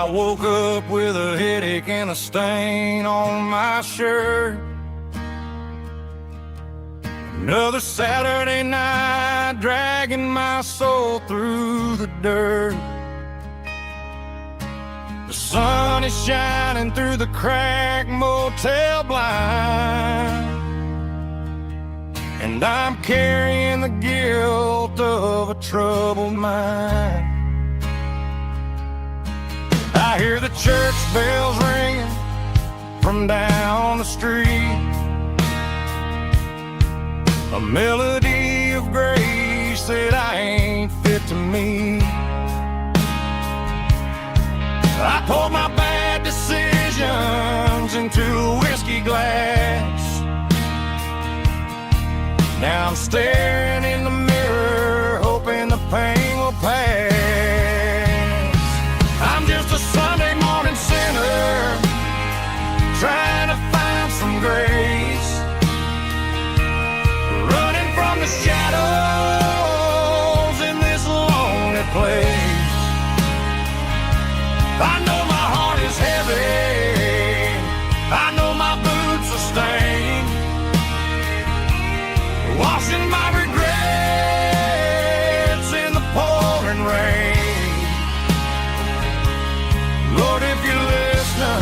I woke up with a headache and a stain on my shirt. Another Saturday night, dragging my soul through the dirt. The sun is shining through the cracked motel blind, and I'm carrying the guilt of a troubled mind. I hear the church bells ringing from down the street, a melody of grace that I ain't fit to meet. I poured my bad decisions into a whiskey glass. Now I'm staring in the mirror, hoping the pain will pass. I'm just a Sunday morning sinner, trying to find some grace, running from the shadows in this lonely place. I know my heart is heavy, I know my boots are stained, washing my regrets in the pouring rain. Lord, if you listen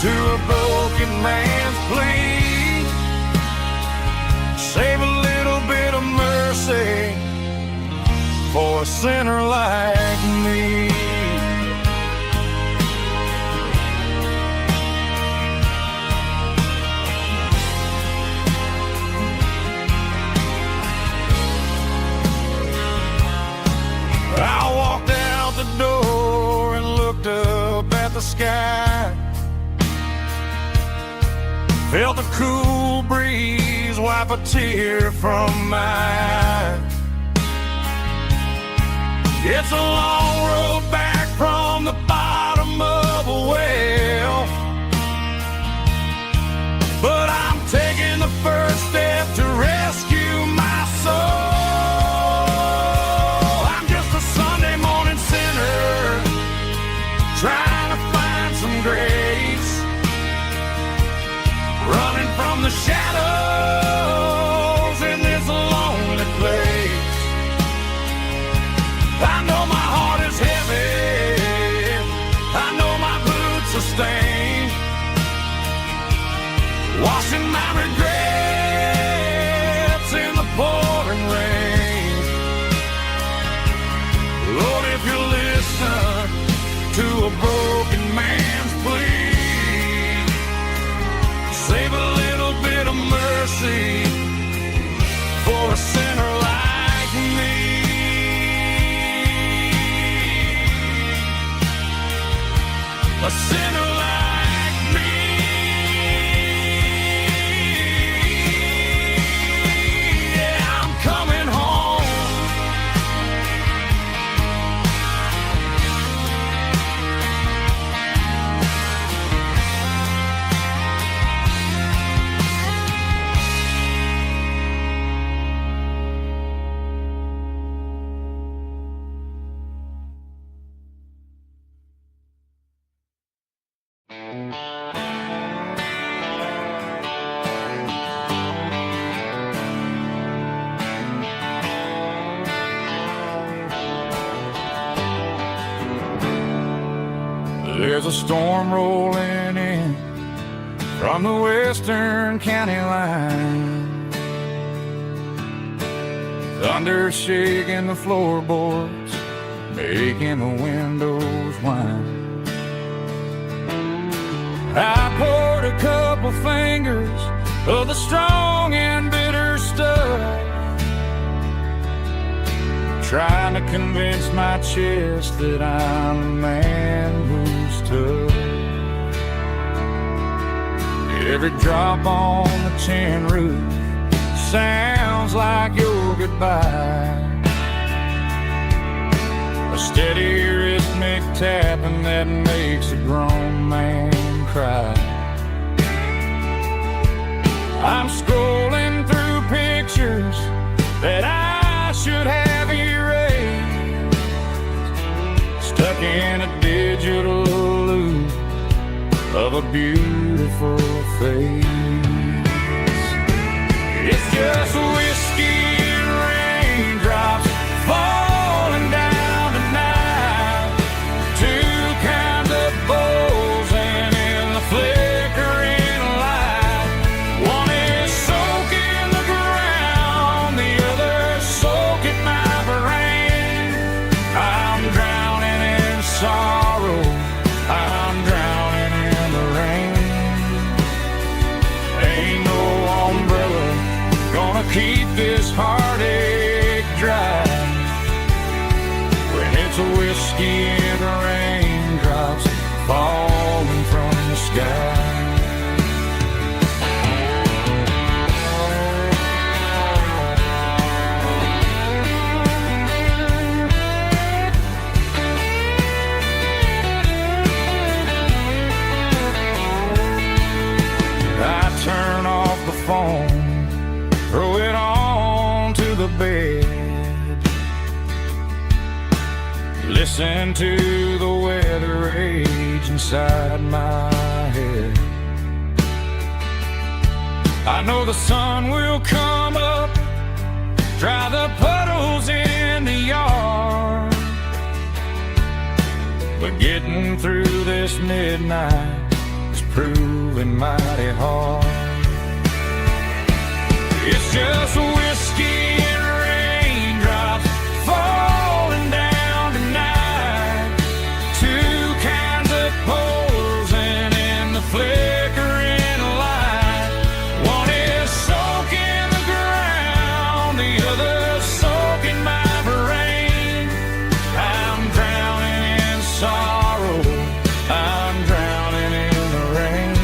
to a broken man's plea, save a little bit of mercy for a sinner like me. I walked out the door and looked up at the sky, felt the cool breeze wipe a tear from my eye. It's a long road back from the bottom of a well, but I'm taking the first step to rescue my soul. Trying to find some grace, running from the shadows in this lonely place. I know my heart is heavy, I know my boots are stained, washing my regrets in the pouring rain. Lord, if you listen to a broken man's plea, save a little bit of mercy for a sinner like me. A sinner like me. Yeah, I'm coming home. There's a storm rolling in from the western county line, thunder shaking the floorboards, making the windows whine. I poured a couple fingers of the strong and bitter stuff, trying to convince my chest that I'm a man who's tough. Every drop on the tin roof sounds like your goodbye, a steady rhythmic tapping that makes a grown man cry. I'm scrolling through pictures that I should have erased, stuck in a digital loop of a beautiful face. It's just whiskey and raindrops falling down tonight. Two kinds of bowls and in the flickering light. One is soaking the ground, the other soaking my brain. I'm drowning in sorrow, I'm drowning in the rain. Ain't no umbrella gonna keep this heartache dry when it's a whiskey and raindrops falling from the sky. I turn off the phone, throw it on to the bed, listen to the weather rage inside my head. I know the sun will come up, dry the puddles in the yard, but getting through this midnight is proving mighty hard. It's just whiskey and raindrops falling down tonight. Two kinds of poles and in the flickering light. One is soaking the ground, the other soaking my brain. I'm drowning in sorrow, I'm drowning in the rain.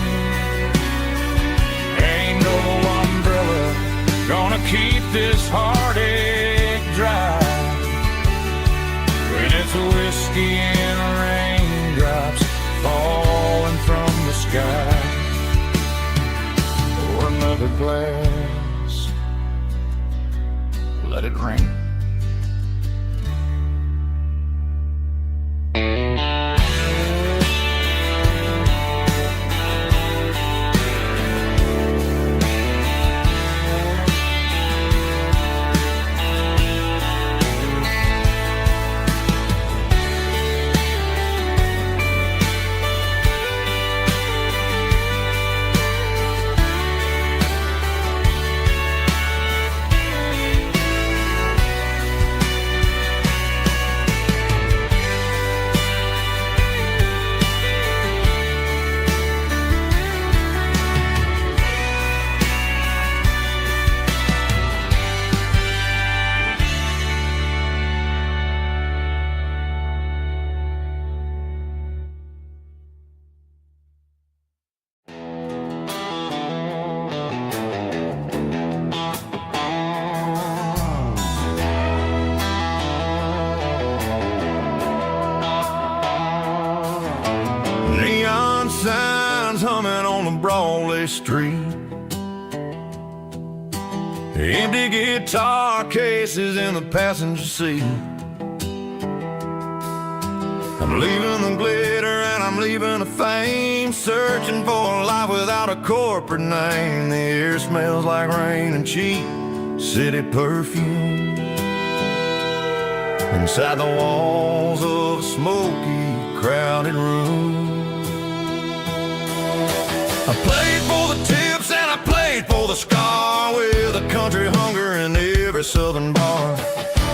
Ain't no umbrella gonna keep this heartache dry when it's a whiskey and raindrops falling from the sky. Pour another glass, let it rain. Signs humming on the Broadway street, empty guitar cases in the passenger seat. I'm leaving the glitter and I'm leaving the fame, searching for a life without a corporate name. The air smells like rain and cheap city perfume inside the walls of a smoky, crowded room. I played for the tips and I played for the scar, with a country hunger in every southern bar.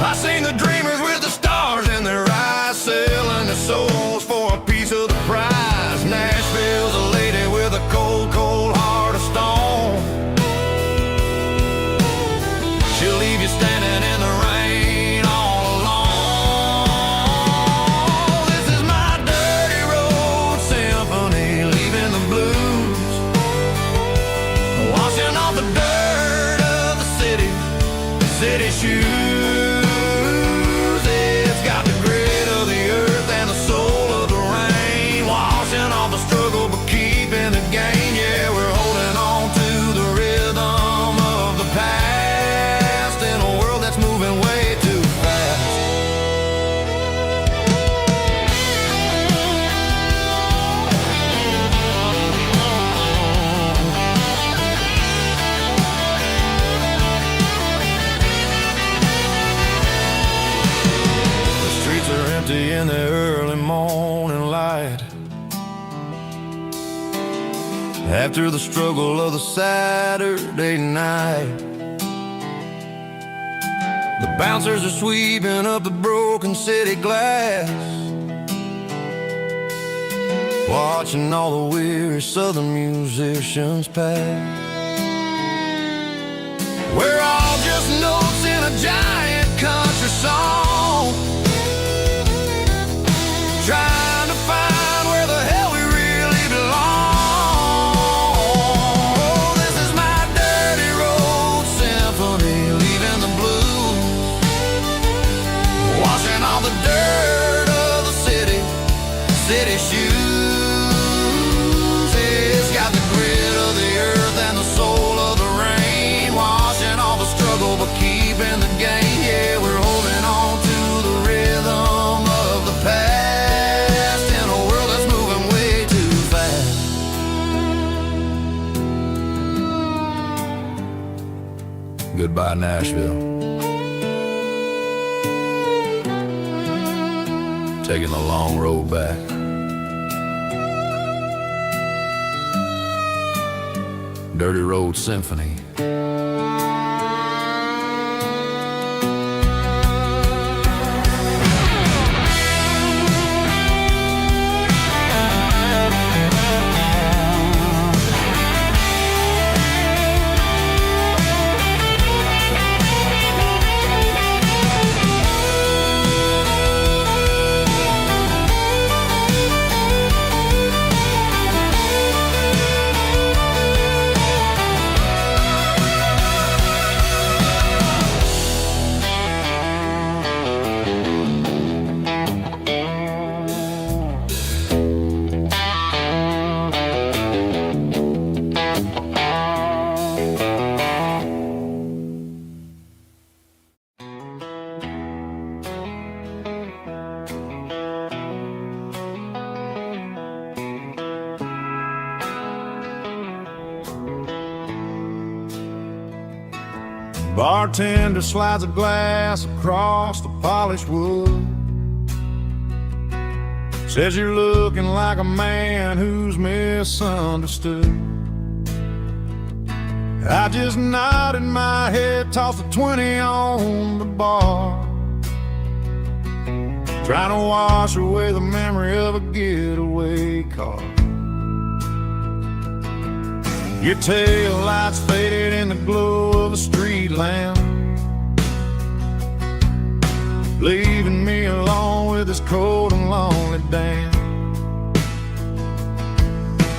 I seen the dreamers with the stars in their eyes, selling their souls for a piece of the prize. Nashville's a lady with a cold, cold heart of stone. She'll leave you standing in the rain all alone. This is my dirty road symphony, leaving the blues, washing off the dirt of the city shoes. the early morning light. After the struggle of the Saturday night, the bouncers are sweeping up the broken city glass, watching all the weary southern musicians pass. We're all just notes in a giant country song, trying to find where the hell we really belong. Oh, this is my dirty road symphony, leaving the blues, washing all the dirt of the city shoes. It's got the grit of the earth and the soul of the rain, washing all the struggle but keeping the gain. Yeah, we're holding on to the rhythm of the past in a world that's moving way too fast. Goodbye, Nashville. Taking the long road back. Dirty Road Symphony. Bartender slides a glass across the polished wood, says you're looking like a man who's misunderstood. I just nodded my head, tossed a 20 on the bar, trying to wash away the memory of a getaway car. Your tail lights faded in the glow of a street lamp, leaving me alone with this cold and lonely damn.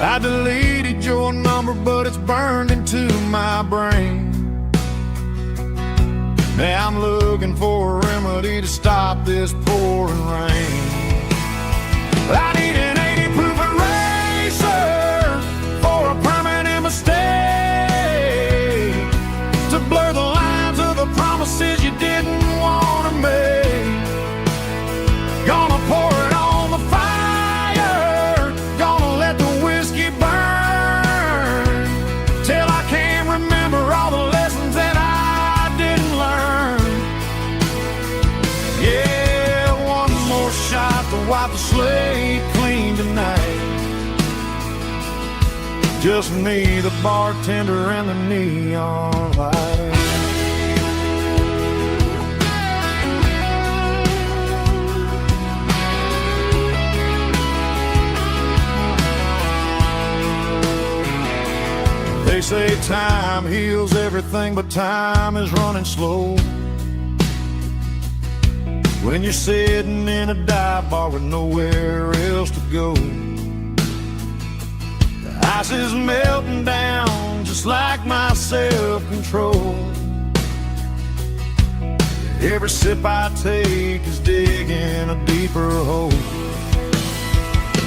I deleted your number, but it's burned into my brain. Now I'm looking for a remedy to stop this pouring rain. I need an 80 proof eraser for a permanent mistake, to blur the lines of the promises you didn't want to make. Gonna pour it on the fire, gonna let the whiskey burn, till I can't remember all the lessons that I didn't learn. Yeah, one more shot to wipe the slate clean tonight. Just me, the bartender, and the neon light. They say time heals everything, but time is running slow when you're sitting in a dive bar with nowhere else to go. The ice is melting down just like my self-control. Every sip I take is digging a deeper hole.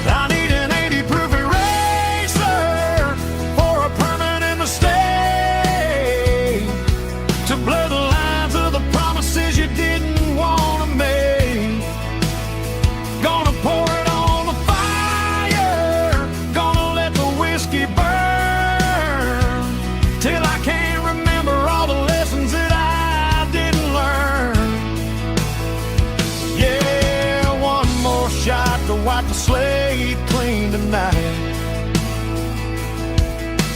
I need an 80 proof eraser for a permanent mistake, to blur the lines of the promises you didn't want to make. Gonna pour it on the fire, gonna let the whiskey burn, till I can't remember all the lessons that I didn't learn. Yeah, one more wipe the slate clean tonight.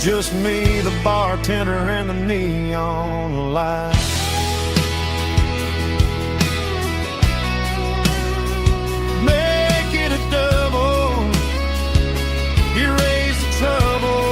Just me, the bartender, and the neon light. Make it a double, erase the trouble.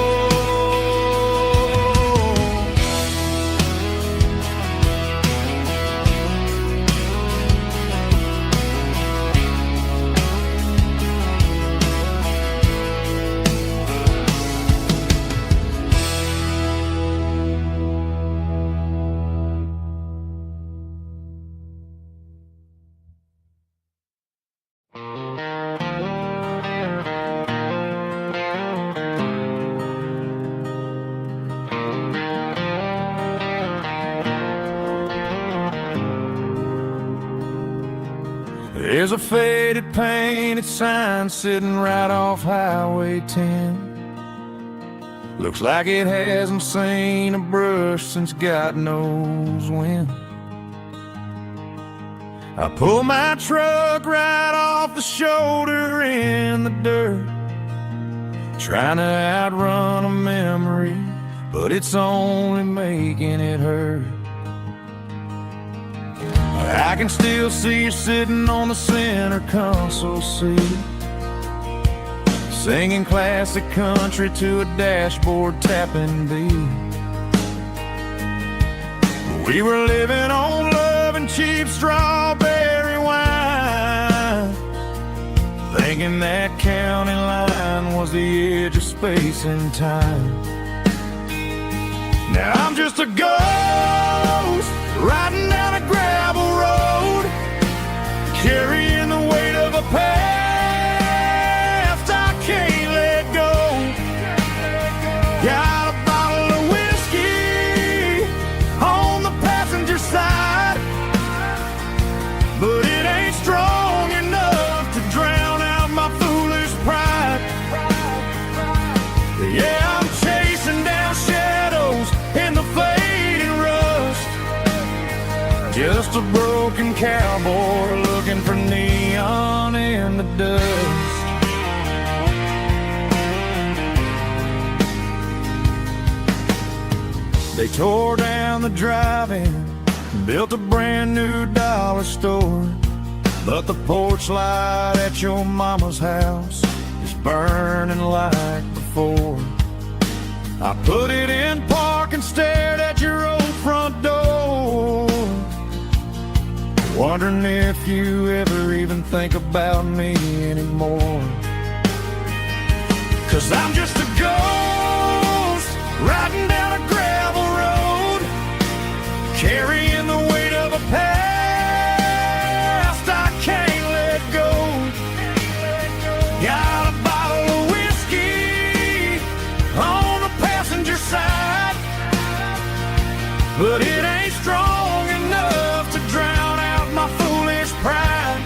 There's a faded painted sign sitting right off Highway 10. Looks like it hasn't seen a brush since God knows when. I pull my truck right off the shoulder in the dirt, trying to outrun a memory, but it's only making it hurt. I can still see you sitting on the center console seat, singing classic country to a dashboard tapping beat. We were living on love and cheap strawberry wine, thinking that county line was the edge of space and time. Now I'm just a ghost riding down a gravel road, carrying the weight of a past I can't let go. Got a bottle of whiskey on the passenger side, but it ain't strong enough to drown out my foolish pride. Yeah, I'm chasing down shadows in the fading rust, just a broken cowboy looking for neon in the dust. They tore down the drive-in, built a brand new dollar store, but the porch light at your mama's house is burning like before. I put it in park and stared at your old front door, wondering if you ever even think about me anymore. 'Cause I'm just a ghost riding down a gravel road, carrying the weight of a past I can't let go. Got a bottle of whiskey on the passenger side, but it ain't strong enough to drown out my foolish pride.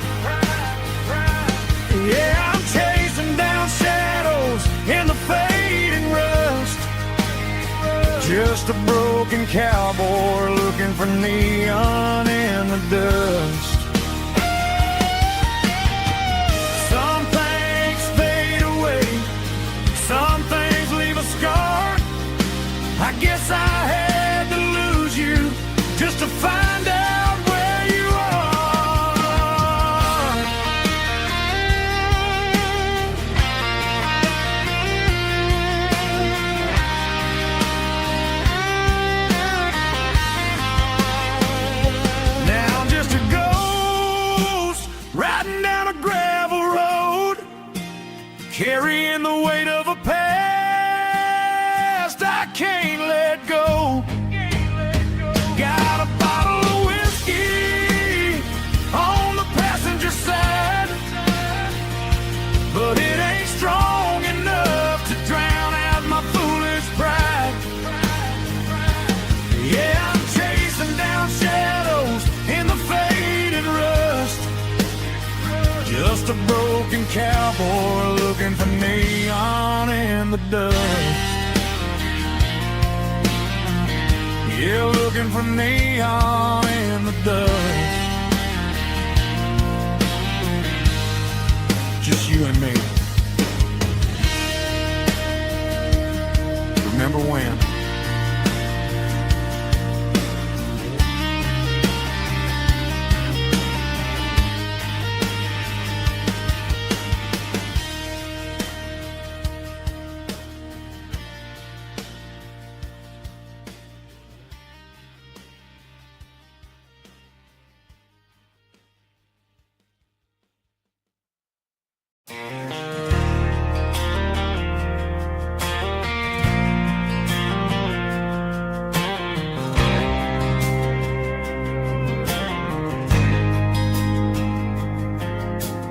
Yeah, I'm chasing down shadows in the fading rust, just a broken cowboy looking for neon in the dust. Some things fade away, some things leave a scar. I guess I had to lose you just to find out where you are. Now I'm just a ghost riding down a gravel road, carrying the weight of a past I can't let go. Got a bottle of whiskey on the passenger side, but it ain't strong enough to drown out my foolish pride. Yeah, I'm chasing down shadows in the fading rust, just a broken cowboy looking for neon in the dust. Yeah, looking for neon in the dust, just you and me. Remember when?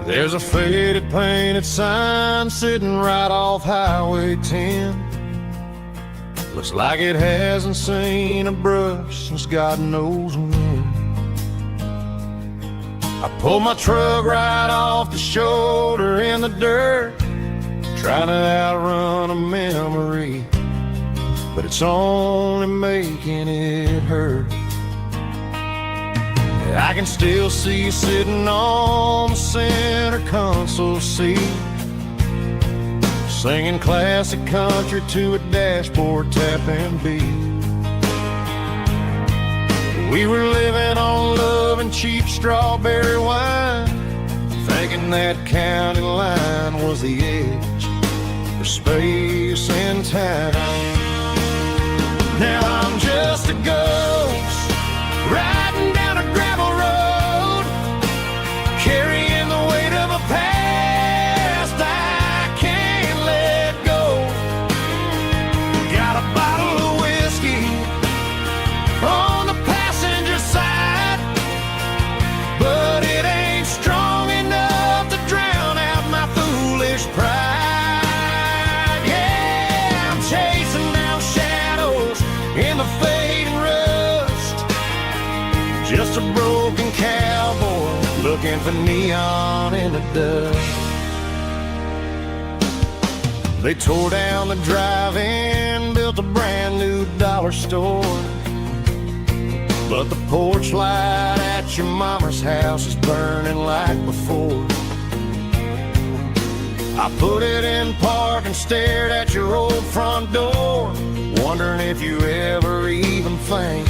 There's a faded painted sign sitting right off Highway 10. Looks like it hasn't seen a brush since God knows when. I pulled my truck right off the shoulder in the dirt, trying to outrun a memory, but it's only making it hurt. I can still see you sitting on the center console seat, singing classic country to a dashboard tapping beat. We were living on love and cheap strawberry wine, thinking that county line was the edge for space and time. Now I'm just a ghost riding down a gravel road, carrying the weight of a past I can't let go. Got a bottle of whiskey on the passenger side, but it ain't strong enough to drown out my foolish pride. Yeah, I'm chasing down shadows in the fading rust, just a broken cowboy looking for neon in the dust. They tore down the drive-in, built a brand new dollar store, but the porch light at your mama's house is burning like before. I put it in park and stared at your old front door, wondering if you ever even think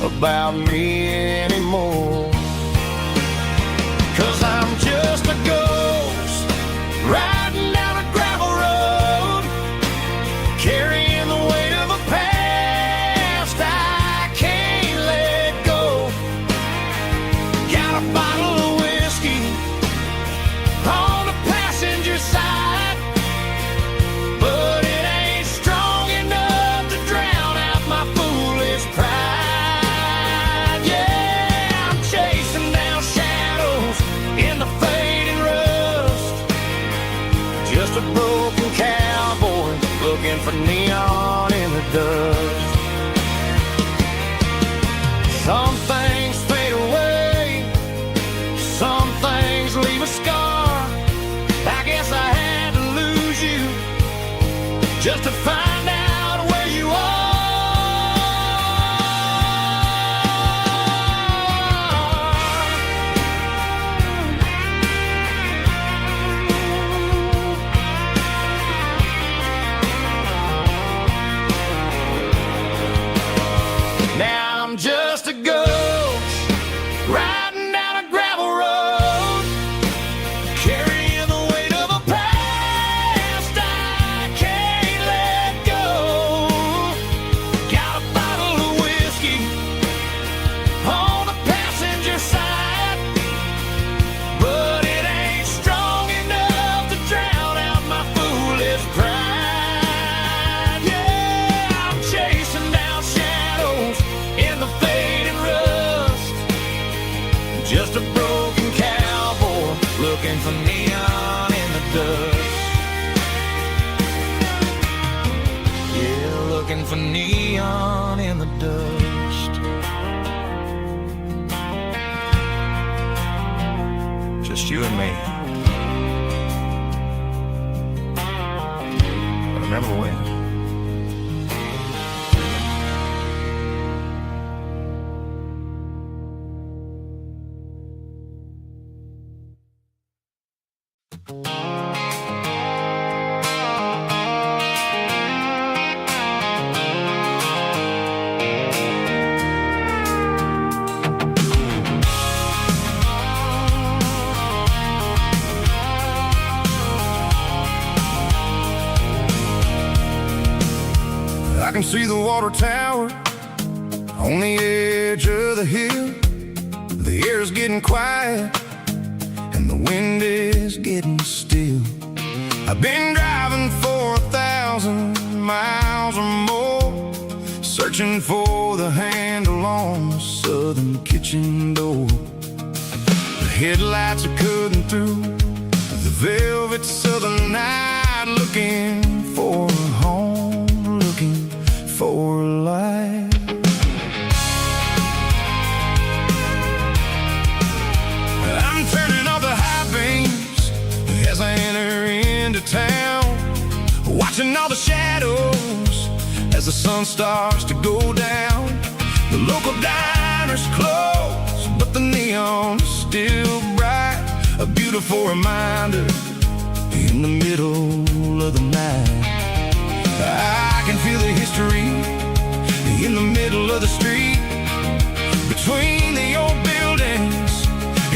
about me anymore. 'Cause I'm just a ghost riding down a gravel road, carrying the weight of a past I can't let go. Got a bottle of whiskey on the passenger side, but it ain't strong enough to drown out my foolish pride. Yeah, I'm chasing down shadows in the fading rust, just a broken cowboy looking for neon in the dust. Some things fade away, some things leave a scar. I guess I had to lose you just to find out where you are. Now I'm just a ghost riding down a gravel road, carrying the weight of a past I can't let go. Got a bottle of whiskey on the passenger side, but it ain't strong enough to drown out my foolish pride. Yeah, I'm chasing down shadows in the fading rust, just a broken cowboy looking for neon in the dust. Yeah, looking for neon in the dust. Just you and me. I remember when. I can see the water tower on the edge of the hill. The air's getting quiet and the wind is getting still. I've been driving for 1,000 miles or more, searching for the handle on the southern kitchen door. The headlights are cutting through the velvet southern night, looking for a home, looking for life. I'm turning off the high beams as I enter into town, watching all the shadows as the sun starts to go down. The local diner's closed, but the neon is still bright, a beautiful reminder in the middle of the night. I can feel the history in the middle of the street, between the old buildings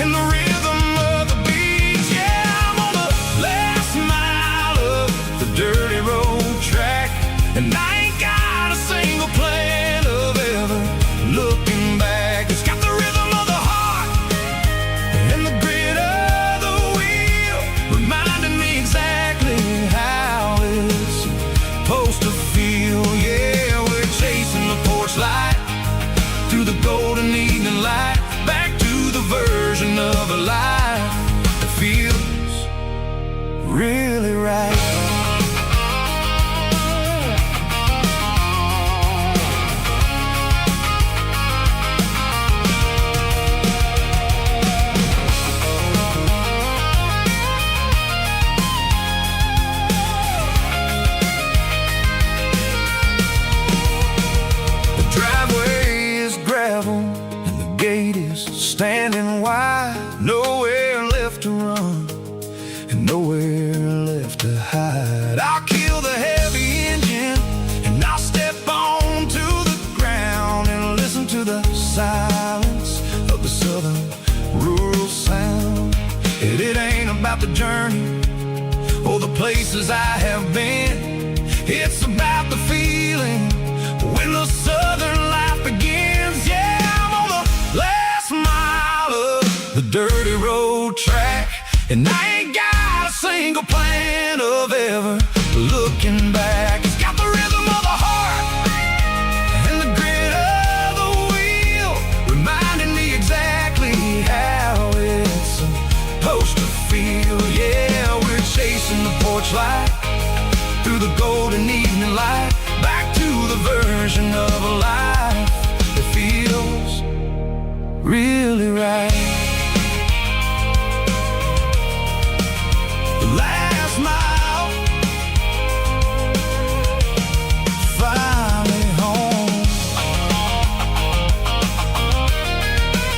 and the rhythm of the beats. Yeah, I'm on the last mile of the dirty road track, and I ain't got a single plan of ever looking back. It's got the rhythm of the heart and the grit of the wheel, reminding me exactly how it's supposed to feel. Yeah, we're chasing the porch light through the golden evening light, back to the version of a life that feels really right. Standing wide, nowhere left to run and nowhere left to hide. I'll kill the heavy engine and I'll step onto the ground and listen to the silence of the southern rural sound. And it ain't about the journey or the places I have been, it's about the feeling when the southern life begins. Yeah, I'm on the last mile of the dirty road track, and I ain't got a single plan of ever looking back. It's got the rhythm of the heart and the grit of the wheel, reminding me exactly how it's supposed to feel. Yeah, we're chasing the porch light through the golden evening light, back to the version of a life that feels really right. The last mile, finally home.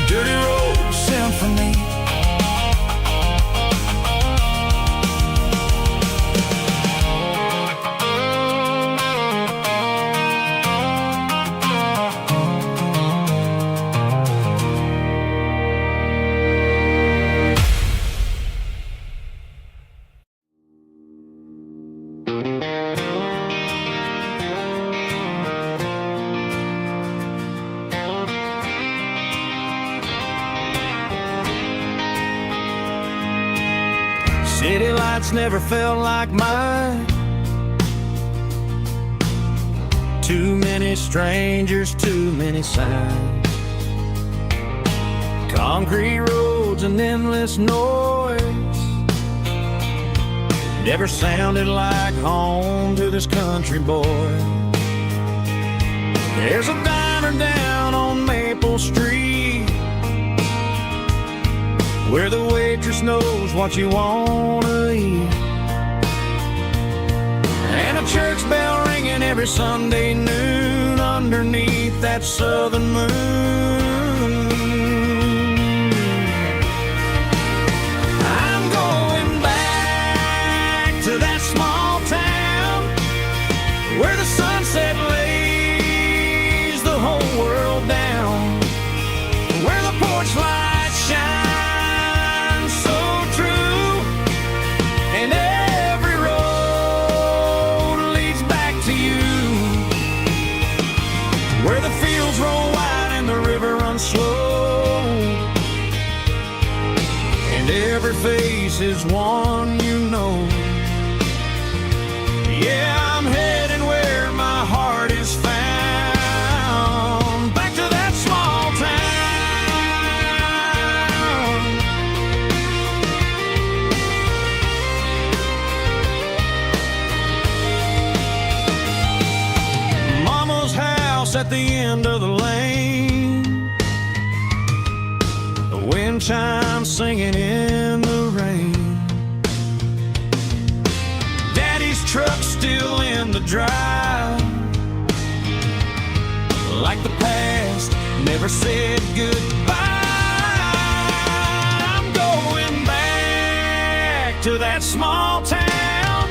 Dirty road symphony. City lights never felt like mine. Too many strangers, too many signs. Concrete roads and endless noise never sounded like home to this country boy. There's a diner down on Maple Street where the waitress knows what you wanna eat, and a church bell ringing every Sunday noon underneath that southern moon. I'm going back is one you know. Yeah, I'm heading where my heart is found, back to that small town. Mama's house at the end of the lane, the wind chimes singing in the rain. Daddy's truck still in the drive, like the past never said goodbye. I'm going back to that small town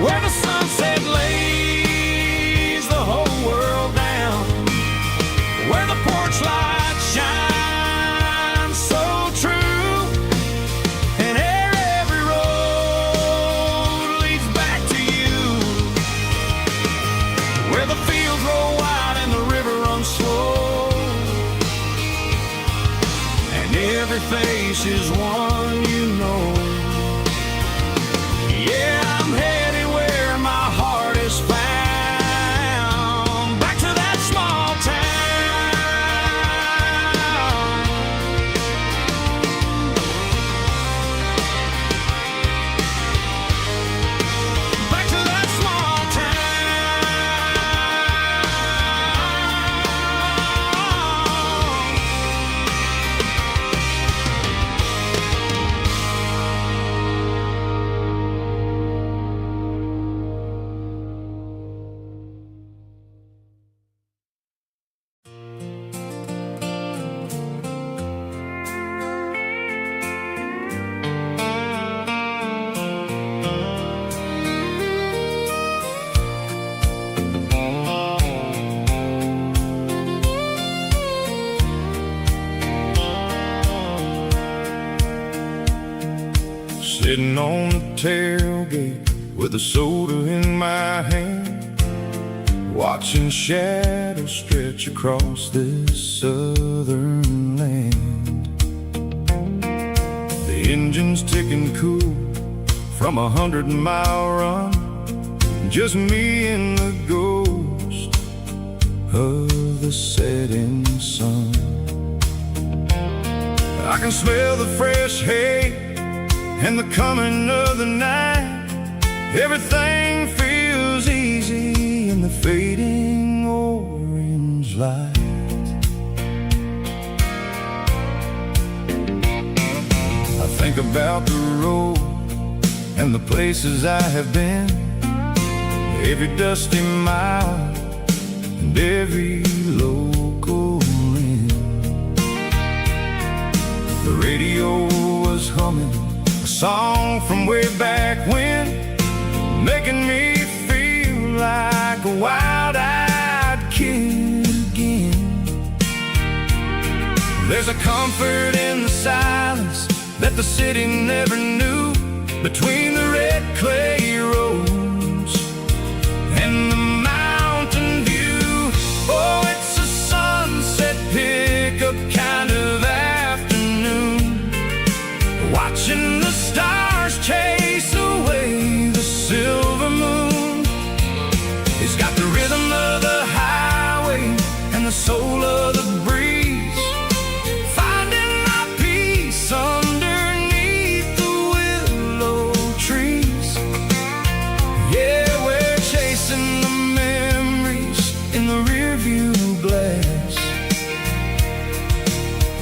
where the sunset lays the whole world down, where the porch lights shine so true, and every road leads back to you, where the fields roll wide and the river runs slow, and every face is one you know. Yeah, I'm headed where my heart is found, back to that small town. Back to that small sitting on the tailgate with a soda in my hand, watching shadows stretch across this southern land. The engine's ticking cool from 100-mile run, just me and the ghost of the setting sun. I can smell the fresh hay and the coming of the night. Everything feels easy in the fading orange light. I think about the road and the places I have been, every dusty mile and every local inn. The radio was humming a song from way back when, making me feel like a wild-eyed kid again. There's a comfort in the silence that the city never knew, between the red clay roads and the mountain view. Oh, it's a sunset pickup kind of afternoon, watching the stars chase away the silver moon. It's got the rhythm of the highway and the soul of the breeze, finding my peace underneath the willow trees. Yeah, we're chasing the memories in the rearview glass,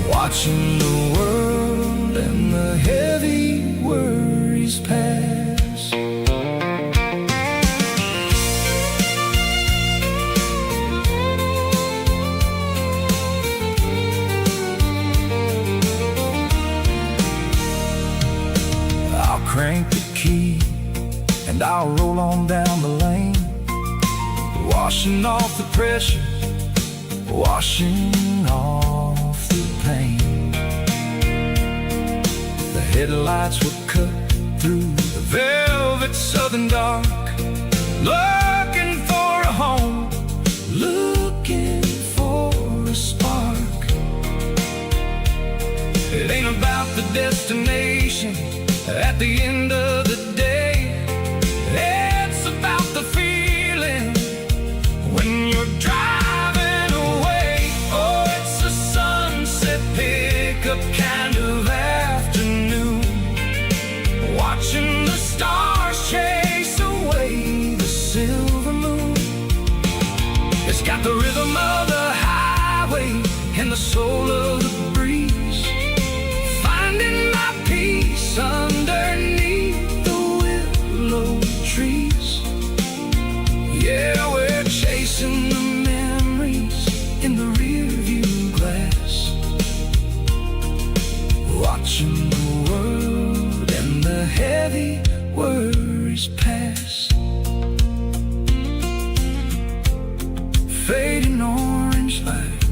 watching the world and the heavy worries pass. I'll crank the key and I'll roll on down the lane, washing off the pressure, washing off the pain. The headlights will cut through the velvet southern dark, looking for a home, looking for a spark. It ain't about the destination, at the end of the day, it's about the feeling when you're driving away. Oh, it's a sunset pickup kind of afternoon, watching the stars chase away the silver moon. It's got the rhythm of the highway and the soul of the breeze, finding my peace underneath the willow trees. Yeah, we're chasing the memories in the rearview glass, watching the world and the heavy worries pass. Fading orange light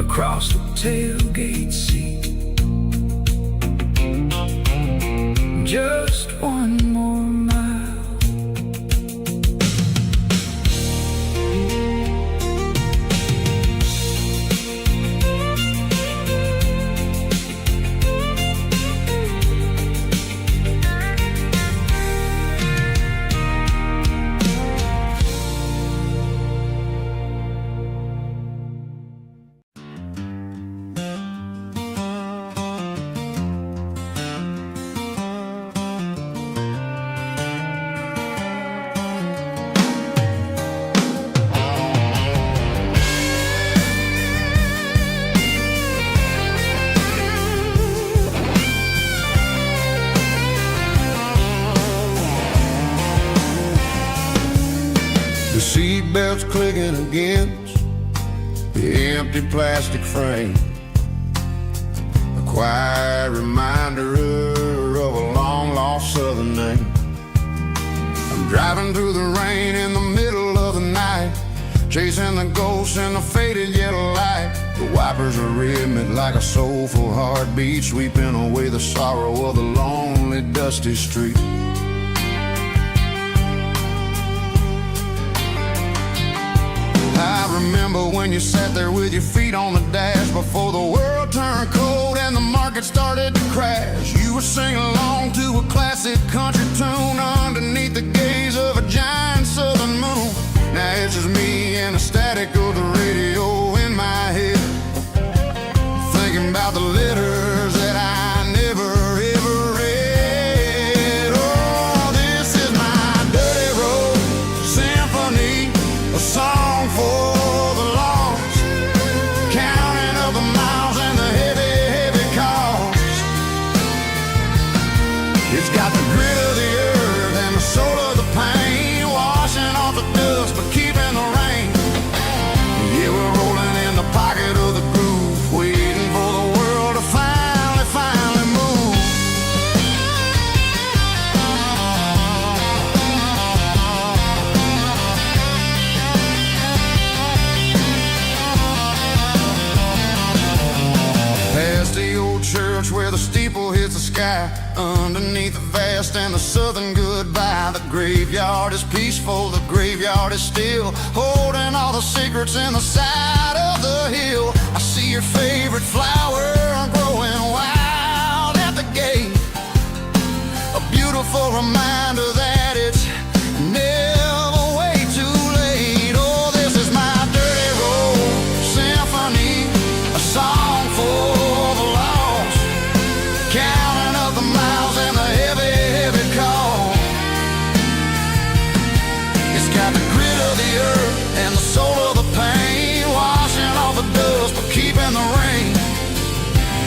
across the tailgate seat. Just one more mile. The seatbelt's clicking against the empty plastic frame, a quiet reminder of a long-lost southern name. I'm driving through the rain in the middle of the night, chasing the ghosts in the faded yellow light. The wipers are rhythmic like a soulful heartbeat, sweeping away the sorrow of the lonely, dusty street. I remember when you sat there with your feet on the dash before the world turned cold and the market started to crash. You were singing along to a classic country tune underneath the gaze of a giant southern moon. Now it's just me and the static of the radio in my head, thinking about the letters that I never ever read. Oh, this is my dirty road symphony, a song for the lost, counting up the miles and the heavy, heavy cost. It's got the grit of the earth and the soul of the pain, washing off the dust but keeping the rain. Yeah, we're rolling in the pocket of the groove, waiting for the world to finally move. Past the old church where the steeple hits the sky, underneath the vast and the southern goodbye. The graveyard is peaceful, the graveyard is still, holding all the secrets in the side of the hill. I see your favorite flower growing wild at the gate, a beautiful reminder that it's never way too late. Oh, this is my dirty road symphony, a song for the lost, counting up the miles and the heavy, heavy call. It's got the grit of the earth and the soul of the pain, washing off the dust but keeping the rain.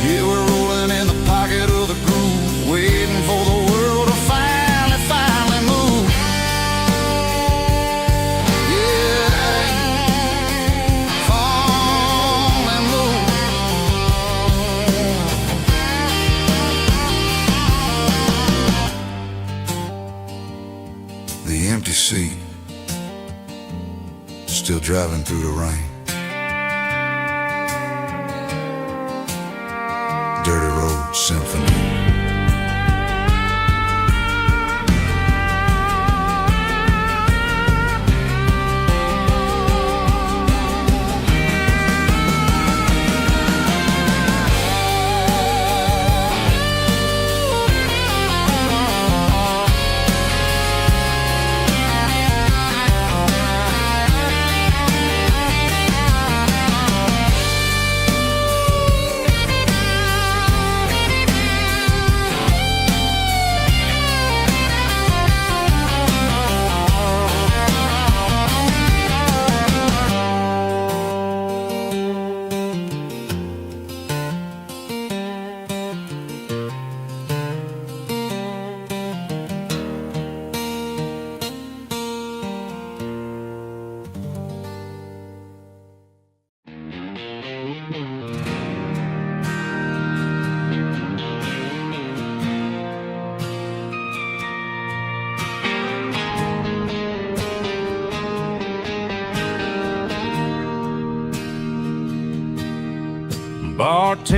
Yeah, we're rolling in the pocket of the groove, waiting for the world to finally move. Yeah, finally move. The empty seat, still driving through the rain. Dirty Road Symphony.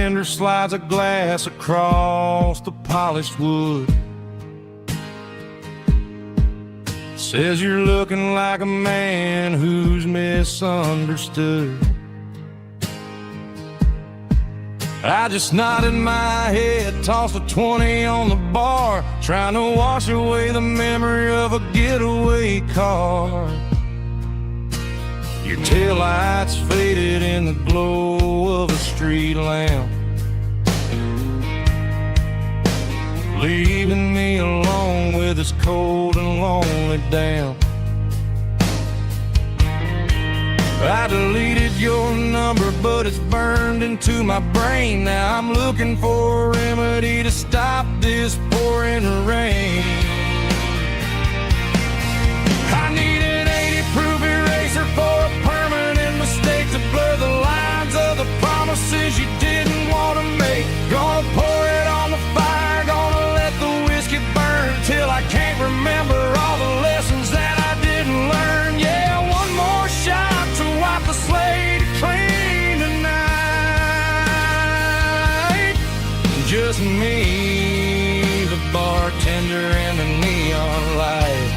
bartender slides a glass across the polished wood. Says you're looking like a man who's misunderstood. I just nodded my head, tossed a 20 on the bar, trying to wash away the memory of a getaway car. Your taillights faded in the glow of a street lamp, leaving me alone with this cold and lonely damp. I deleted your number, but it's burned into my brain. Now I'm looking for a remedy to stop this pouring rain. I need an 80-proof eraser for a permanent mistake to blur the lines of the promises you didn't want to make. Gonna pour it on the fire, gonna let the whiskey burn till I can't remember all the lessons that I didn't learn. Yeah, one more shot to wipe the slate clean tonight. Just me, the bartender, and the neon light.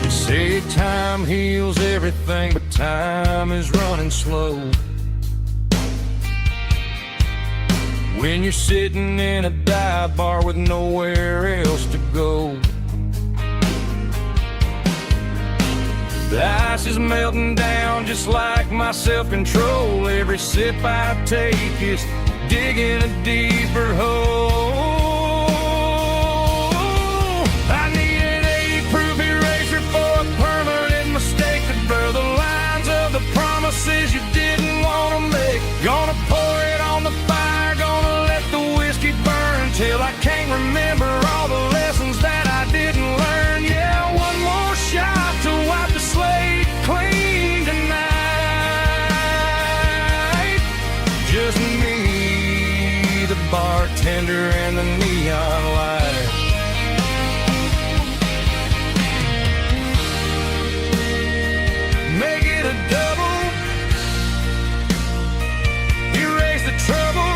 Say time heals everything, but time is running slow. When you're sitting in a dive bar with nowhere else to go, the ice is melting down just like my self-control. Every sip I take is digging a deeper hole. I need an 80-proof eraser for a permanent mistake to blur the lines of the promises you didn't want to make. Gonna pour it on the fire, gonna let the whiskey burn till I can't remember all the lessons that I didn't learn. Yeah, one more shot to wipe the slate clean tonight. Just me, the bartender, and the neon light. Make it a double, erase the trouble.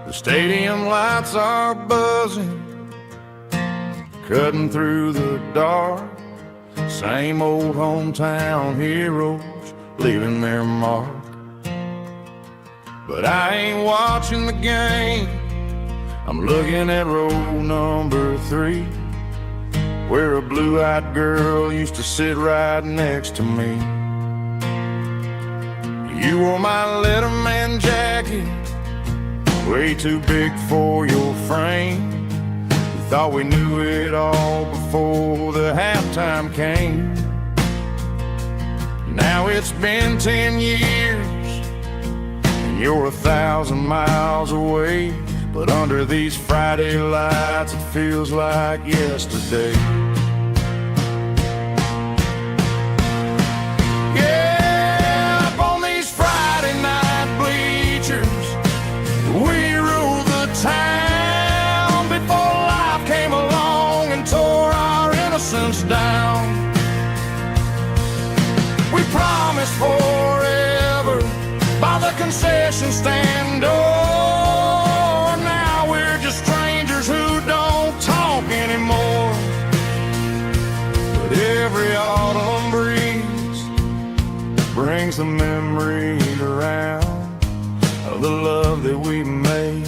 The stadium lights are buzzing, cutting through the dark. Same old hometown heroes leaving their mark. But I ain't watching the game, I'm looking at row number 3, where a blue-eyed girl used to sit right next to me. You wore my Letterman jacket, way too big for your frame. We thought we knew it all before the halftime came. Now it's been 10 years and you're 1,000 miles away, but under these Friday lights it feels like yesterday. Yeah, up on these Friday night bleachers, we ruled the town before life came along and tore our innocence down. We promised forever by the concession stand door. Now we're just strangers who don't talk anymore. But every autumn breeze brings the memories around of the love that we made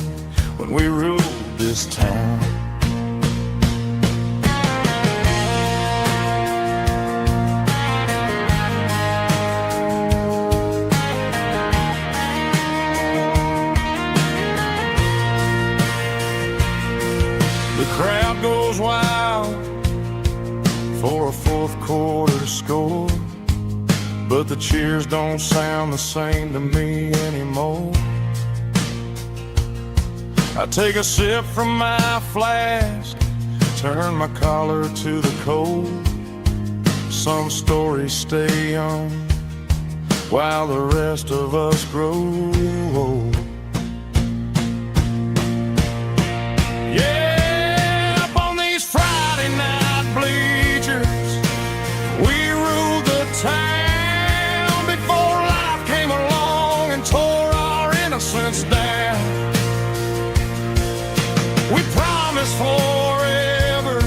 we ruled this town. The crowd goes wild for a fourth quarter score, but the cheers don't sound the same to me anymore. I take a sip from my flask, turn my collar to the cold. Some stories stay young while the rest of us grow old. Yeah, up on these Friday night bleachers, we ruled the town before life came along and tore our innocence down. We promised forever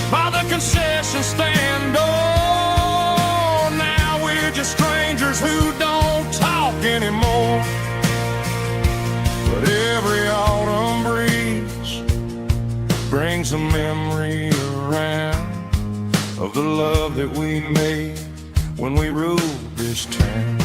by the concession stand door. Now we're just strangers who don't talk anymore. But every autumn breeze brings a memory around of the love that we made when we ruled this town.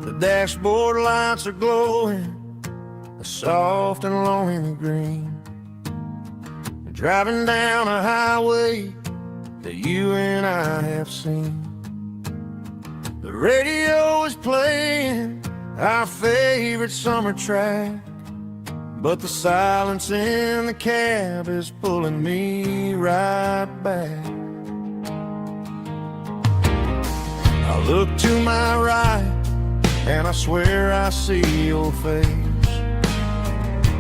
The dashboard lights are glowing a soft and lonely green. We're driving down a highway that you and I have seen. The radio is playing our favorite summer track, but the silence in the cab is pulling me right back. I look to my right and I swear I see your face,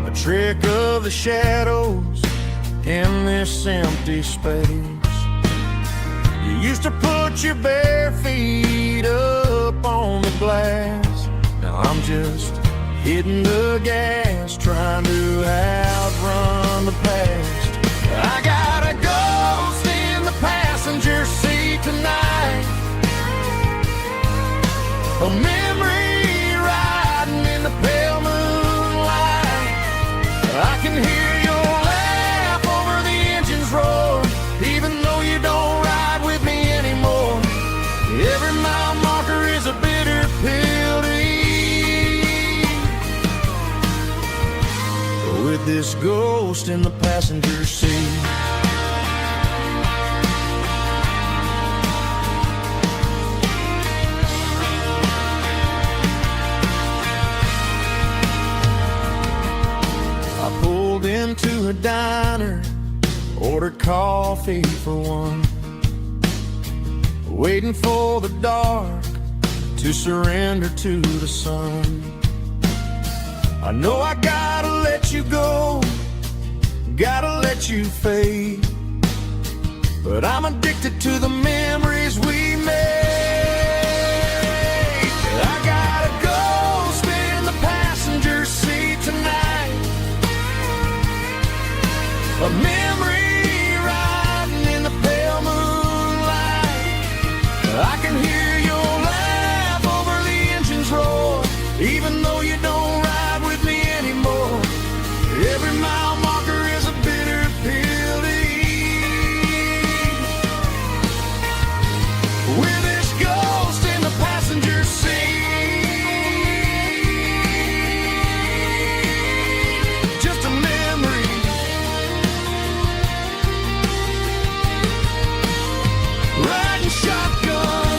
a trick of the shadows in this empty space. You used to put your bare feet up on the glass. Now I'm just hitting the gas, trying to outrun the past. I got a ghost in the passenger seat tonight, a memory riding in the pale moonlight. I can hear your laugh over the engine's roar, even though you don't ride with me anymore. Every mile marker is a bitter pill to eat, with this ghost in the passenger seat. Into a diner, ordered coffee for one, waiting for the dark to surrender to the sun. I know I gotta let you go, gotta let you fade, but I'm addicted to the memories we made. I got a ghost A memory riding in the pale moonlight. I can hear your laugh over the engine's roar, even though you don't ride with me anymore. Every mile marker is a bitter pill to eat. We're this ghost in the passenger seat. Just a memory. Riding shotgun.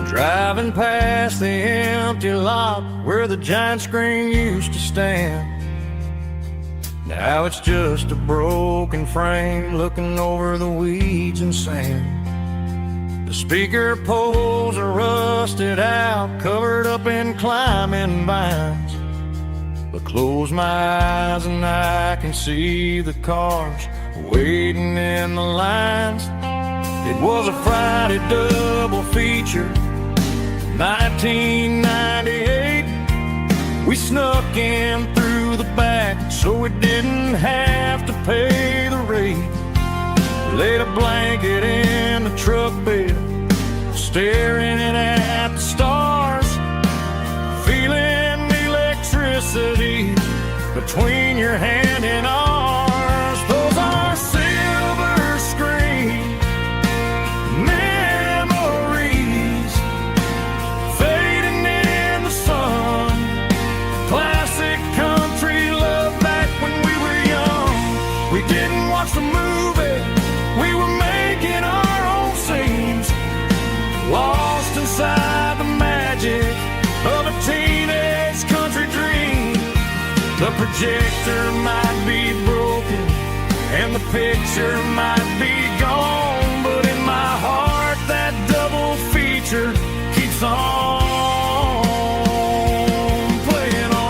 Driving past the empty lot where the giant screen used to stand. Now it's just a broken frame looking over the weeds and sand. The speaker poles are rusted out, covered up in climbing vines. But close my eyes and I can see the cars waiting in the lines. It was a Friday double feature, 1998. We snuck in through the back so we didn't have to pay the rate. Laid a blanket in the truck bed, staring at the stars, feeling the electricity between your hand and ours. Those are silver screen memories fading in the sun. Classic country love back when we were young. We didn't watch the movie, we were making our own scenes, lost inside the magic of a teenage country dream. The projector might be broken and the picture might be gone, but in my heart that double feature keeps on playing on.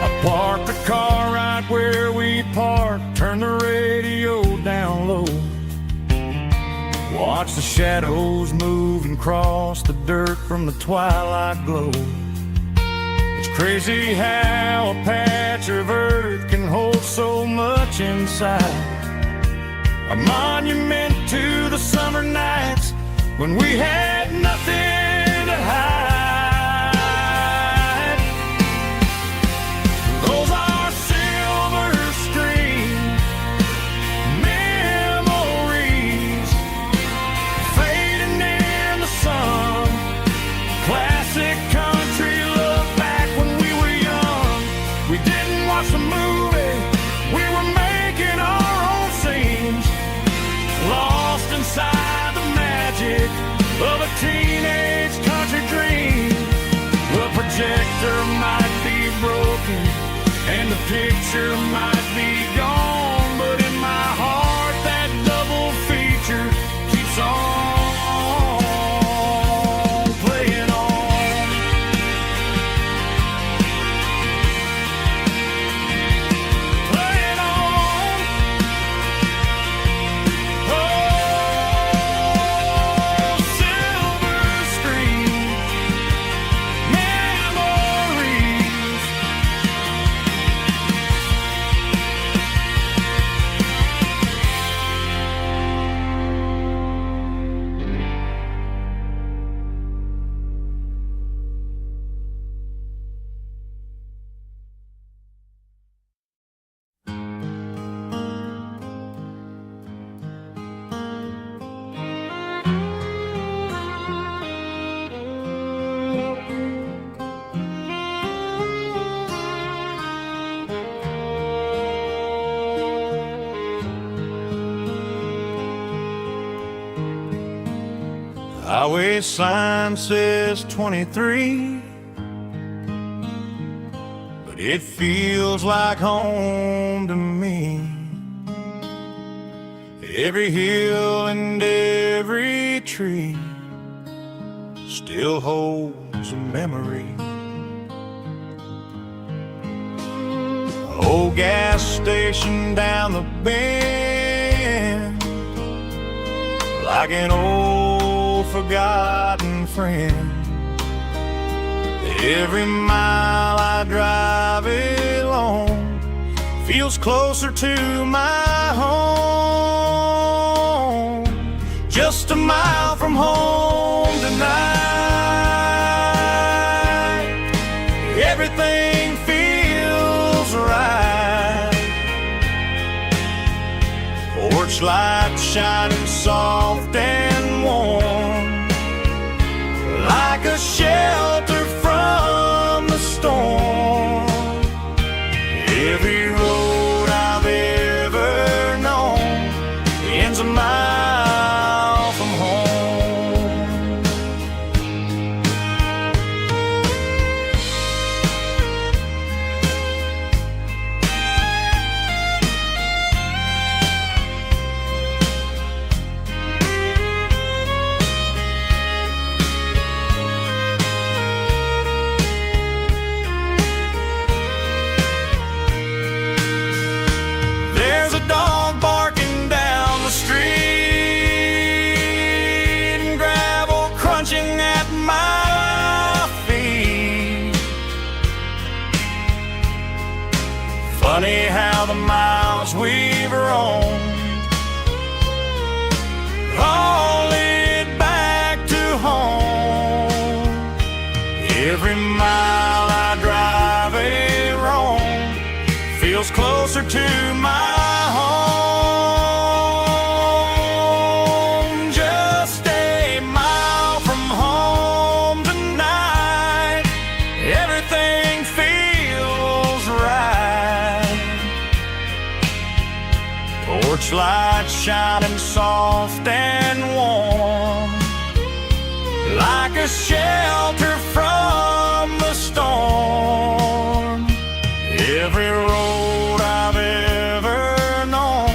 I parked the car right where we parked, turned the radio down low, watch the shadows move and cross the dirt from the twilight glow. It's crazy how a patch of earth can hold so much inside. A monument to the summer nights when we had nothing to hide. Those are silver screen memories fading in the sun. Classic country love back when we were young. We didn't watch the movie, we were making our own scenes, lost inside the magic of a teenage country dream. The projector might be broken and the picture might be gone, but in my heart that double feature keeps on playing on. Playing on. Oh, silver screen memories. Highway sign says 23, but it feels like home to me. Every hill and every tree still holds a memory. Old gas station down the bend, like an old forgotten friend. Every mile I drive along feels closer to my home. Just a mile from home tonight, everything feels right. Porch light shining soft and warm, like a shelter from the storm. Every road I've ever known ends a mile from home. There's a dog barking down the street, and gravel crunching at my feet. Funny how the miles we've roamed all lead back to home. Every mile I drive roam feels closer to my home. Just a mile from home tonight, everything feels right. Porch light shining soft and warm, like a shelter from the storm. Every road I've ever known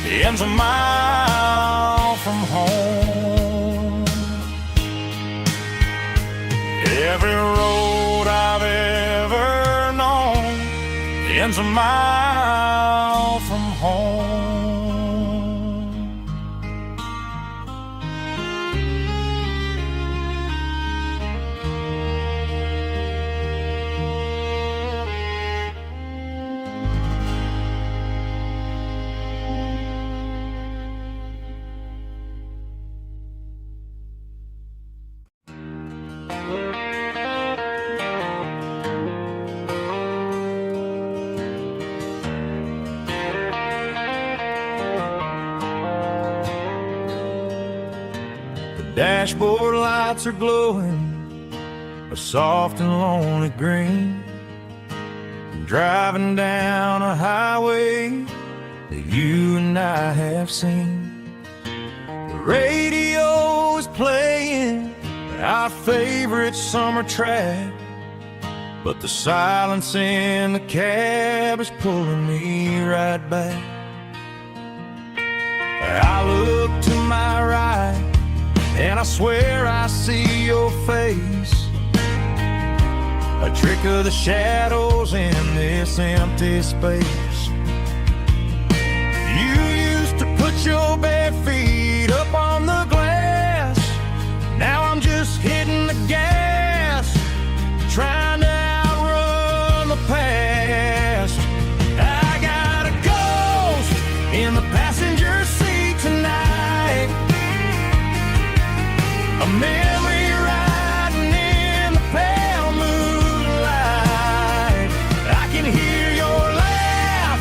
ends a mile from home. Every road I've ever known ends a mile from home. Dashboard lights are glowing a soft and lonely green. I'm driving down a highway that you and I have seen. The radio is playing our favorite summer track, but the silence in the cab is pulling me right back. I look to my right and I swear I see your face, a trick of the shadows in this empty space. You used to put your bare feet up on the glass, now I'm just hitting the gas, trying to outrun the past. I got a ghost in the passenger seat tonight, a memory riding in the pale moonlight. I can hear your laugh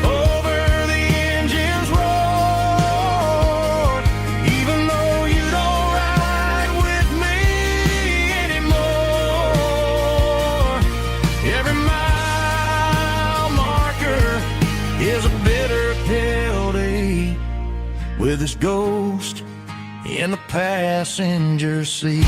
over the engine's roar, even though you don't ride with me anymore. Every mile marker is a bitter pill to eat with this ghost in the passenger seat.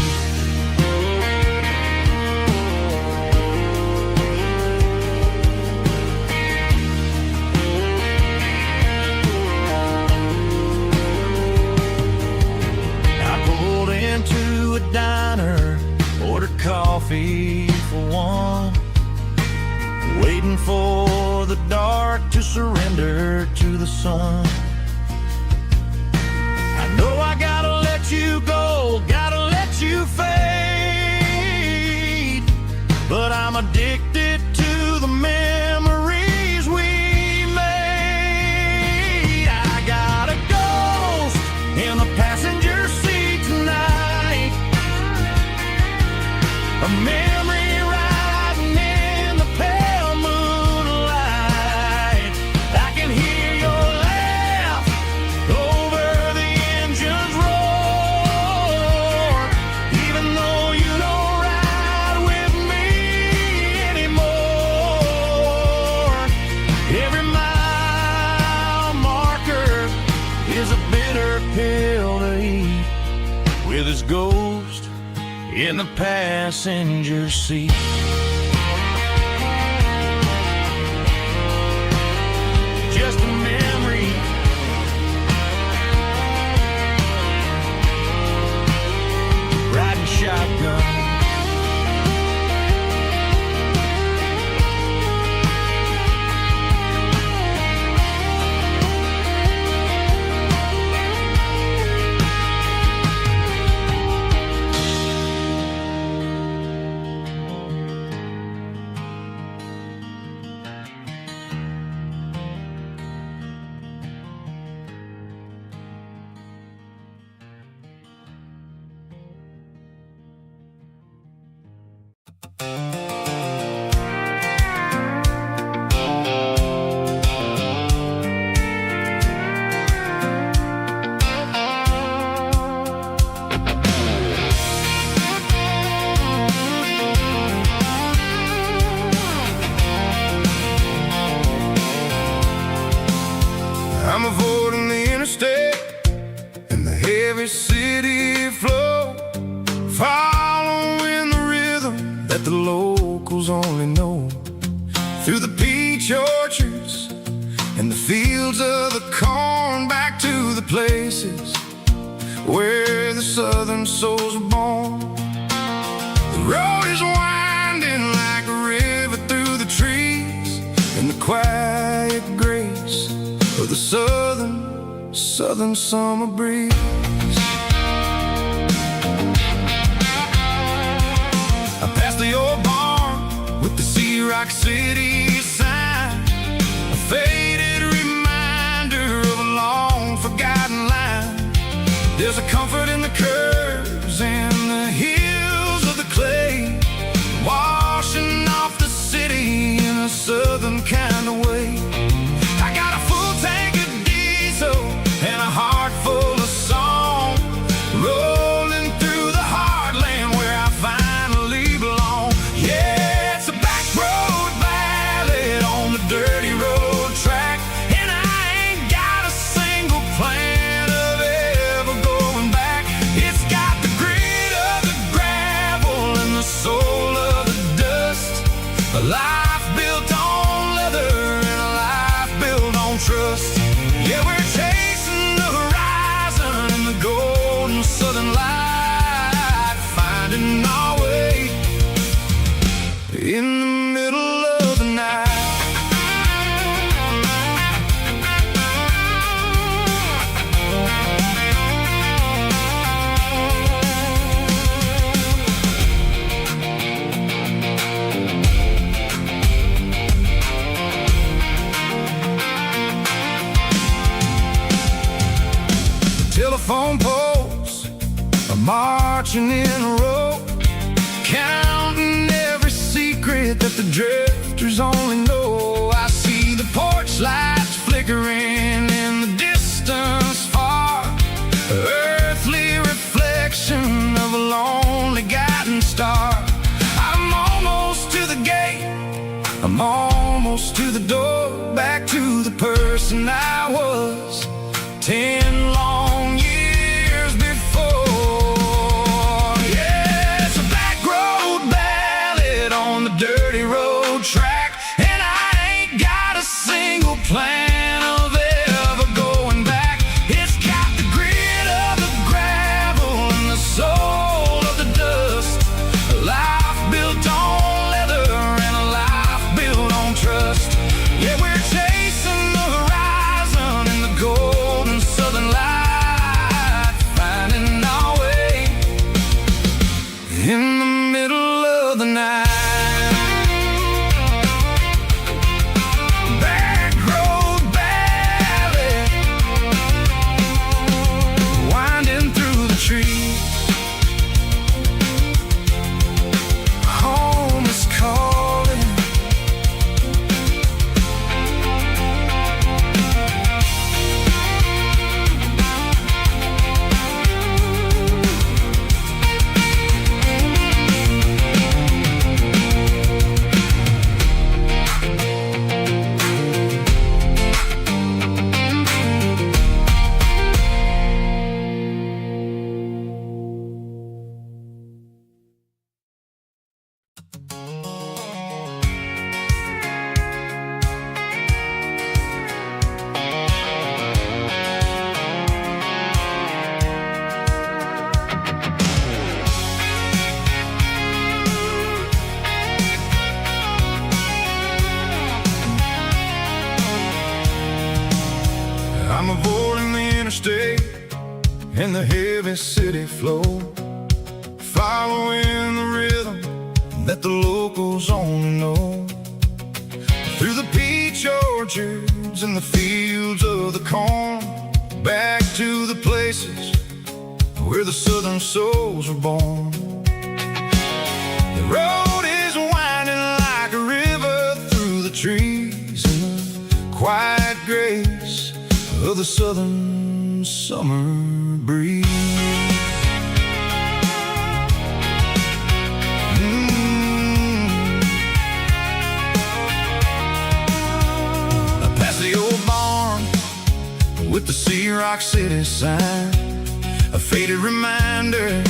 Into a diner, ordered coffee for one, waiting for the dark to surrender to the sun. I know I gotta let you go, gotta let you fade, but I'm addicted to the memories we made. I got a ghost in the passenger seat tonight, a memory riding in the pale moonlight. I can hear your laugh over the engine's roar, even though you don't ride with me anymore. Every mile marker is a bitter pill to eat, with his ghost in the passenger seat. Just a memory, riding shotgun. I'm avoiding the interstate and the heavy city flow, following the rhythm that the locals only know, through the peach orchards and the fields of the corn, back to the places where the southern souls were born. The road is winding like a river through the trees, in the quiet grace of the southern summer breeze. I passed the old barn with the Sea Rock City sign, a faded reminder of a long forgotten line. There's a comfort in the curves and the hills of the clay, washing off the city in a southern kind of way. I got a full tank of diesel and a heart full of song, rolling through the heartland where I finally belong. Yeah, it's a back road ballad on the dirty road track, and I ain't got a single plan of ever going back. It's got the grit of the gravel and the soul of the dust, a life built on leather and a life built on trust. Yeah, we're chasing the horizon in the golden southern light, finding our way in the middle of the night. Telephone poles are marching in a row, counting every secret that the drifters only know. I see the porch lights flickering in the distance far, earthly reflection of a lonely guiding star. I'm almost to the gate, I'm almost to the door, back to the person I was 10 long years before. and the heavy city flow, following the rhythm that the locals only know. Through the peach orchards and the fields of the corn, back to the places where the southern souls were born. The road is winding like a river through the trees in the quiet grace of the southern summer breeze. Past the old barn with the Sea Rock City sign, a faded reminder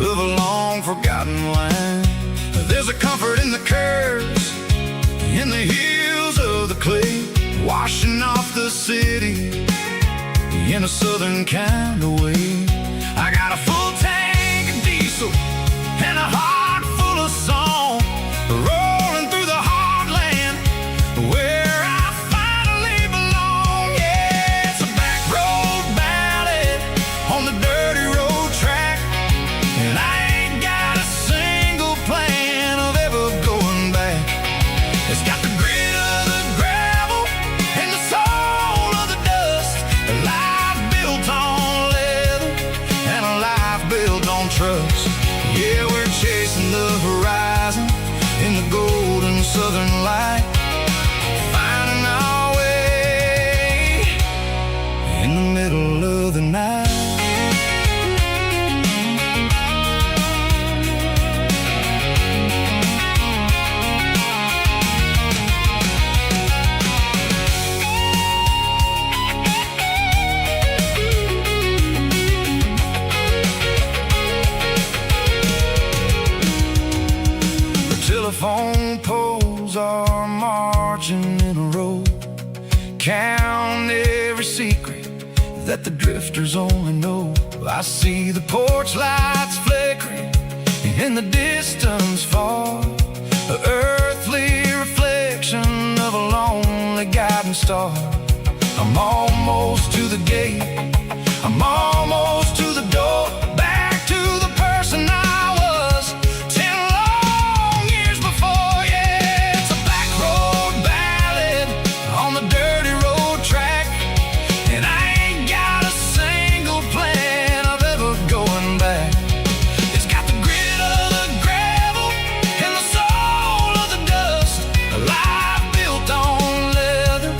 of a long forgotten line. There's a comfort in the curves, in the hills of the clay, washing off the city in a southern kind of way. I got a full tank of diesel and a heart full of song, rolling through the heartland where I finally belong. Yeah, it's a back road ballad on the dirty road track, and I ain't got a single plan of ever going back. It's got the grit of the gravel and the soul of the dust, a life built on leather and a life built on trust. Yeah, we're chasing the horizon in the golden southern light, finding our way in the middle of the night. Telephone poles are marching in a row, count every secret that the drifters only know. I see the porch lights flickering in the distance far, an earthly reflection of a lonely guiding star. I'm almost to the gate, I'm almost to the door, back to the person I was 10 long years before. Yeah, it's a back road ballad on the dirty road track, and I ain't got a single plan of ever going back. It's got the grit of the gravel and the soul of the dust, a life built on leather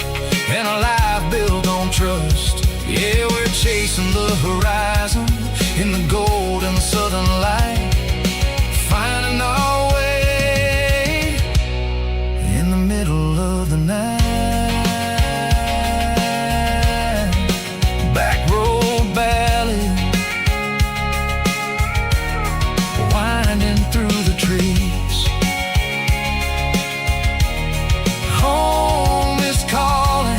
and a life built on trust. Yeah, we're chasing the horizon in the golden southern light, finding our way in the middle of the night. Back road ballad, winding through the trees. Home is calling.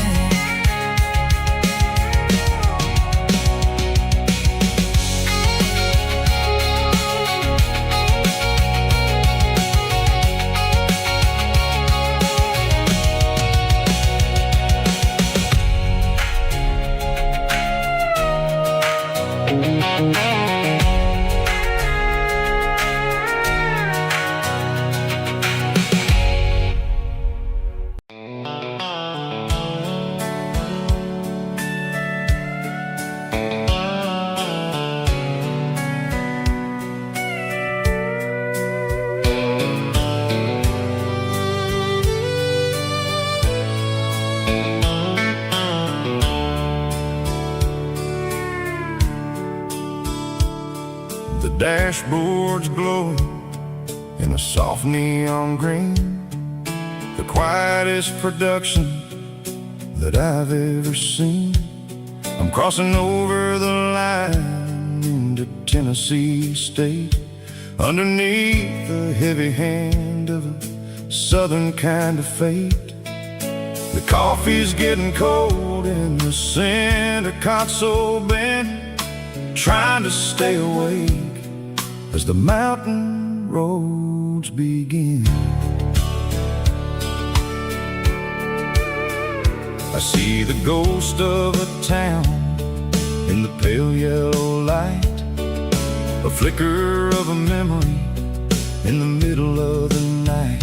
The dashboard's glowing in a soft neon green, the quietest production that I've ever seen. I'm crossing over the line into Tennessee State, underneath the heavy hand of a southern kind of fate. The coffee's getting cold in the center console bin, trying to stay awake as the mountain roads begin. I see the ghost of a town in the pale yellow light, a flicker of a memory in the middle of the night.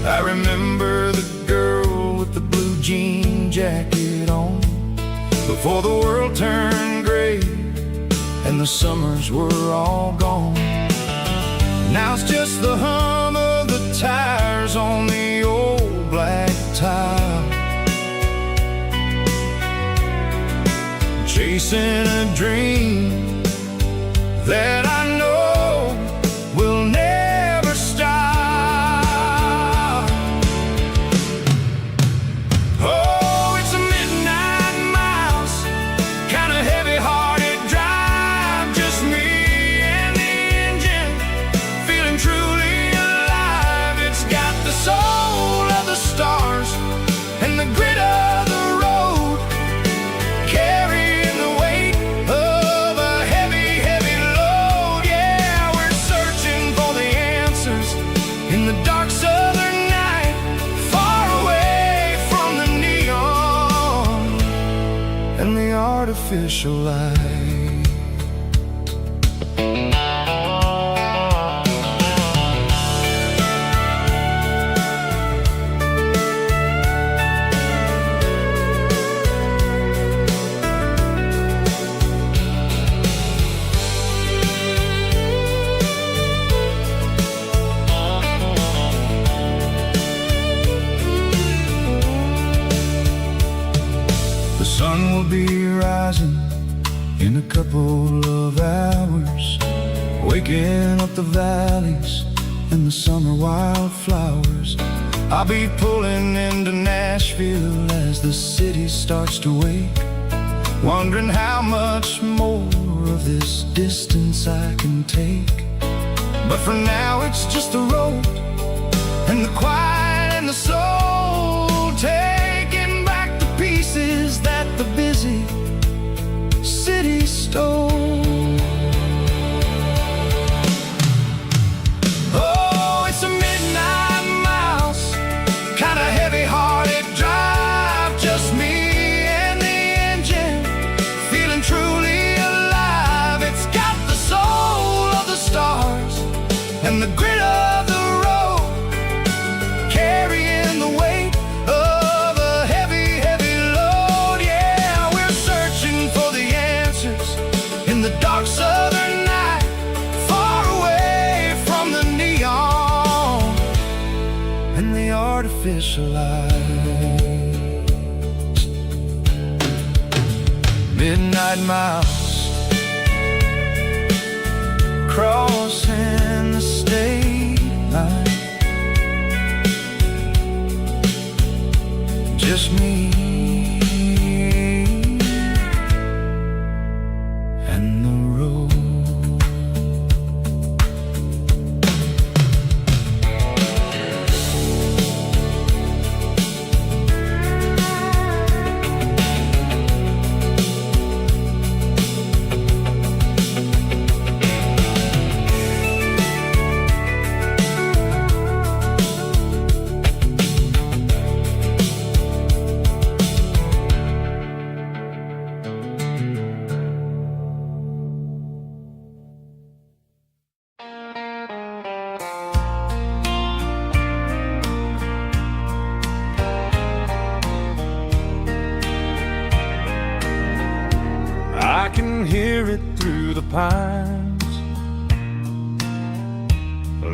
I remember the girl with the blue jean jacket on, before the world turned gray and the summers were all gone. Now it's just the hum of the tires on the old black tile, chasing a dream that I know will never stop. Oh, it's a midnight mouse, kind of heavy-hearted drive, just me and the engine, feeling truly alive. It's got the soul of the stars and the grit of the road, carrying the weight of a heavy, heavy load. Yeah, we're searching for the answers in the dark southern night, far away from the neon and the artificial light. The sun will be rising in a couple of hours, waking up the valleys and the summer wildflowers. I'll be pulling into Nashville as the city starts to wake, wondering how much more of this distance I can take. But for now it's just the road and the quiet and the soul, taking back the pieces that the busy city stole. Oh, it's a midnight mouse, kind of heavy-hearted drive, just me and the engine, feeling truly alive. It's got the soul of the stars and the grit of the road, carrying the weight of a heavy, heavy load. Yeah, we're searching for the answers in the dark southern night, far away from the neon and the artificial lights. Midnight mouse, crossing the state line, just me and the road. I can hear it through the pines,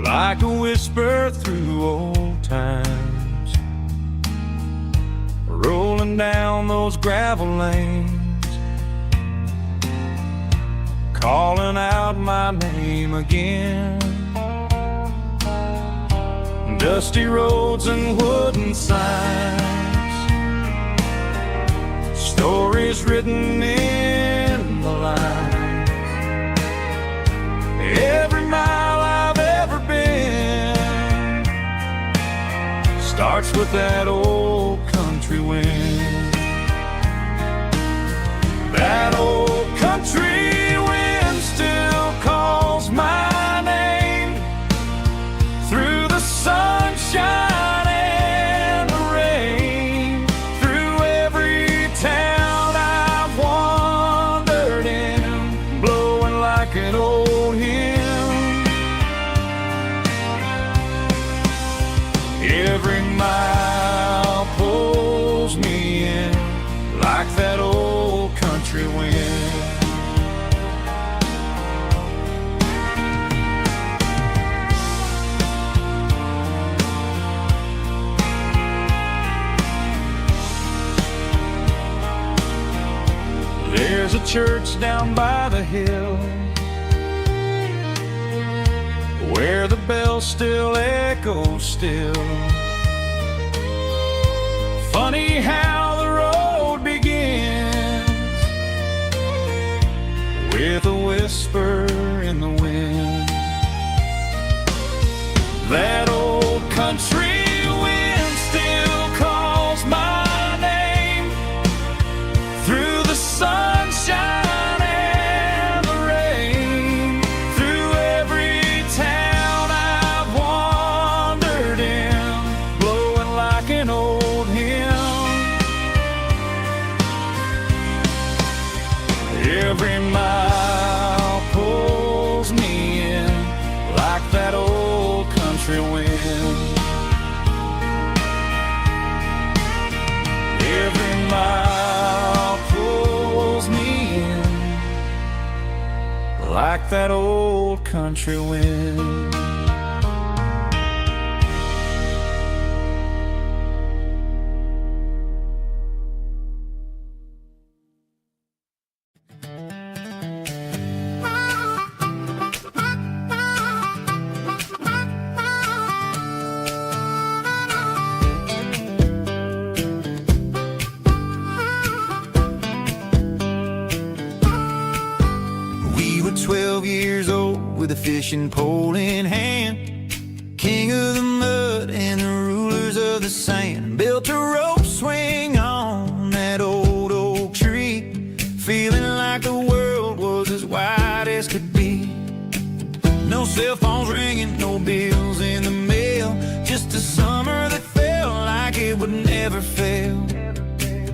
like a whisper through old times, rolling down those gravel lanes, calling out my name again. Dusty roads and wooden signs, stories written in the lines. Every mile I've ever been starts with that old country wind. That old country wind still calls my name through the sunshine and the rain, through every town I've wandered church down by the hill, where the bells still echo still. Funny how the road begins with a whisper in the wind. That old country wind still calls my name through the sunshine and the rain, through every town I've wandered in, blowing like an old hymn. Every mile pulls me in like that old country wind. Every mile pulls me in like that old country wind. We were 12 years old with a fishing pole in hand, king of the mud and the rulers of the sand. Built a rope swing on that old oak tree, feeling like the world was as wide as could be. No cell phones ringing, no bills in the mail, just a summer that felt like it would never fail.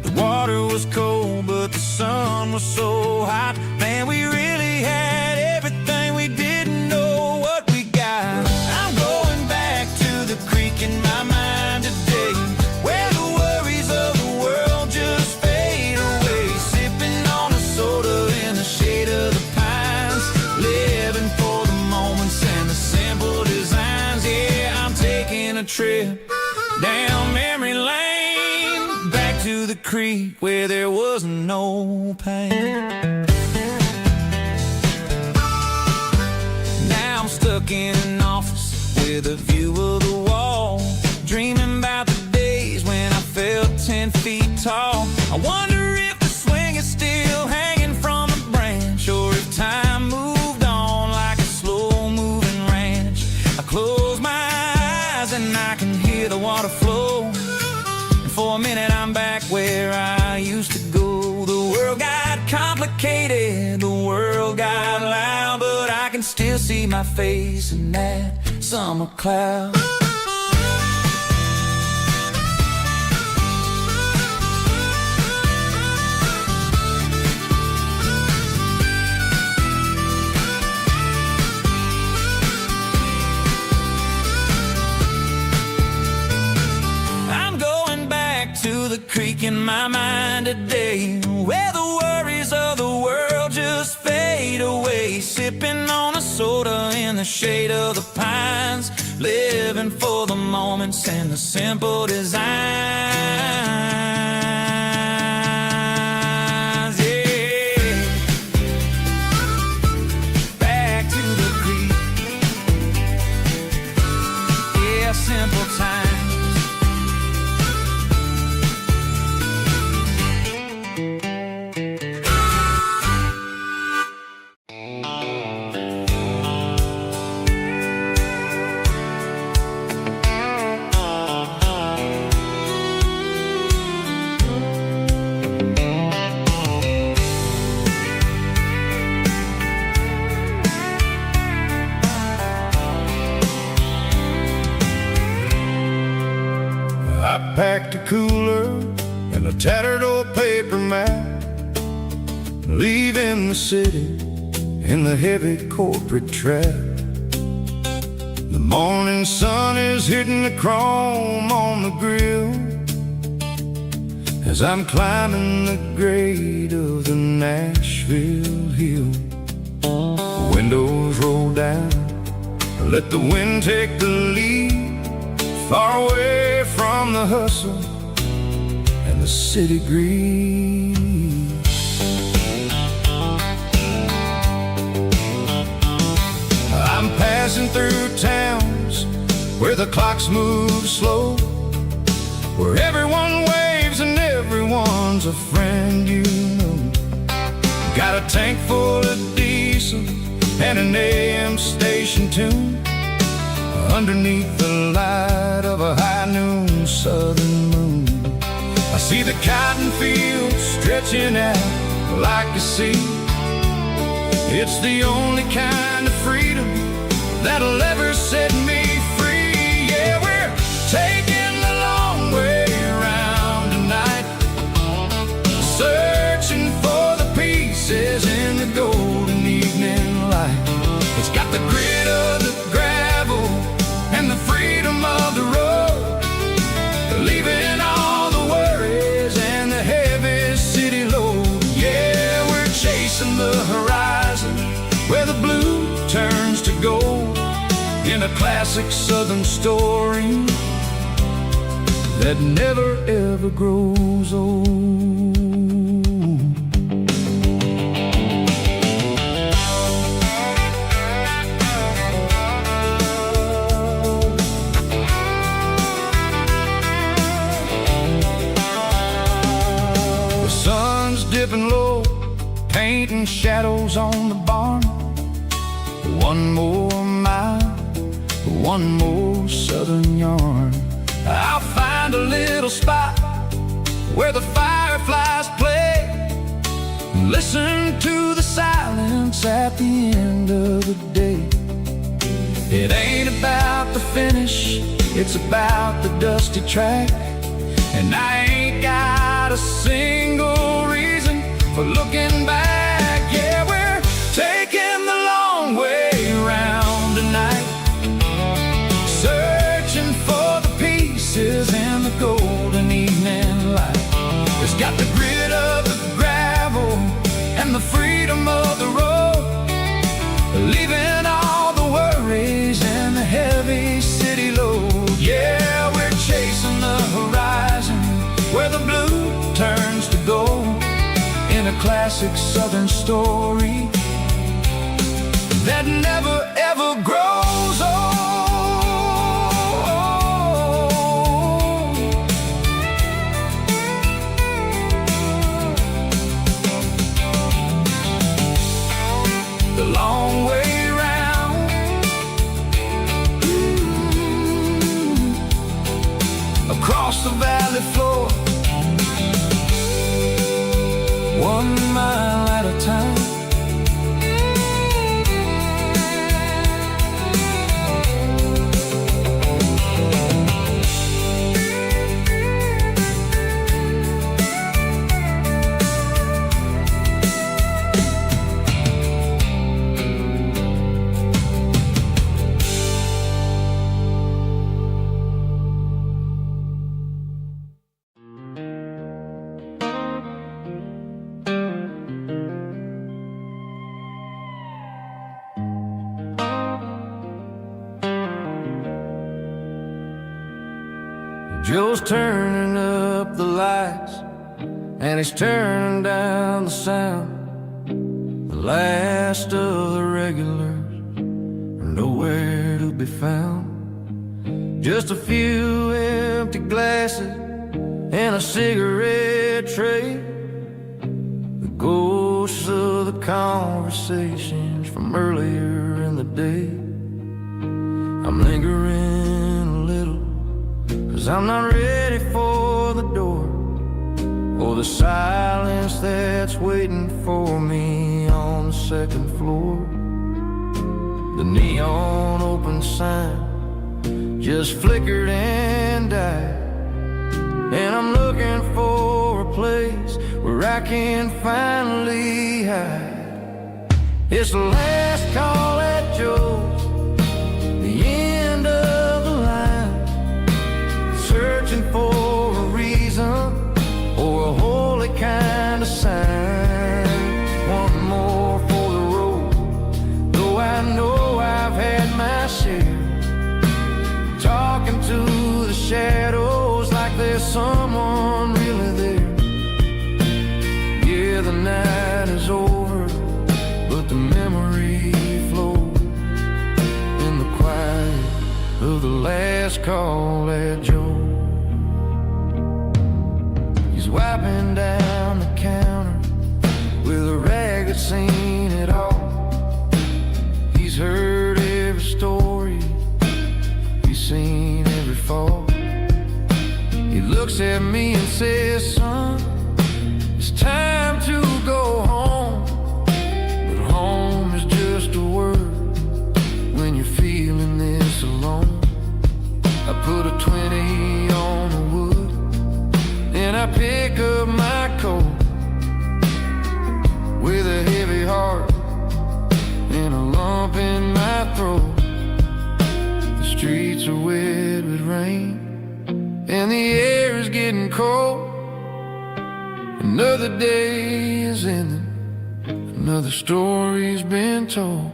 The water was cold, but the sun was so hot. Man, we really had everything, we didn't know what we got. I'm going back to the creek in my mind today, where the worries of the world just fade away. Sipping on a soda in the shade of the pines, living for the moments and the simple designs. Yeah, I'm taking a trip down memory lane, back to the creek where there was no pain. Now I'm stuck in an office with a view of the wall, dreaming about the days when I felt 10 feet tall. I wonder if the swing is still hanging from a branch, or if time moved on like a slow-moving ranch. I close my eyes and I can hear the water flow, and for a minute I'm back where I used to go. The world got complicated, the world got loud, but I can still see my face in that summer cloud. I'm going back to the creek in my mind today, where the worries of the world just fade away. Sipping on a soda in the shade of the pines, living for the moments and the simple designs. Yeah, back to the creek. Yeah, simple times. I packed a cooler and a tattered old paper map, leaving the city in the heavy corporate trap. The morning sun is hitting the chrome on the grill as I'm climbing the grade of the Nashville hill. The windows roll down, let the wind take the lead, far away from the hustle and the city greed. Cruising through towns where the clocks move slow, where everyone waves and everyone's a friend you know. Got a tank full of diesel and an AM station tune, underneath the light of a high noon southern moon. I see the cotton fields stretching out like a sea. It's the only kind of freedom that'll ever set me free. Yeah, we're taking the long way around tonight, searching for the pieces in the golden evening light. It's got the grit of the gravel and the freedom of the road, leaving all the worries and the heavy city load. Yeah, we're chasing the horizon where the blue turns to gold, in a classic southern story that never ever grows old. The sun's dipping low, painting shadows on the barn. One more mile, one more southern yarn. I'll find a little spot where the fireflies play, and listen to the silence at the end of the day. It ain't about the finish, it's about the dusty track. And I ain't got a single reason for looking back. Yeah, we're taking the long way around tonight, searching for the pieces in the golden evening light. It's got the grit of the gravel and the freedom of the road, leaving all the worries and the heavy city load. Yeah, we're chasing the horizon where the blue turns to gold, in a classic southern story that never ever grows old. The long way round, across the valley floor, 1 mile at a time. Joe's turning up the lights and he's turning down the sound. The last of the regulars are nowhere to be found. Just a few empty glasses and a cigarette tray, the ghosts of the conversations from earlier in the day. I'm lingering a little, 'cause I'm not ready for the door, or the silence that's waiting for me on the second floor. The neon open sign just flickered and died, and I'm looking for a place where I can finally hide. It's the last call at Joe's, the end of the line, searching for a reason or a holy kind of sign. One more for the road, though I know I've had my share, talking to the shadows like there's someone really there. Yeah, the night is over, but the memory flows last call at Joe. He's wiping down the counter with a rag that's seen it all. He's heard every story, he's seen every fall. He looks at me and says, son, it's time to go home. But home is just a word when you're feeling this alone. I put a 20 on the wood and I pick up my coat with a heavy heart and a lump in my throat. The streets are wet with rain and the air is getting cold. Another day is ending, another story's been told.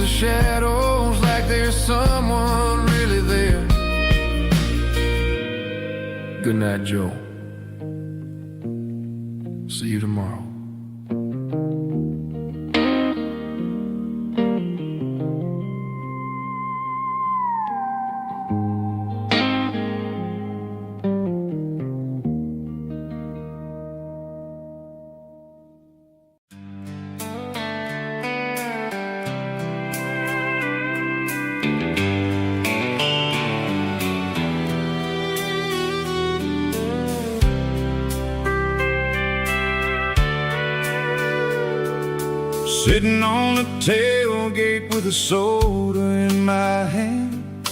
Shadows like there's someone really there. Good night, Joe. See you tomorrow. Sitting on the tailgate with a soda in my hand,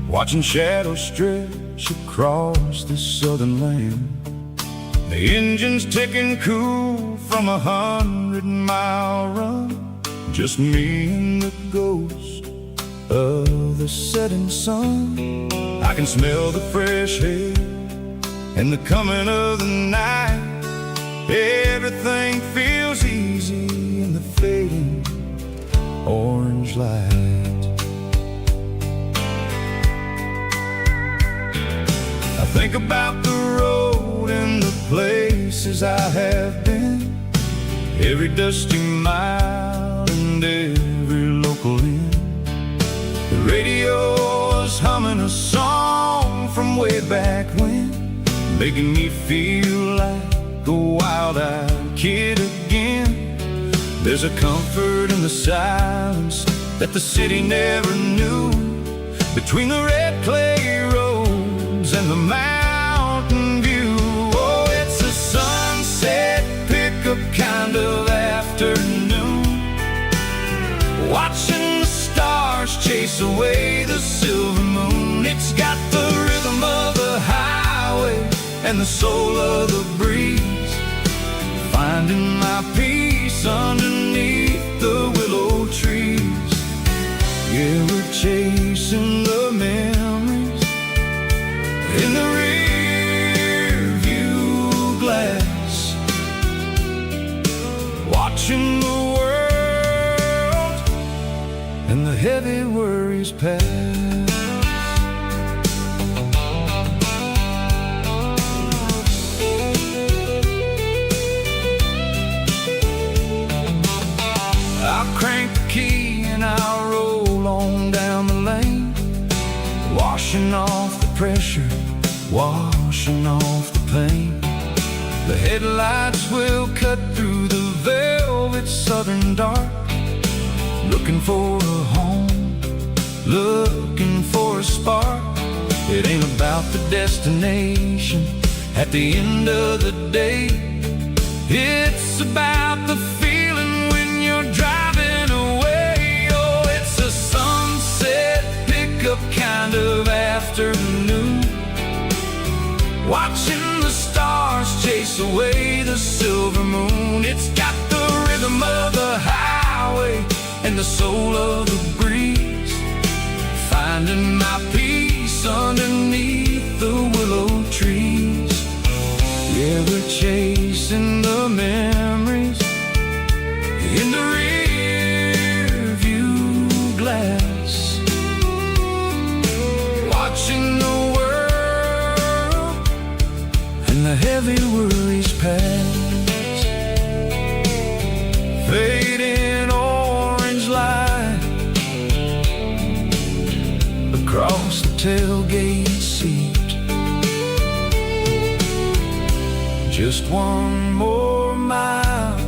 watching shadows stretch across this southern land. The engine's ticking cool from 100-mile run, just me and the ghost of the setting sun. I can smell the fresh air and the coming of the night. Everything feels easy in the fading orange light. I think about the road and the places I have been, every dusty mile and every local inn. The radio is humming a song from way back when, making me feel like a wild-eyed kid again. There's a comfort in the silence that the city never knew, between the red clay roads and the mountain view. Oh, it's a sunset pickup kind of afternoon, watching the stars chase away the silver moon. It's got the rhythm of the highway and the soul of the breeze, finding my peace underneath the willow trees. Yeah, we're chasing the memories in the rear view glass, watching the world and the heavy worries pass. I'll crank the key and I'll roll on down the lane, washing off the pressure, washing off the pain. The headlights will cut through the velvet southern dark, looking for a home, looking for a spark. It ain't about the destination at the end of the day, it's about the feeling when you're driving away. Oh, chase away the silver moon. It's got the rhythm of the highway and the soul of the breeze, finding my peace underneath the willow trees. Yeah, we're chasing the memories in the rear view glass, watching the world and the heavy worries pass. Fading orange light across the tailgate seat. Just one more mile.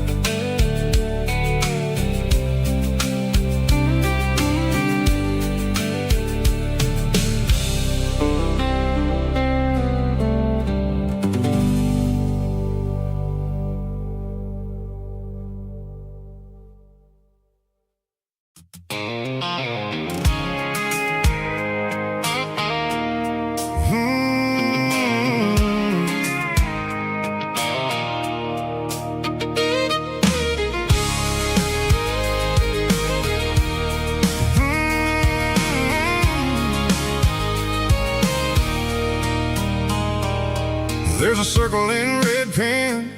There's a circle in red pen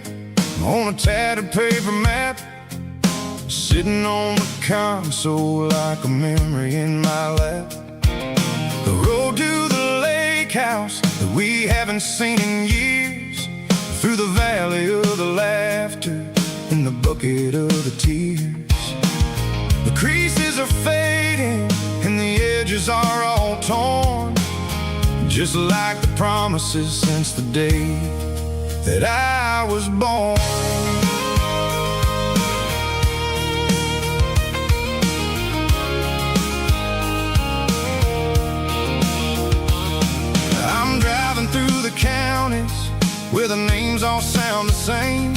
on a tattered paper map, sitting on the console like a memory in my lap. The road to the lake house that we haven't seen in years, through the valley of the laughter and the bucket of the tears. The creases are fading and the edges are all torn, just like the promises since the day that I was born. I'm driving through the counties where the names all sound the same,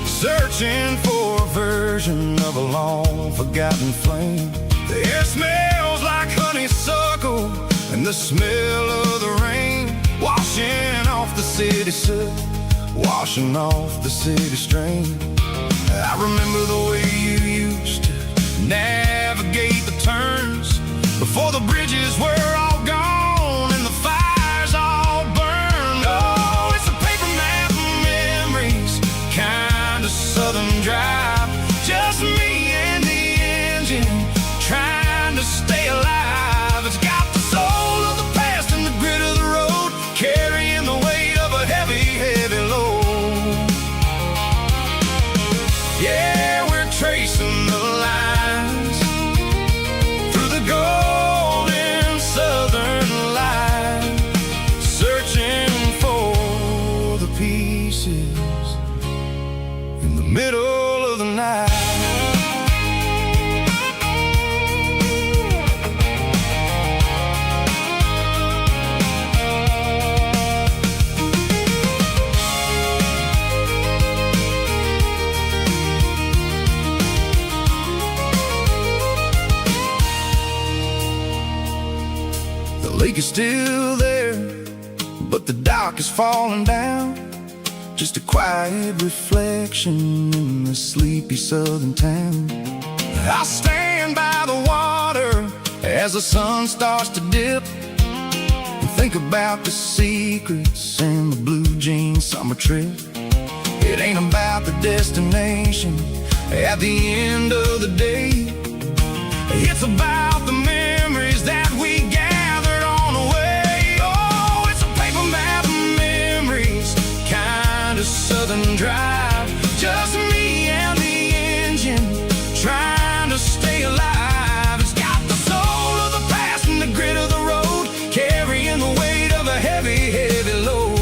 searching for a version of a long forgotten flame. The air smells like honeysuckle and the smell of the rain, washing off the city soot, washing off the city strain. I remember the way you used to navigate the turns before the bridges were all gone and the fires all burned. Oh, it's a paper map of memories, kind of southern drive, just me and the engine trying to stay alive. It's got the soul of the past and the grit of the road, carrying the weight of a heavy, heavy load. Yeah, we're tracing the lines through the golden southern light, searching for the pieces in the middle of the night. The lake is still there, but the dock is falling down, just a quiet reflection in the sleepy southern town. I'll stand by the water as the sun starts to dip and think about the secrets and the blue jean summer trip. It ain't about the destination at the end of the day, it's about the memories that we gathered on the way. Oh, it's a paper map of memories, kind of southern drive, just me and the engine trying to stay alive. It's got the soul of the past and the grit of the road, carrying the weight of a heavy, heavy load.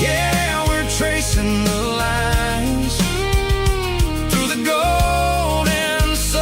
Yeah, we're tracing the lines through the golden sun.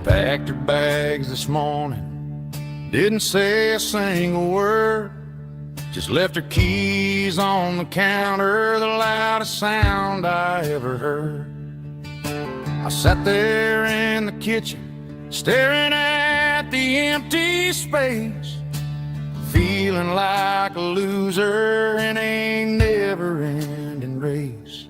packed her bags this morning, didn't say a single word, just left her keys on the counter, the loudest sound I ever heard. I sat there in the kitchen, staring at the empty space, feeling like a loser in a never-ending race.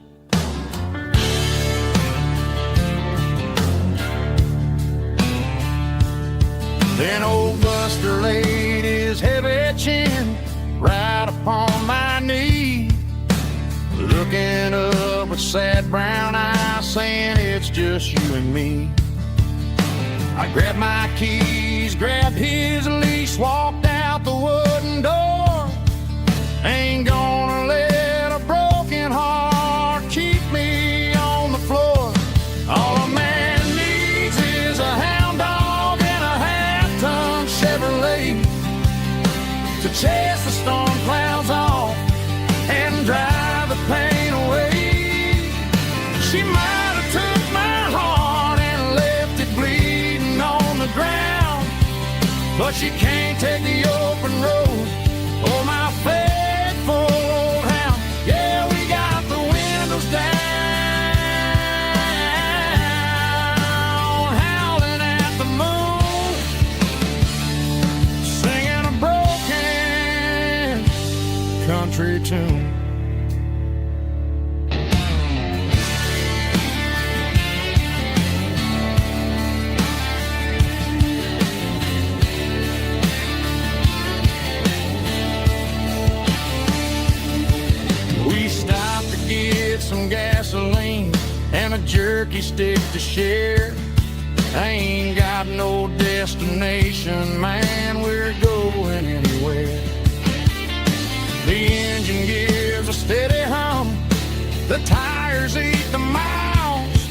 Then old Buster laid his heavy chin right upon my knee, looking up with sad brown eyes, saying it's just you and me. I grabbed my keys, grabbed his leash, walked out the wooden door. Ain't gonna let a broken heart keep me on the floor. All a man needs is a hound dog and a half-ton Chevrolet to chase the storm clouds off and drive the pain away. She might have took my heart and left it bleeding on the ground, but she can't take the open road or my faithful old hound. Yeah, we got the windows down, howling at the moon, singing a broken country tune. Some gasoline and a jerky stick to share. I ain't got no destination, man, we're going anywhere. The engine gives a steady hum, the tires eat the miles.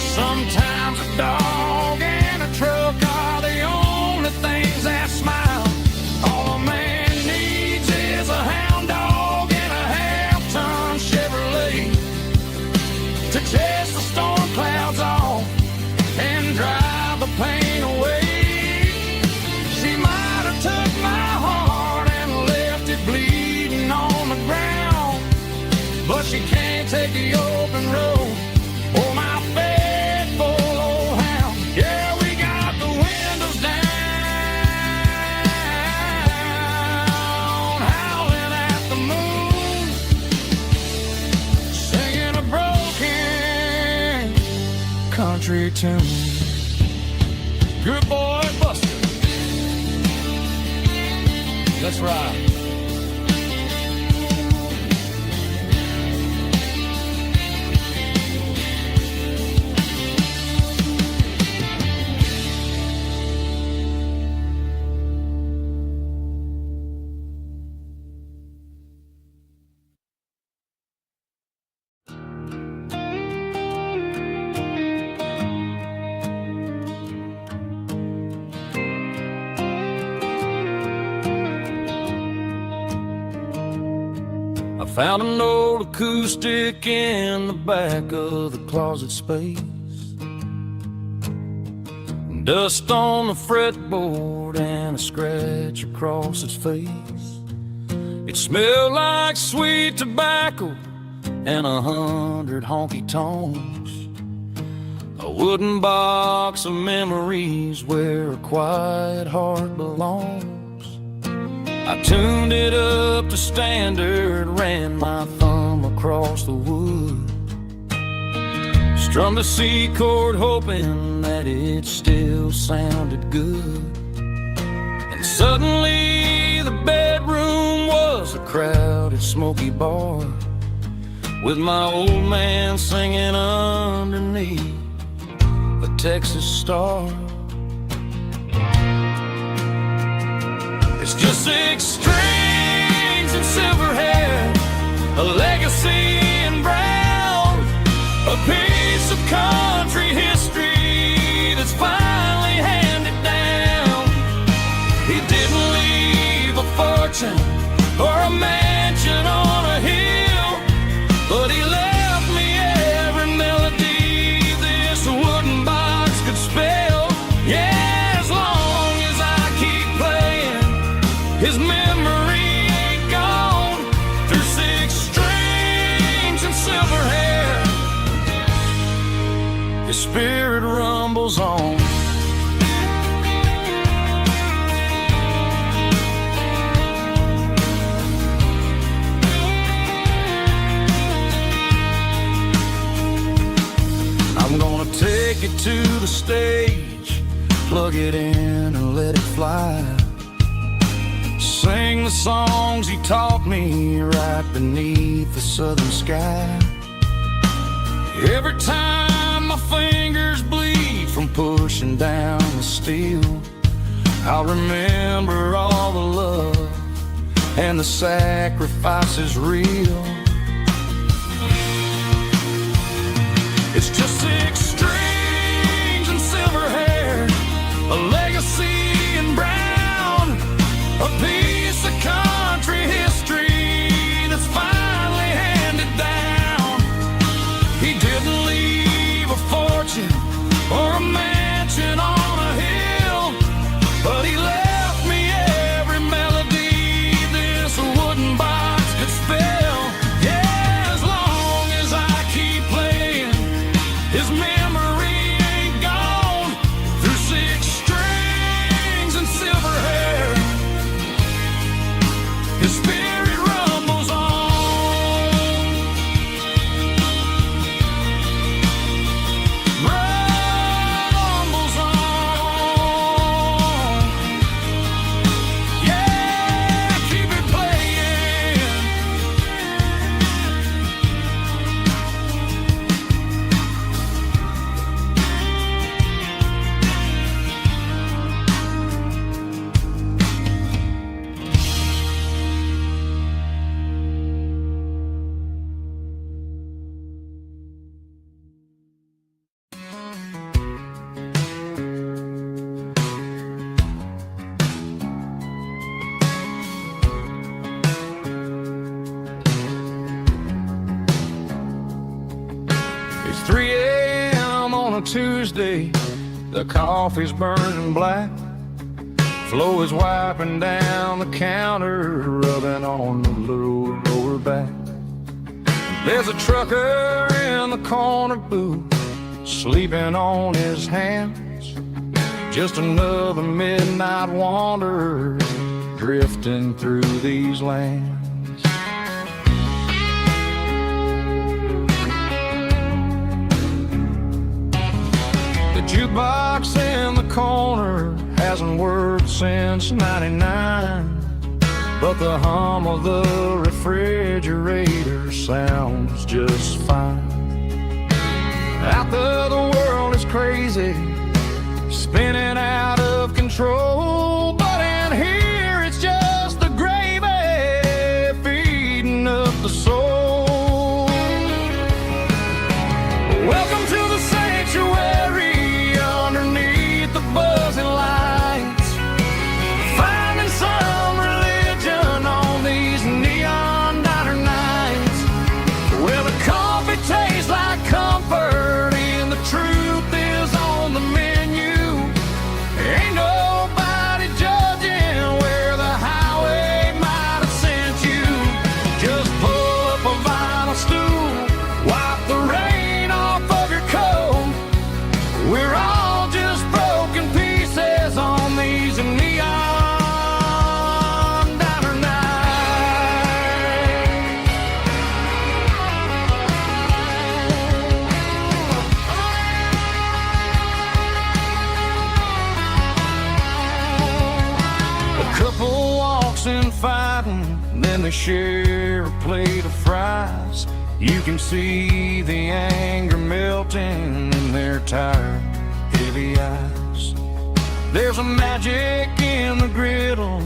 Sometimes a dog and a truck are the only things that smile. All a man needs is a hound dog and a half-ton Chevrolet to chase the storm clouds off and drive the pain away. She might have took my heart and left it bleeding on the ground, but she can't take the open road or my faithful old hound. Yeah, we got the windows down, howling at the moon, singing a broken country tune. Good boy, Buster. Let's ride. Found an old acoustic in the back of the closet space. Dust on the fretboard and a scratch across its face. It smelled like sweet tobacco and 100 honky-tonks. A wooden box of memories where a quiet heart belongs. I tuned it up to standard, ran my thumb across the wood, strummed a C chord hoping that it still sounded good. And suddenly the bedroom was a crowded smoky bar, with my old man singing underneath a Texas star. It's just 6 strings and silver hair, a legacy in brown, a piece of country history that's finally handed down. He didn't leave a fortune or a mansion on a hill, but he left me every melody this wooden box could spell. Yeah. stage, plug it in and let it fly. Sing the songs he taught me right beneath the southern sky. Every time my fingers bleed from pushing down the steel, I'll remember all the love and the sacrifices real. It's just 6 strings and silver hair, a legacy in brown, a piece of country history that's finally handed down. He didn't leave a fortune or a mansion on a hill, but he left me every melody this wooden box could spell. Yeah, as long as I keep playing, his memory ain't gone. Through 6 strings and silver hair, his spirit rumbles on. Rumbles on. Yeah, keep it playing. It's 3 a.m. on a Tuesday, the coffee's burning black. Flo is wiping down the counter, rubbing on the little lower back. There's a trucker in the corner booth, sleeping on his hands. Just another midnight wanderer, drifting through these lands. The jukebox in the corner hasn't worked since '99, but the hum of the refrigerator sounds just fine. Out there the world is crazy, spinning out of control, but in here it's just the gravy feeding up the soul. Welcome to the sanctuary underneath the buzzing lights, finding some religion on these neon diner nights, where the coffee tastes like comfort and the truth is on the menu. Ain't nobody judging where the highway might have sent you. Just pull up a vinyl stool, wipe the rain off of your coat. We're all just broken pieces on these neon diner nights. A couple walks in fighting, then they share a plate of fries. You can see the anger melting in their tired, heavy eyes. There's a magic in the griddle,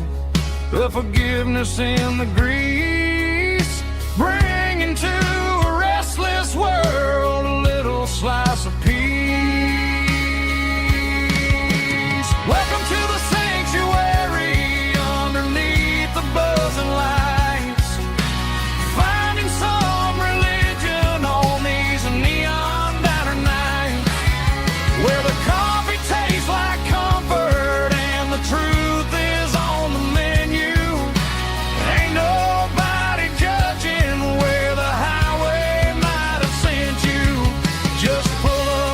a forgiveness in the grease, bringing to a restless world a little slice of peace. Welcome to the sanctuary underneath the buzzing lights, finding some religion on these neon diner nights, where the coffee tastes like comfort and the truth is on the menu. Ain't nobody judging where the highway might have sent you. Just pull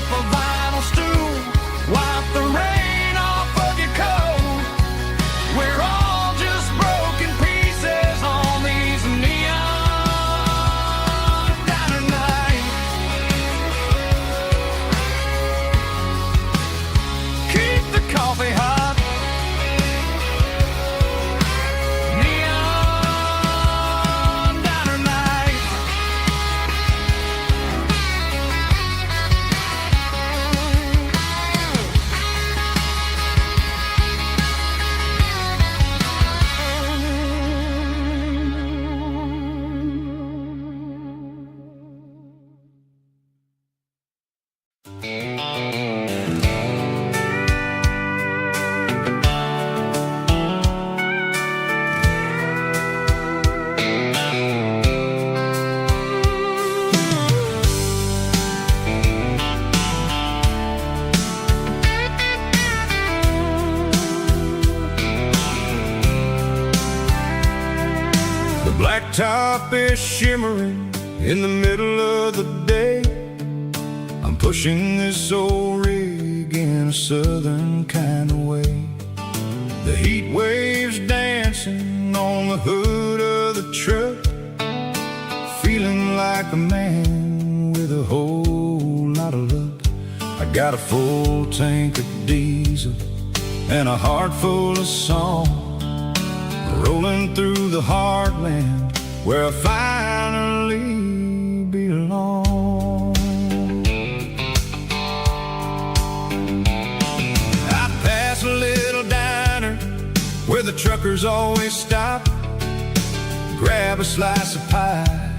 top is shimmering in the middle of the day. I'm pushing this old rig in a southern kind of way. The heat waves dancing on the hood of the truck, feeling like a man with a whole lot of luck. I got a full tank of diesel and a heart full of song, rolling through the heartland where I finally belong. I pass a little diner where the truckers always stop, grab a slice of pie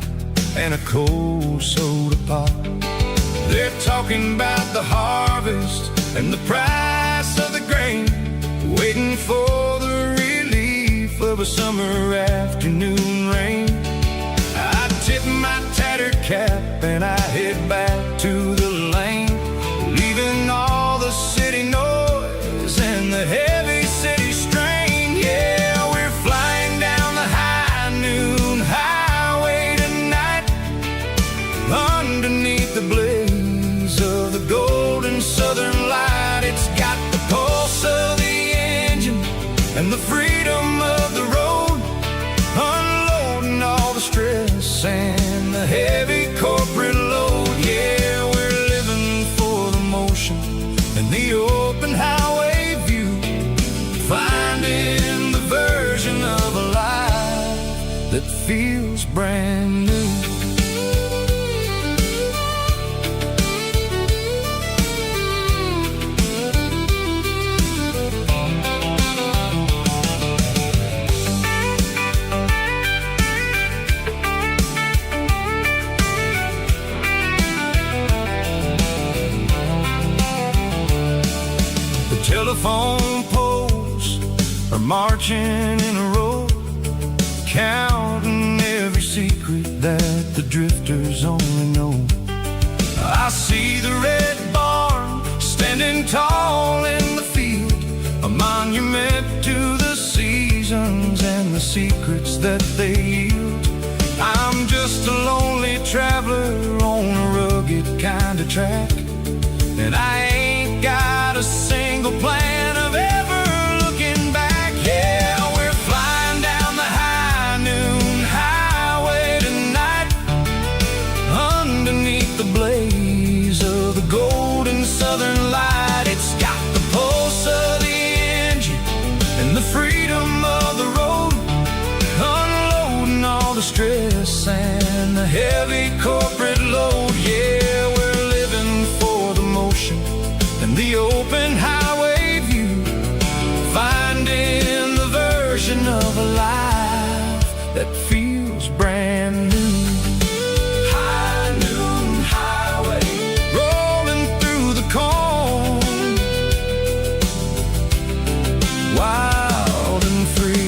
and a cold soda pop. They're talking about the harvest and the price of the grain, waiting for the relief of a summer afternoon rain. I tip my tattered cap and I head back to the lane, leaving all the city noise and the heavy city strain. Yeah, we're flying down the high noon highway tonight, underneath the blaze of the golden southern light. It's got the pulse of the engine and the freedom of the road, unloading all the stress and the heavy corporate load. Yeah, we're living for the motion and the open highway view, finding the version of a life that feels brand new. Telephone poles are marching in a row, counting every secret that the drifters only know. I see the red barn standing tall in the field, a monument to the seasons and the secrets that they yield. I'm just a lonely traveler on a rugged kind of track, and I ain't got a single plan of ever looking back. Yeah, we're flying down the high noon highway tonight, underneath the blaze of the golden southern light. It's got the pulse of the engine and the freedom of the road, unloading all the stress and the heavy corporate load. Yeah, we're living for the motion and the open highway view, finding the version of a life that feels brand new. High noon highway, rolling through the corn, wild and free.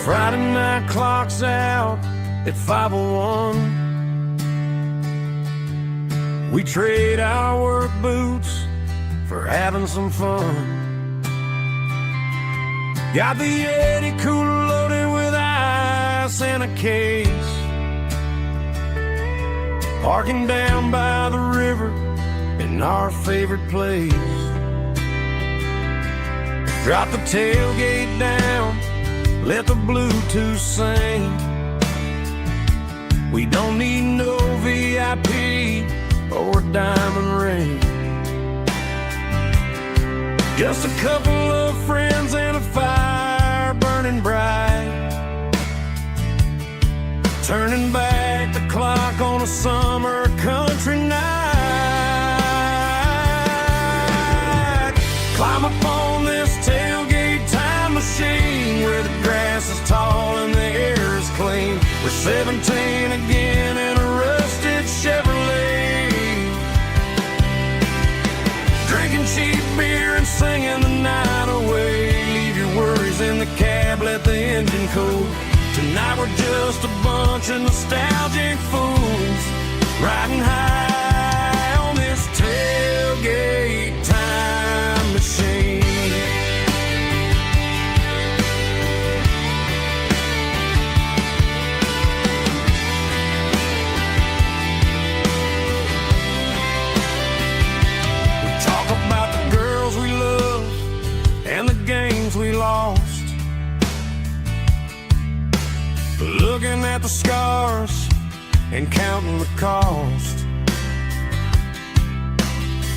Friday night clock's out at 5:01. We trade our work boots for having some fun. Got the Yeti cooler loaded with ice and a case, parking down by the river in our favorite place. Drop the tailgate down, let the Bluetooth sing. We don't need no VIP or diamond ring, just a couple of friends and a fire burning bright, turning back a summer country night. Climb up on this tailgate time machine where the grass is tall and the air is clean. We're 17 again in a rusted Chevrolet, drinking cheap beer and singing the night away. Leave your worries in the cab, let the engine cool. Tonight we're just a bunch of nostalgic fools riding high on this tailgate time machine. We talk about the girls we love and the games we lost, looking at the scars and counting the cost.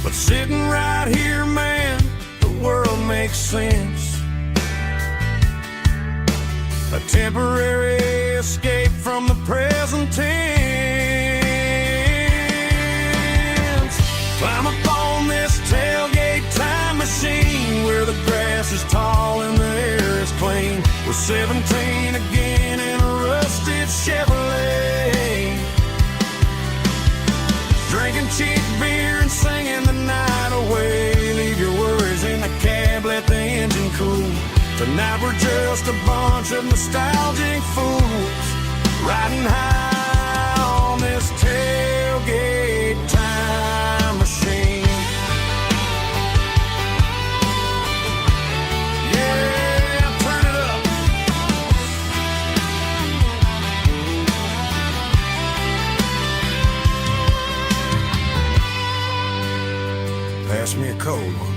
But sitting right here, man, the world makes sense. A temporary escape from the present tense. Climb up on this tailgate time machine where the grass is tall and the air is clean. We're 17 again in a rusted Chevrolet, drinking cheap beer and singing the night away. Leave your worries in the cab, let the engine cool. Tonight we're just a bunch of nostalgic fools riding high on this tailgate time machine. Yeah, turn it up. Pass me a cold one.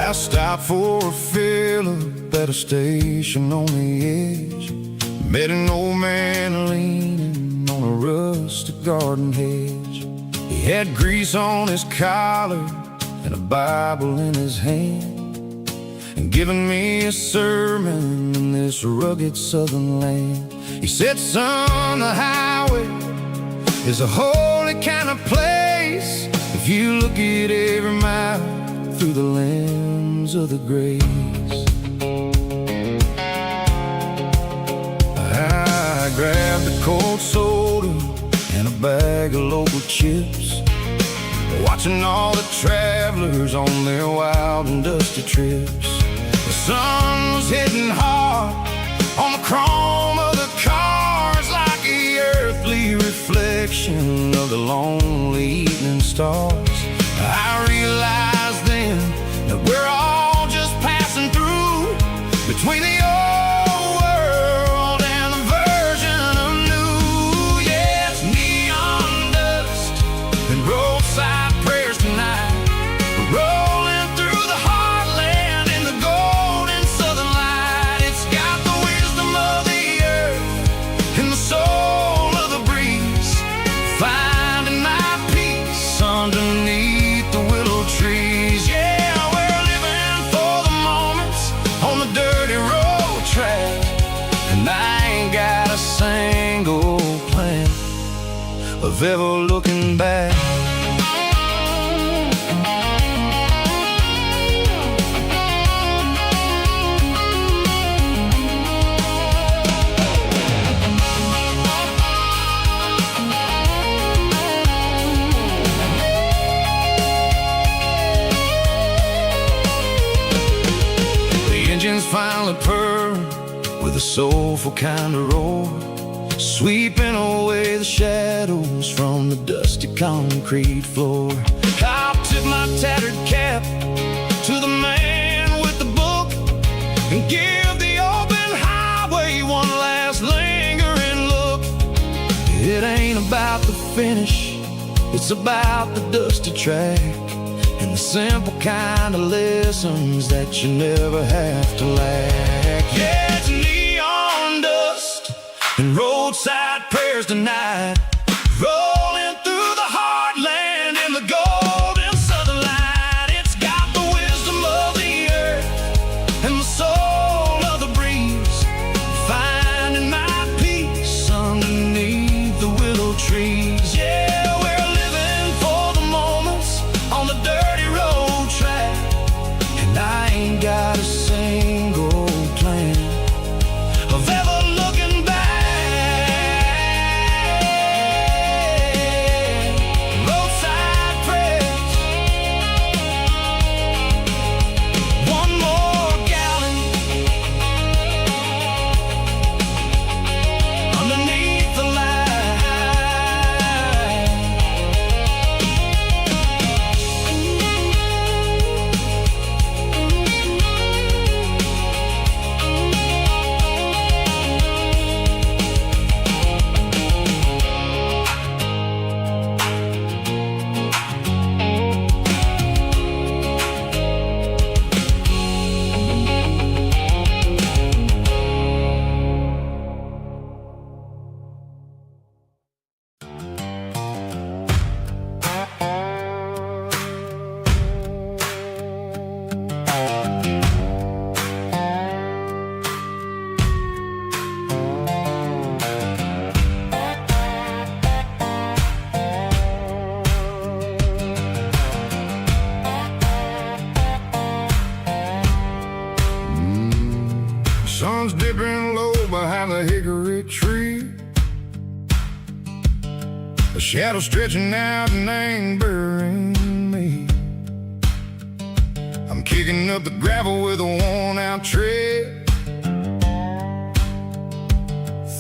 I stopped for a fill-up at a station on the edge. Met an old man leaning on a rustic garden hedge. He had grease on his collar and a Bible in his hand, and giving me a sermon in this rugged southern land. He said, son, the highway is a holy kind of place if you look at every mile through the lens of the grace. I grabbed a cold soda and a bag of local chips, watching all the travelers on their wild and dusty trips. The sun was hitting hard on the chrome of the cars, like the earthly reflection of the lonely evening stars. I realized then that we're all just passing through between the old world and the version of new. Yeah, it's neon dust and roadside prayers tonight. We're rolling through the heartland in the golden southern light. It's got the wisdom of the earth and the soul of the breeze, finding my peace underneath the willow trees. Yeah, we're living for the moments on the dirty road track, and I ain't got a single plan of ever looking back. Engines finally purr with a soulful kind of roar, sweeping away the shadows from the dusty concrete floor. I'll tip my tattered cap to the man with the book and give the old finish. It's about the dusty track and the simple kind of lessons that you never have to lack. Yeah, it's neon dust and roadside prayers tonight, rolling through the heartland in the golden southern light. It's got the wisdom of the earth and the soul of the breeze, finding my peace underneath the willow trees. Yeah, we're living for the moments on the dirty road track, and I ain't got a single plan of ever looking back. Roadside prayers, one more gallon underneath the light. Sun's dipping low behind the hickory tree, a shadow stretching out and ain't burying me. I'm kicking up the gravel with a worn-out tread,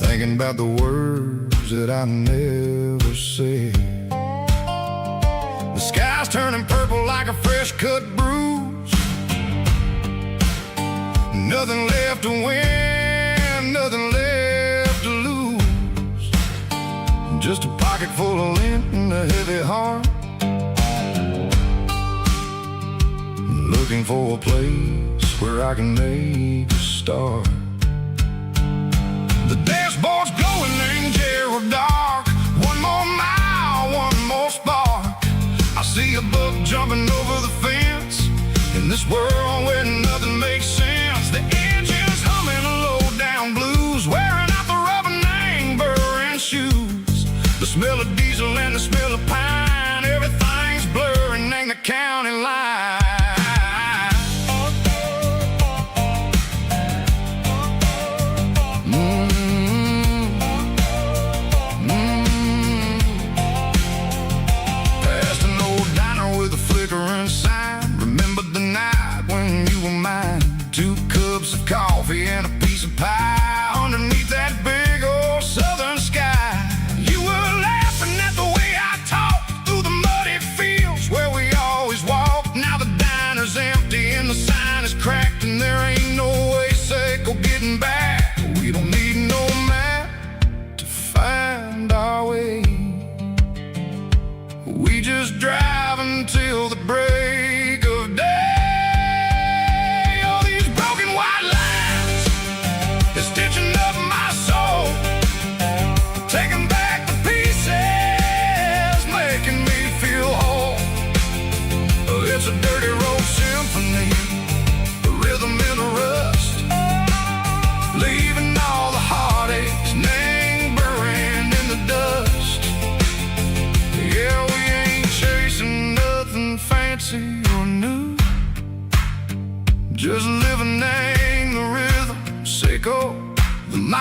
thinking about the words that I never said. The sky's turning purple like a fresh-cut bruise. Nothing left to win, nothing left to lose. Just a pocket full of lint and a heavy heart, looking for a place where I can make a start. The dashboard's glowing angel dark. One more mile, one more spark. I see a buck jumping over the fence in this world where nothing makes sense. The engine's humming a low-down blues, wearing out the rubber name burring shoes. The smell of diesel and the smell of pine, everything's blurring, ain't the county line. Past an old diner with a flickering sign. Remember the night when you were mine. 2 cups of coffee and a piece of pie underneath that big old southern sky. You were laughing at the way I talked through the muddy fields where we always walked. Now the diner's empty and the sign is cracked, and there ain't no way safe or getting back. We don't need no map to find our way. We just drive until the break of day. Stitching up my soul, taking back the pieces, making me feel whole. It's a dirty road symphony, a rhythm in the rust, leaving all the heartaches, name buried in the dust. Yeah, we ain't chasing nothing fancy or new, just living in the rhythm. Sickle the miles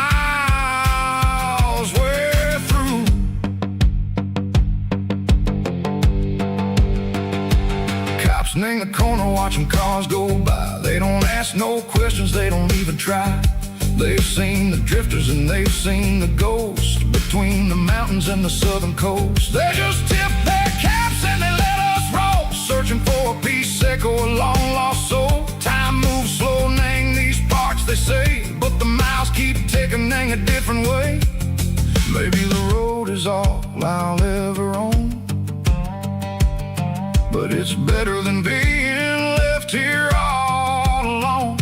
we're through. Cops in the corner watching cars go by. They don't ask no questions, they don't even try. They've seen the drifters and they've seen the ghosts between the mountains and the southern coast. They just tip their caps and they let us roll, searching for a piece, echo, a long lost soul. Time moves slow, nang these parts they say, but the miles keep ticking a different way. Maybe the road is all I'll ever own, but it's better than being left here all alone.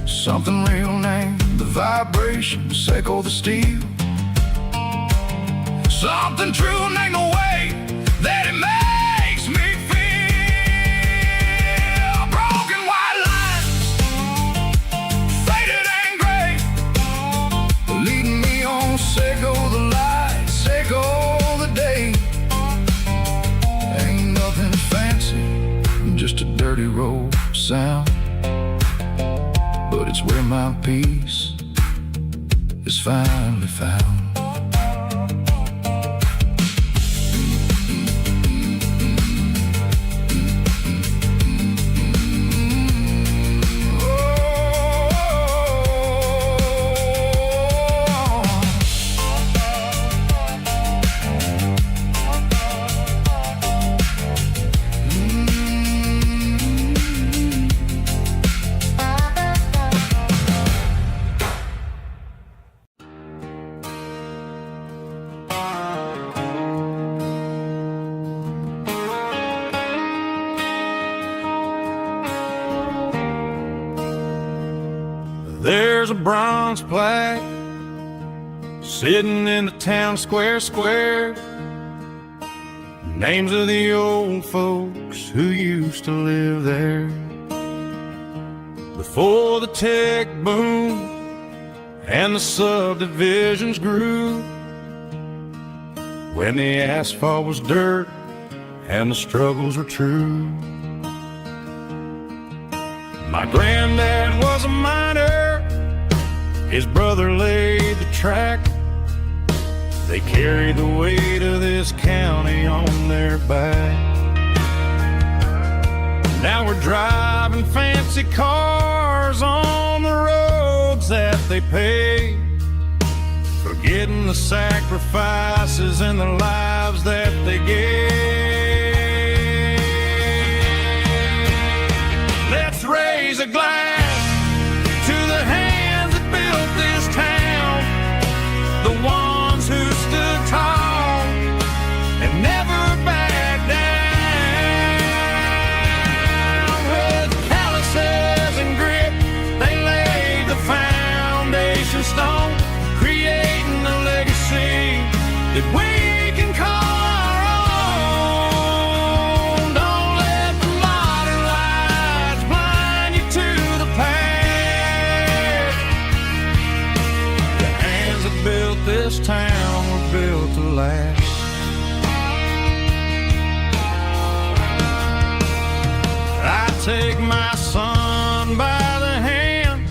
Something real named the vibrations echo the steel. Something true named the way that it makes me feel. Broken white lines, faded and gray, leading me on. Say go the light, say go the day. Ain't nothing fancy, just a dirty road sound, but it's where my peace is finally found. There's a bronze plaque sitting in the town square. Names of the old folks who used to live there before the tech boom and the subdivisions grew, when the asphalt was dirt and the struggles were true. My granddad was a miner, his brother laid the track. They carried the weight of this county on their back. Now we're driving fancy cars on the roads that they paved, forgetting the sacrifices and the lives that they gave. Let's raise a glass to the hands that built this town, the ones who stood tall and never backed down. With calluses and grit, they laid the foundation stone, creating a legacy that we can call our own. Don't let the modern lights blind you to the past. The hands that built this town were built to last. I take my son by the hand,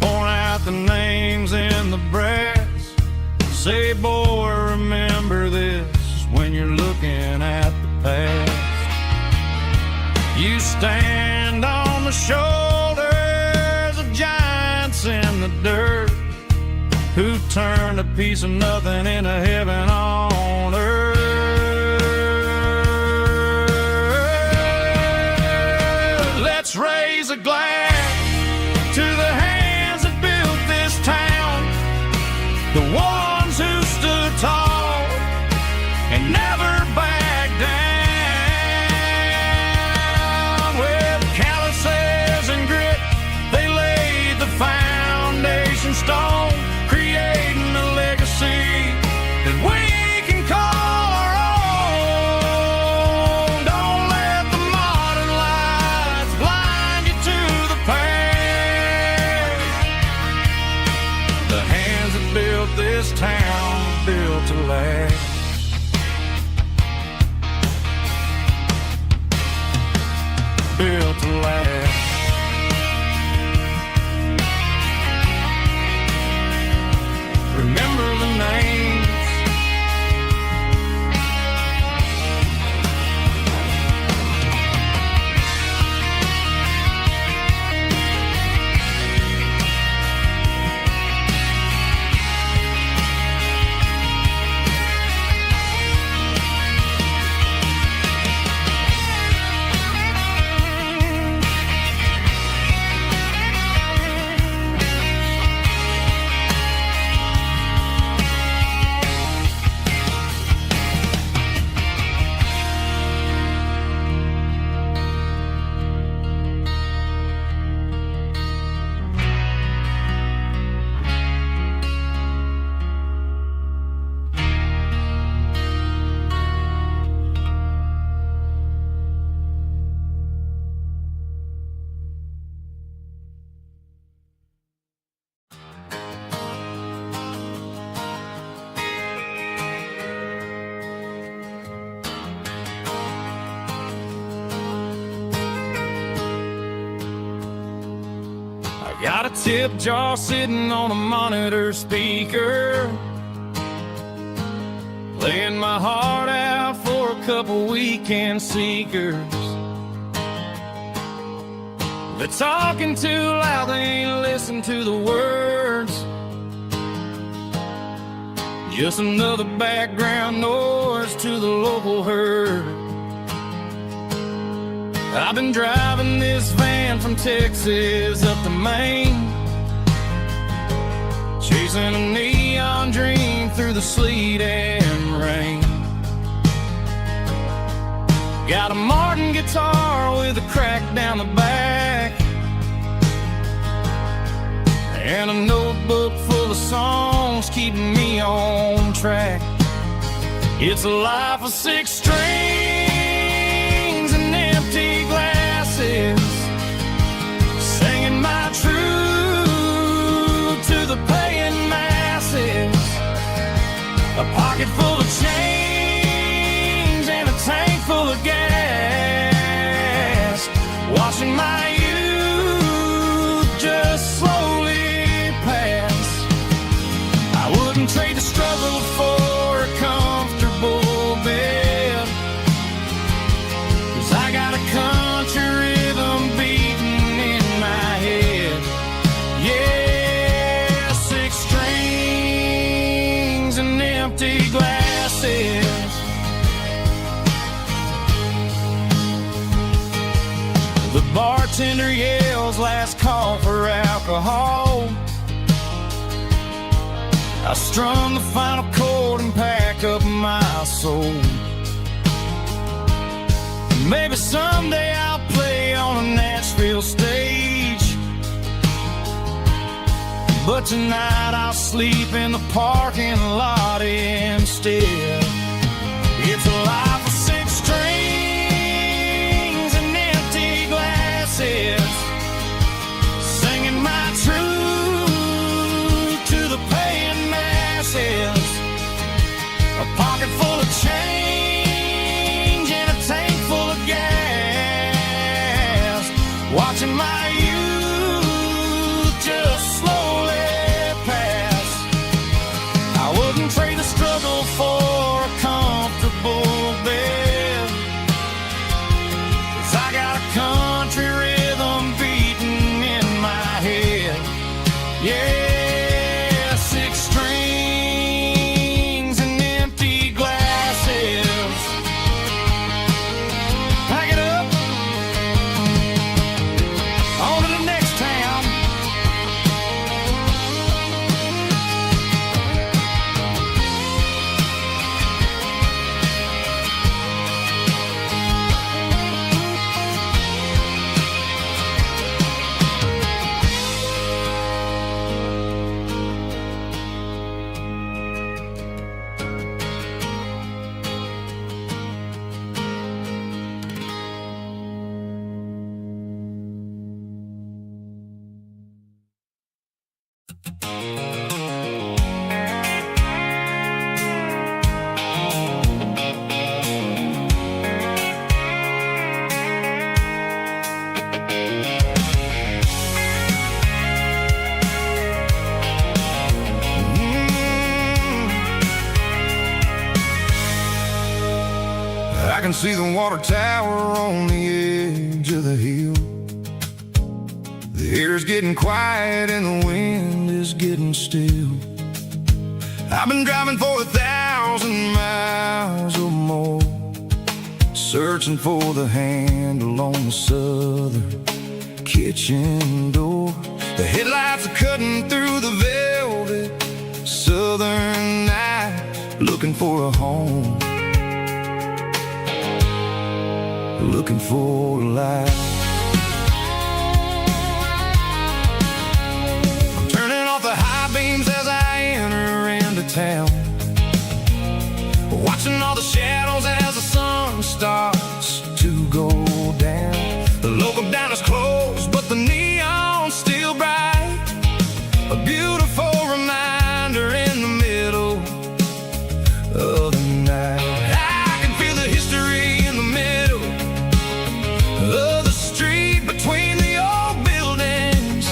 point out the names in the brass, say, boy, remember this when you're looking at the past. You stand on the shoulders of giants in the dirt, who turned a piece of nothing into heaven on earth. Let's raise a glass to the hands that built this town, the ones who stood tall and never backed down. With calluses and grit, they laid the foundation stone, creating a legacy that we can call our own. Don't let the modern lights blind you to the Got a tip jar sitting on a monitor speaker, laying my heart out for a couple weekend seekers. They're talking too loud, they ain't listen to the words. Just another background noise to the local herd. I've been driving this van from Texas up to Maine, chasing a neon dream through the sleet and rain. Got a Martin guitar with a crack down the back, and a notebook full of songs keeping me on track. It's a life of 6 strings and empty glasses, singing my truth to the paying masses. A pocket full of change and a tank full of gas, watching my youth just slowly pass. I wouldn't trade the struggle for a comfortable bed, 'cause I got a country rhythm beating in my head. Yeah, 6 strings and empty glasses. The bartender yells last call for alcohol. I strum the final chord and pack up my soul. Maybe someday I'll play on a Nashville stage, but tonight I'll sleep in the parking lot instead. It's a life of 6 strings and empty glasses, singing my truth to the paying masses. A pocket full of change and a tank full of gas, watching my youth just slowly pass. I wouldn't trade the struggle for a comfortable bed, 'cause I got a country rhythm beating in my head. Yeah, 6 strings and empty glasses. Pack it up, on to the next town. I can see the water tower on the edge of the hill. The air's getting quiet and the wind is getting still. I've been driving for 1,000 miles or more, searching for the handle on the southern kitchen door. The headlights are cutting through the velvet southern night, looking for a home, looking for a light. I'm turning off the high beams as I enter into town, watching all the shadows as the sun starts to go down. The local diner's closed, but the neon's still bright, a beautiful reminder in the middle of the night. I can feel the history in the middle of the street, between the old buildings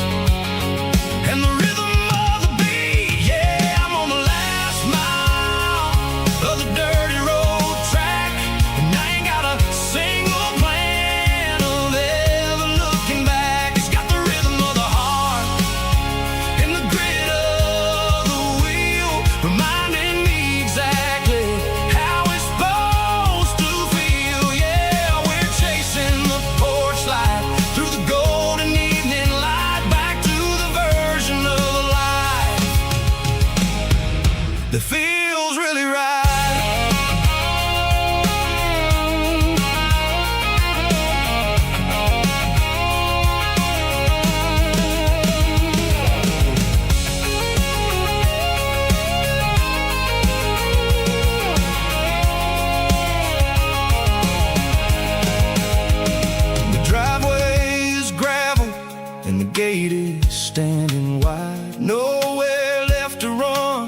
gate is standing wide. Nowhere left to run,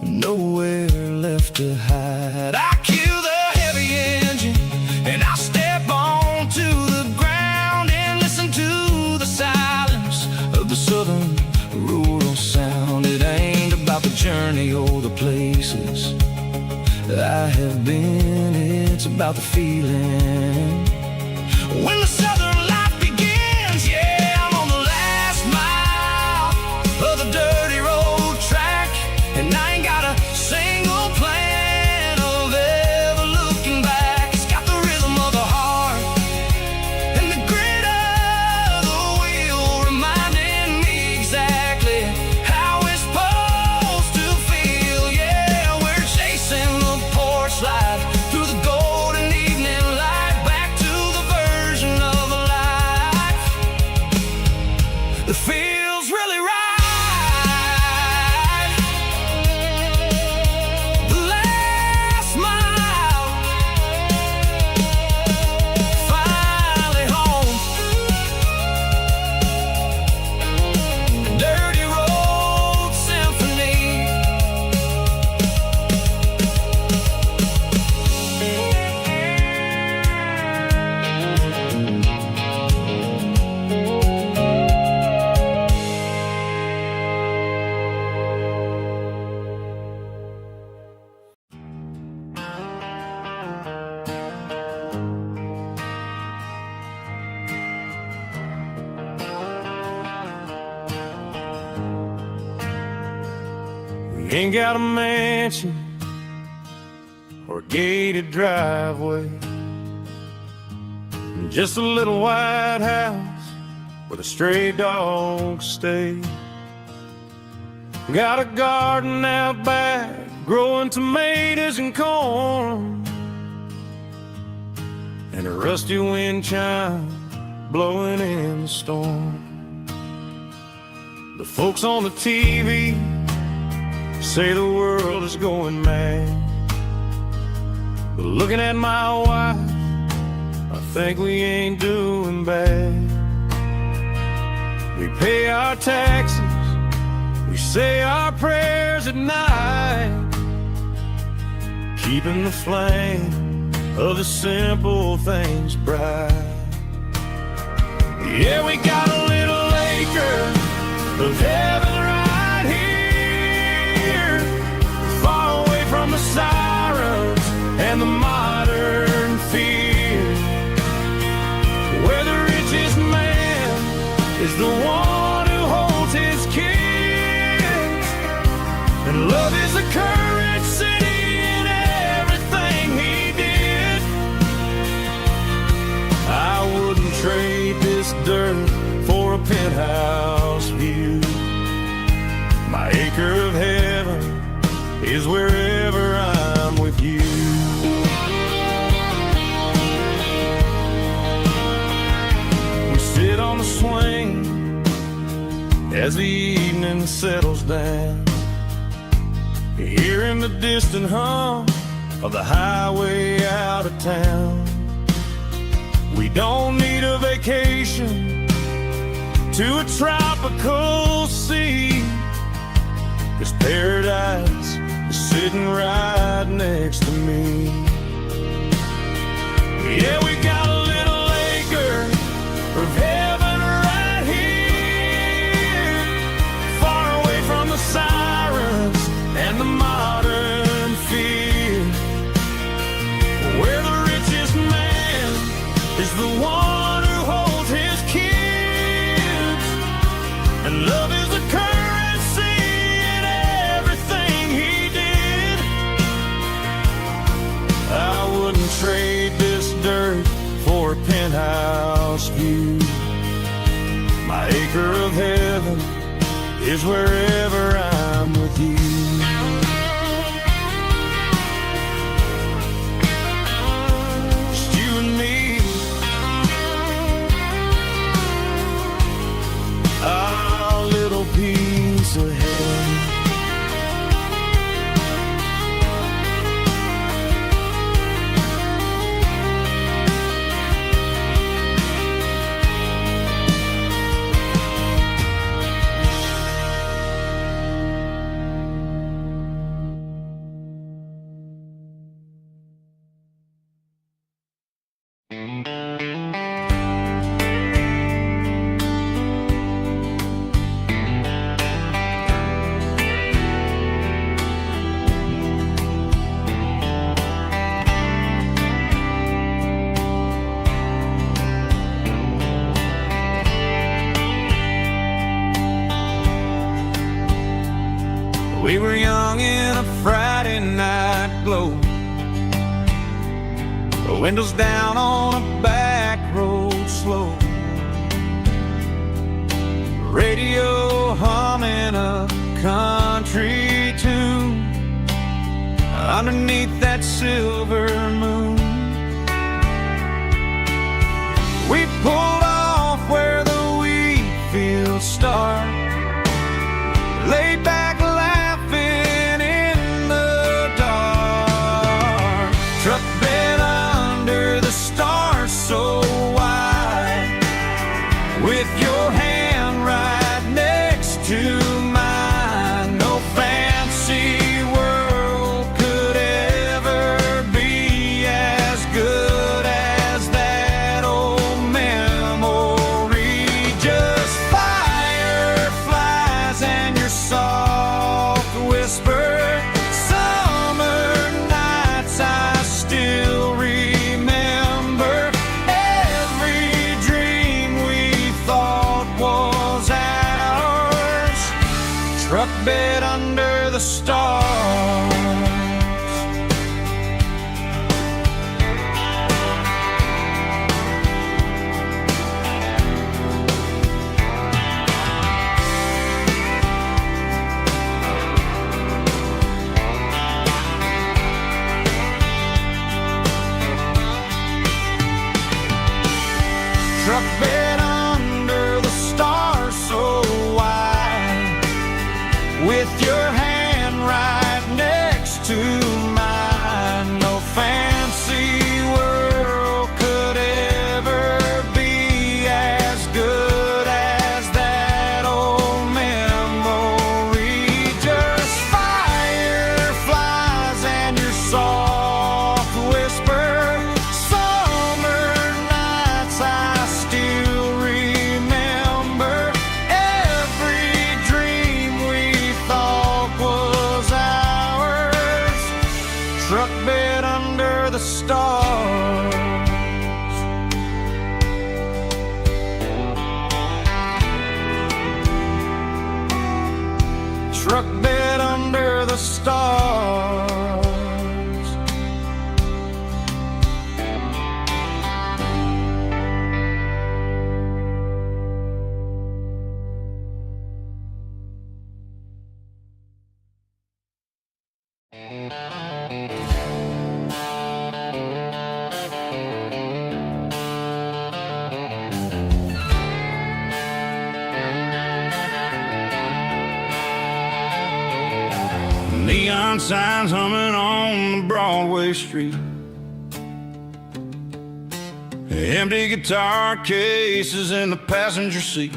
nowhere left to hide. I kill the heavy engine and I step onto the ground and listen to the silence of the southern rural sound. It ain't about the journey or the places I have been, it's about the feeling when the southern life begins. Yeah, I'm on the last mile of the dirty road track, and I ain't got a single plan of ever looking back. It's got the rhythm of the heart and the grit of the wheel, reminding me exactly how it's supposed to feel. Yeah, we're chasing the porch light through the golden evening light, back to the version of a life that feels really right. The last mile, finally home. Dirty road symphony. We ain't got a mansion or a gated driveway, just a little white house where the stray dogs stay. Got a garden out back, growing tomatoes and corn, and a rusty wind chime blowing in the storm. The folks on the TV say the world is going mad, but looking at my wife, I think we ain't doing bad. We pay our taxes, we say our prayers at night, keeping the flame of the simple things bright. Yeah, we got a little acre of heaven right here, far away from the sirens and the modern fear, where the richest man is the one who holds his kids, and love is the currency in everything he did. I wouldn't trade this dirt for a penthouse view. My acre of heaven is wherever I'm with you. We sit on the swing as the evening settles down, hearing the distant hum of the highway out of town. We don't need a vacation to a tropical sea, 'cause paradise is sitting right next to me. Yeah, we got a little acre of heaven right here, far away from the sirens and the modern fear, where the richest man is the one who holds his kids, and love is the currency in everything he did. I wouldn't trade this dirt for a penthouse view. My acre of heaven is wherever I'm with you. Just you and me, our little piece of heaven. We were young in a Friday night glow, the windows down on a back road slow, radio humming a country tune underneath that silver moon. We pulled off where the wheat fields start, laid back laughing in the dark. Truck bed under the stars so wide, with your hand right next to mine. No fancy world could ever be as good as that old memory. Just fireflies and your soft whisper. Summer nights I still remember. Every dream we thought was ours. Truck bed under the stars. Truck bed under the stars so wide, with your hand right next to mine. No fancy world could ever be as good as that old memory. Just fireflies and your soft whisper. Summer nights I still remember. Every dream we thought was ours. Truck bed under the stars. Truck bed under the stars. Neon signs humming on the Broadway street, empty guitar cases in the passenger seat.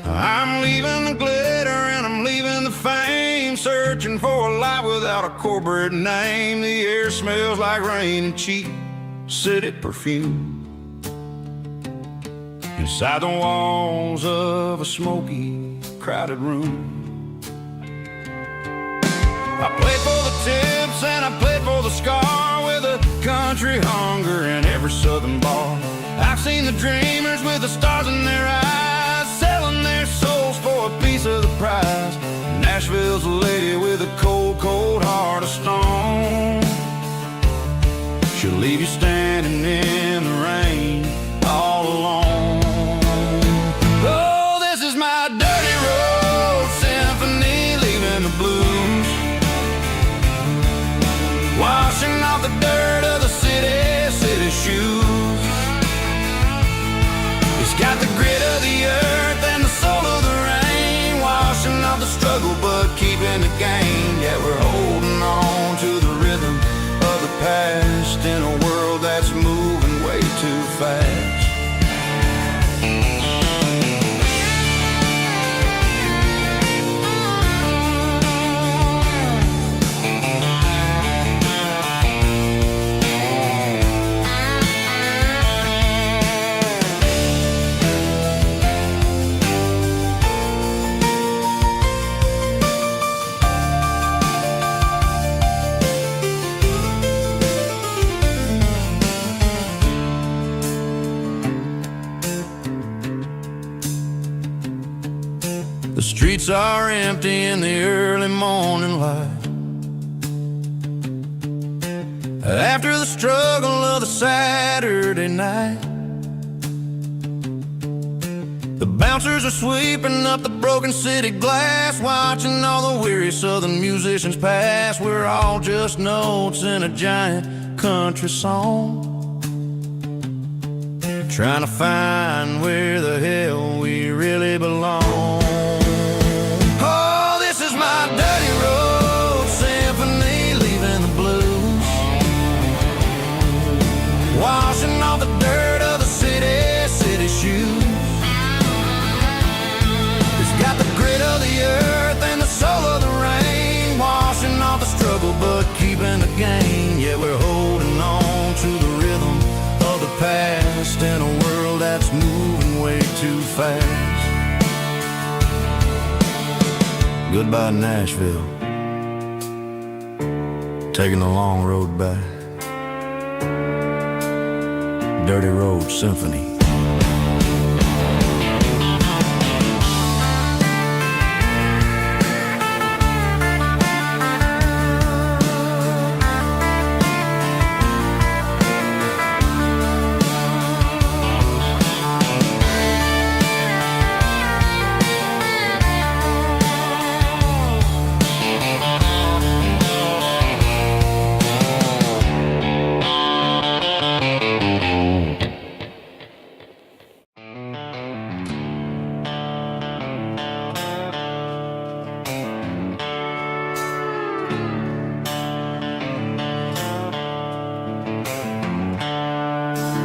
I'm leaving the glitter and I'm leaving the fame, searching for a life without a corporate name. The air smells like rain and cheap city perfume inside the walls of a smoky, crowded room. I played for the tips and I played for the scar, with a country hunger in every southern bar. I've seen the dreamers with the stars in their eyes, selling their souls for a piece of the prize. Nashville's a lady with a cold, cold heart of stone. She'll leave you standing in the rain all alone. Oh, this is my dirty road symphony, leaving the blues, washing off the dirt of the city shoes. It's got the grit of the earth and the soul of the rain, washing off the struggle but keeping the gain. Yeah, we're holding on to the rhythm of the past in a world that's moving way too fast. The streets are empty in the early morning light. After the struggle of the Saturday night, the bouncers are sweeping up the broken city glass, watching all the weary southern musicians pass. We're all just notes in a giant country song, trying to find where the hell we really belong. Oh, this is my dirty road symphony, leaving the blues, washing off the dirt of the city shoes. It's got the grit of the earth and the soul of the rain, washing off the struggle but keeping the gain. Yeah, we're holding on to the rhythm of the past in a world that's moving way too fast. Goodbye Nashville, taking the long road back. Dirty Road Symphony.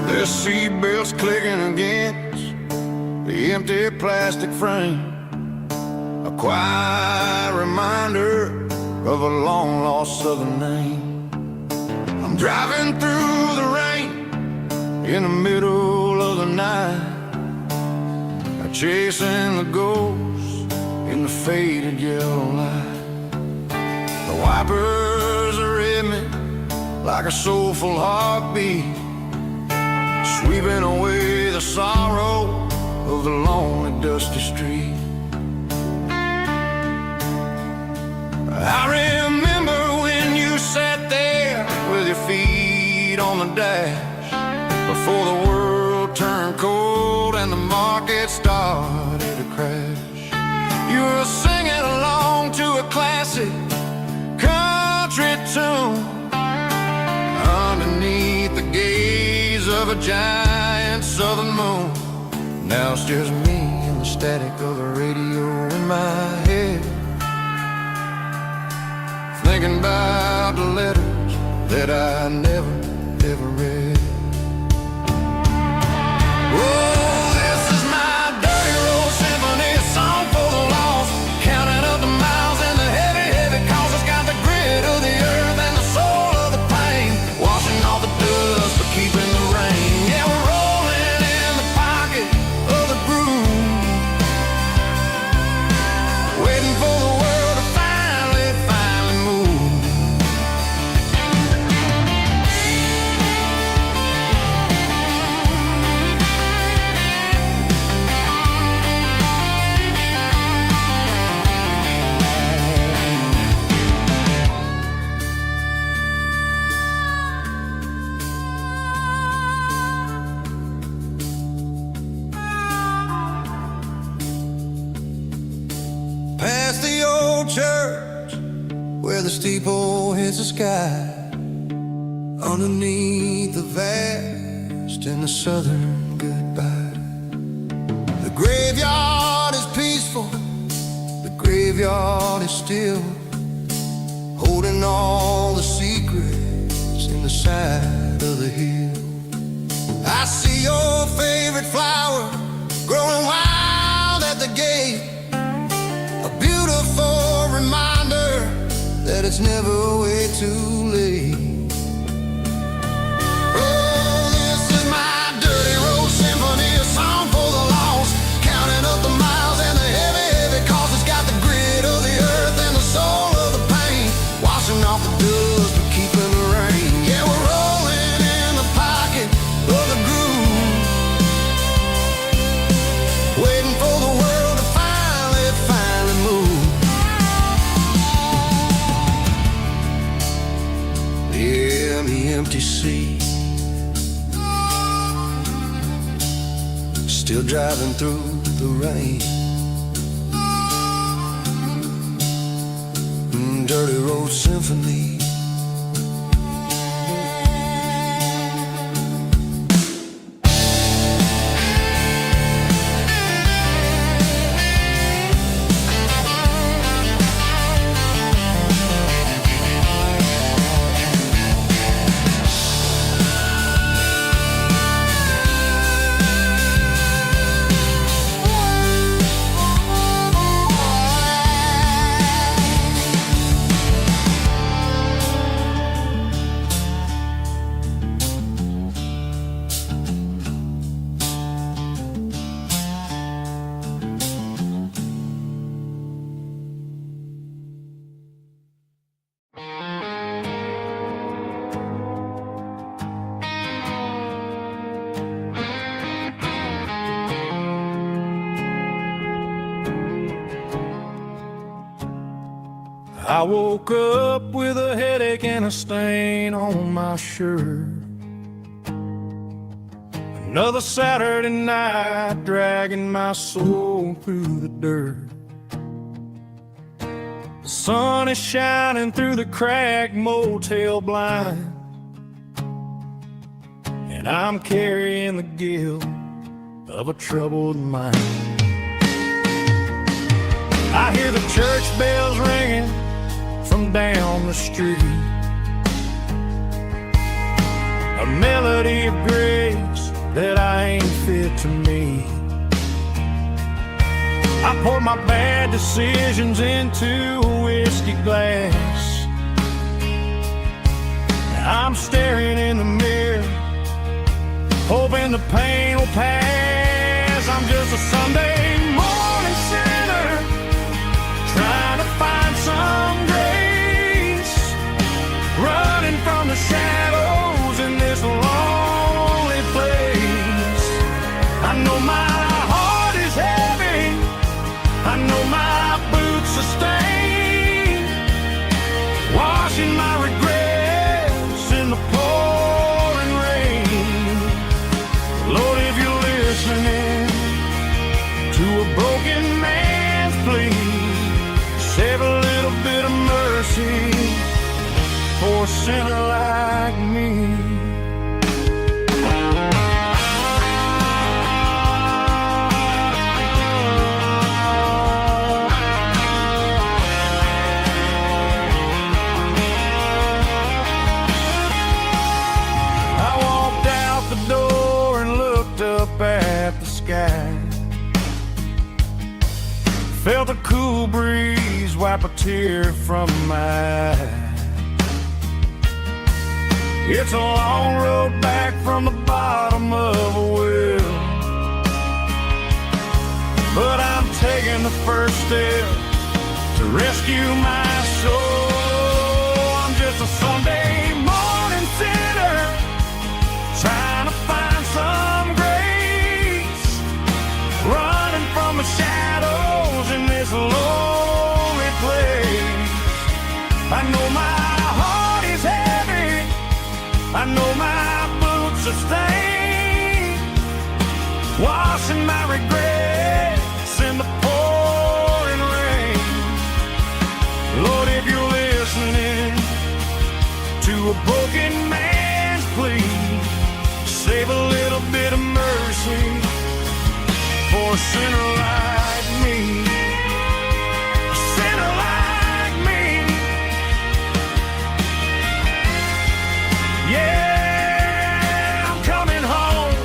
The seatbelts clicking against the empty plastic frame, a quiet reminder of a long-lost southern name. I'm driving through the rain in the middle of the night, chasing the ghosts in the faded yellow light. The wipers are in me like a soulful heartbeat, sweeping away the sorrow of the lonely, dusty street. I remember when you sat there with your feet on the dash, before the world turned cold and the market started to crash. You were singing along to a classic country tune underneath the gaze of a giant southern moon. Now it's just me and the static of the radio in my head, thinking about the letters that I never, ever read. Oh, this is my dirty road symphony, a song for the lost, counting up the miles and the heavy, heavy calls. It's got the grit of the earth and the soul of the pain, washing off the dust but keeping the rain. Yeah, we're rolling in the pocket of the groove, waiting for the world to finally move. Past the old church where the steeple hits the sky, underneath the vast and the southern goodbye. The graveyard is peaceful, the graveyard is still, holding all the secrets in the side of the hill. I see your favorite flower growing wild at the gate, a beautiful reminder that it's never way too late. Oh, this is my dirty road symphony, a song for the lost, counting up the miles and the heavy, heavy calls. It's got the grit of the earth and the soul of the pain, washing off the dust but keeping the rain. Yeah, we're rolling in the pocket of the groove, waiting for the world to finally still driving through the rain. Dirty Road Symphony. I woke up with a headache and a stain on my shirt. Another Saturday night dragging my soul through the dirt. The sun is shining through the cracked motel blind, and I'm carrying the guilt of a troubled mind. I hear the church bells ringing from down the street, a melody of grace that I ain't fit to meet. I pour my bad decisions into a whiskey glass. I'm staring in the mirror, hoping the pain will pass. I'm just a Sunday morning sinner, trying to find some grace, running from the shadows in this lonely place. I know my heart is heavy, I know my boots are stained, washing my regrets in the pouring rain. Lord, if you're listening to a broken man's plea, save a little bit of mercy for a sinner like me. I walked out the door and looked up at the sky, felt a cool breeze wipe a tear from my eye. It's a long road back from the bottom of a well, but I'm taking the first step to rescue my soul. I'm just a Sunday morning sinner, trying to find some grace, running from the shadows in this lonely place. I know my heart is heavy, I know my boots are stained, washing my regrets in the pouring rain. Lord, if you're listening to a broken man's plea, save a little bit of mercy for a sinner like me. A sinner like me. Yeah, I'm coming home.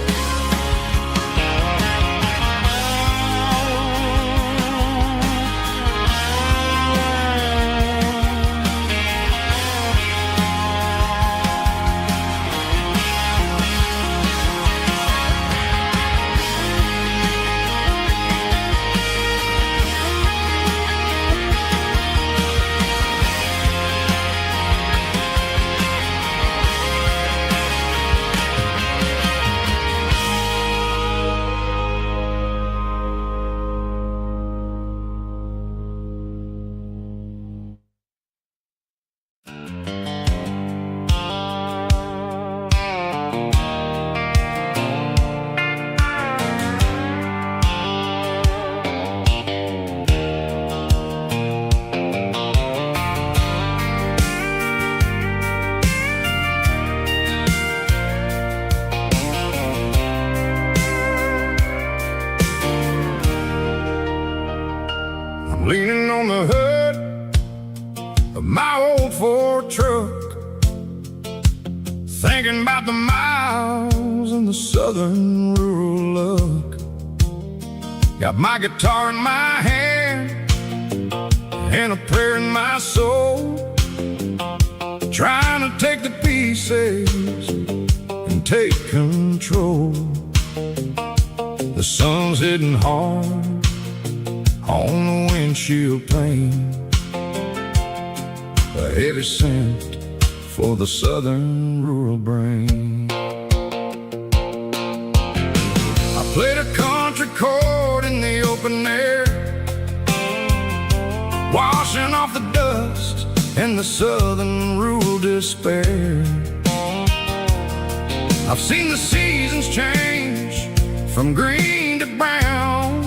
thinking about the miles and the southern rural look. Got my guitar in my hand and a prayer in my soul, trying to take the pieces and take control. The sun's hitting hard on the windshield pane, a heavy scent for the southern rural brain. I played a country chord in the open air, washing off the dust and the southern rural despair. I've seen the seasons change from green to brown,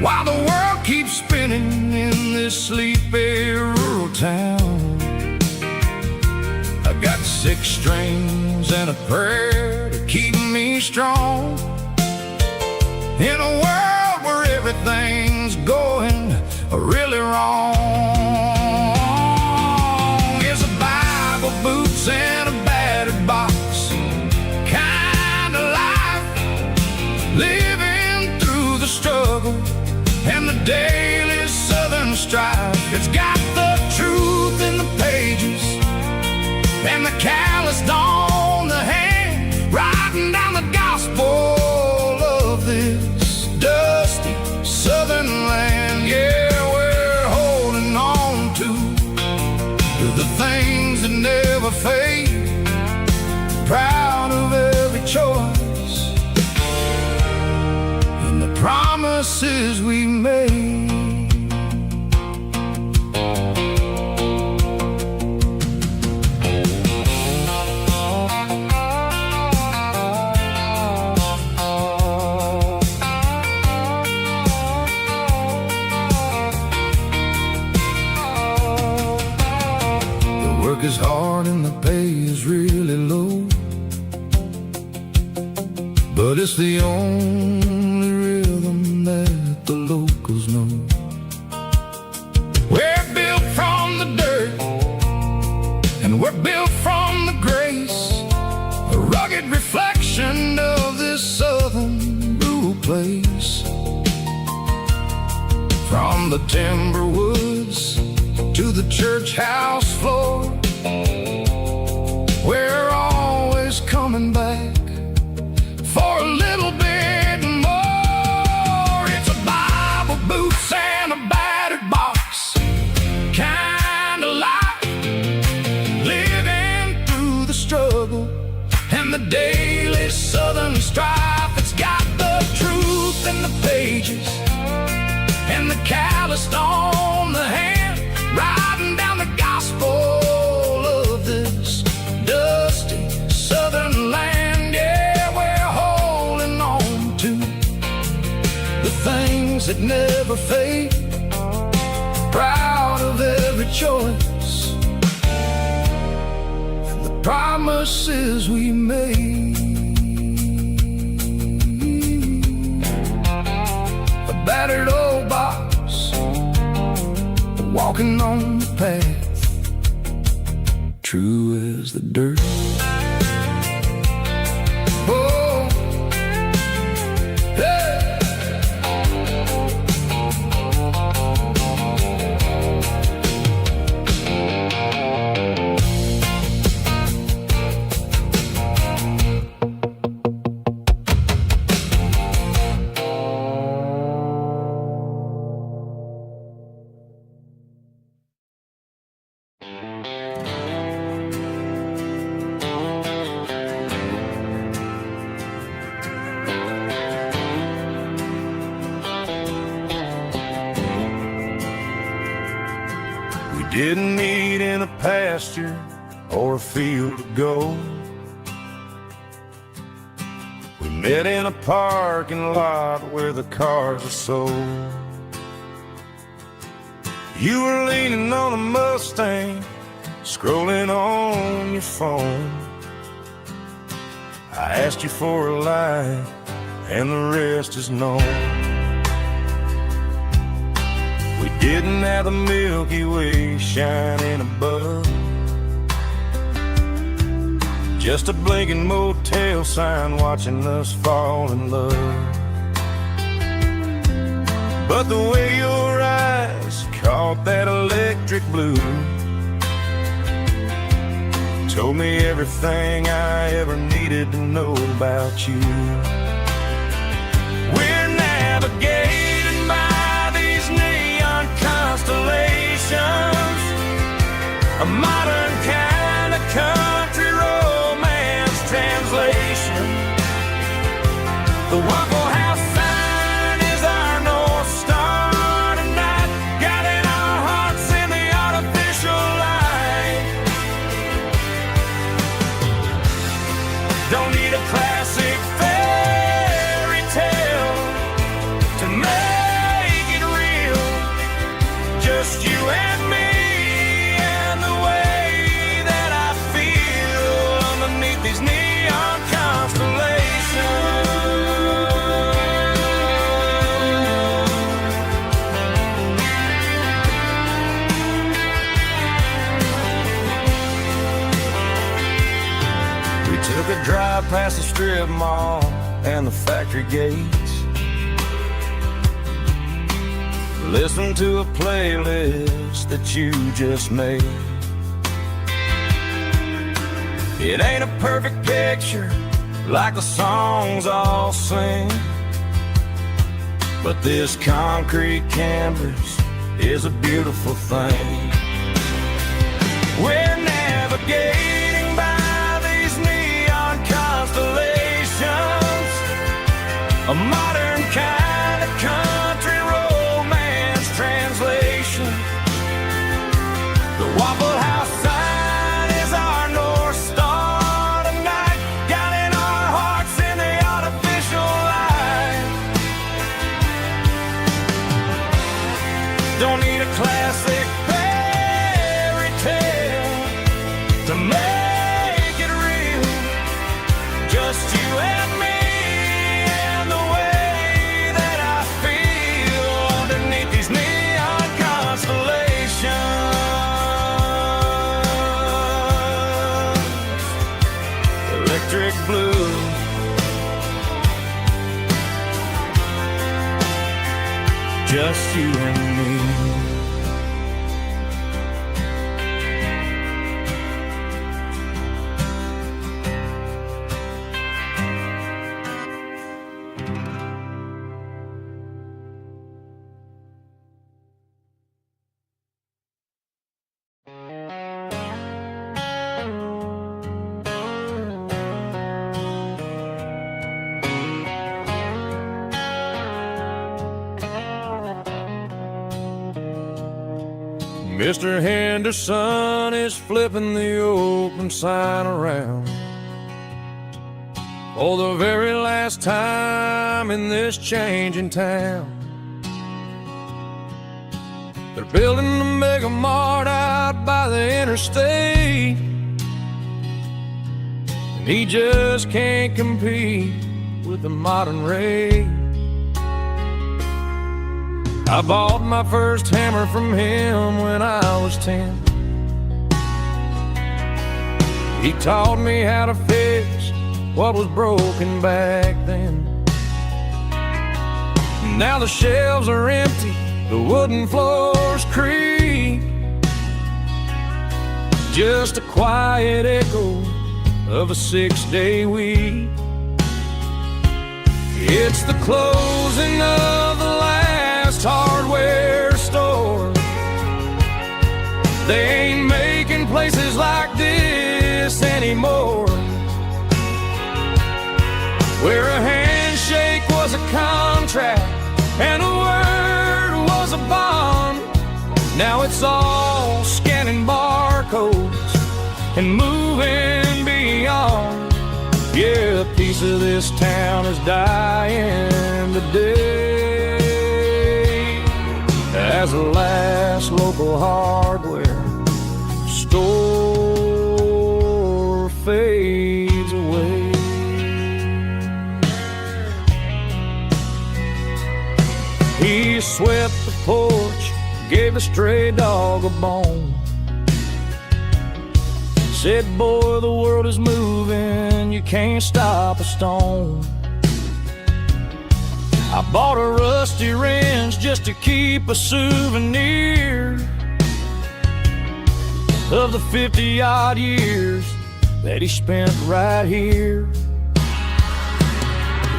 while the world keeps spinning in this sleepy rural town. I got 6 strings and a prayer to keep me strong, in a world where everything's going really wrong. It's a Bible, boots, and a battered box kind of life, living through the struggle and the daily southern strife. It's got the truth in the pages and the calloused on the hand, writing down the gospel of this dusty southern land. Yeah, we're holding on to the things that never fade, proud of every choice and the promises we made. Is hard and the pay is really low, but it's the only rhythm that the locals know. We're built from the dirt and we're built from the grace, a rugged reflection of this southern rural place. From the timber woods to the church house floor, we're always coming back for a little bit more. It's a Bible, boots, and a battered box kind of life, living through the struggle and the daily southern strife. It's got the truth in the pages and the calloused on the hand, writing down the gospel of this dusty southern land. Yeah, we're holding on to the things that never fade, proud of every choice and the promises we made. A battered old box, walking on the path, true as the dirt. Oh, hey. Didn't meet in a pasture or a field to go. We met in a parking lot where the cars are sold. You were leaning on a Mustang, scrolling on your phone. I asked you for a light, and the rest is known. We didn't have the Milky Way shining above, just a blinking motel sign watching us fall in love. But the way your eyes caught that electric blue told me everything I ever needed to know about you. We're navigating by these neon constellations, a modern kind of country romance translation. The Waffle House sign is our North Star tonight, guiding our hearts in the artificial light. Don't need a classic fairy tale to make it real, just you and me and the way that I feel underneath these neon constellations. We took a drive past the strip mall and the factory gates, listened to a playlist that you just made. It ain't a perfect picture like the songs all sing, but this concrete canvas is a beautiful thing. We're navigating by these neon constellations, a modern kind of country romance translation. The Waffle House sign is our North Star tonight, guiding our hearts in the artificial light. Don't need a classic fairy tale to make it real, just you and me and the way that I feel underneath these neon constellations. Electric blue, just you and me. Mr. Henderson is flipping the open sign around for the very last time in this changing town. They're building a mega mart out by the interstate, and he just can't compete with the modern rate. I bought my first hammer from him when I was 10. He taught me how to fix what was broken back then. Now the shelves are empty, the wooden floors creak, just a quiet echo of a 6-day week. It's the closing of the last hardware store. They ain't making places like this anymore, where a handshake was a contract and a word was a bond. Now it's all scanning barcodes and moving beyond. Yeah, a piece of this town is dying today as the last local hardware store fades away. He swept the porch, gave the stray dog a bone, Said, boy, the world is moving, you can't stop a stone. I bought a rusty wrench just to keep a souvenir of the 50-odd years that he spent right here.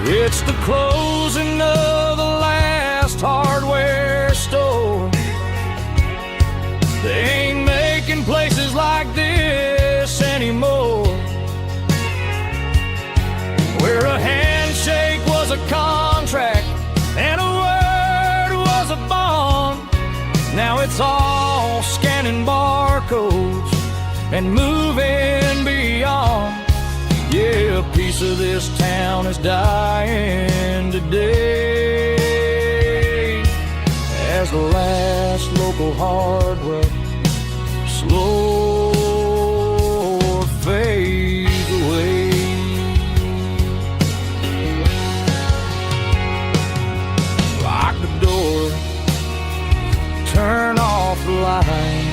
It's the closing of the last hardware store. They ain't making places like this anymore, where a handshake was a contract and a word was a bond. Now it's all scanning barcodes and moving beyond. Yeah, a piece of this town is dying today as the last local hardware slow fades away. Lock the door, turn off the light.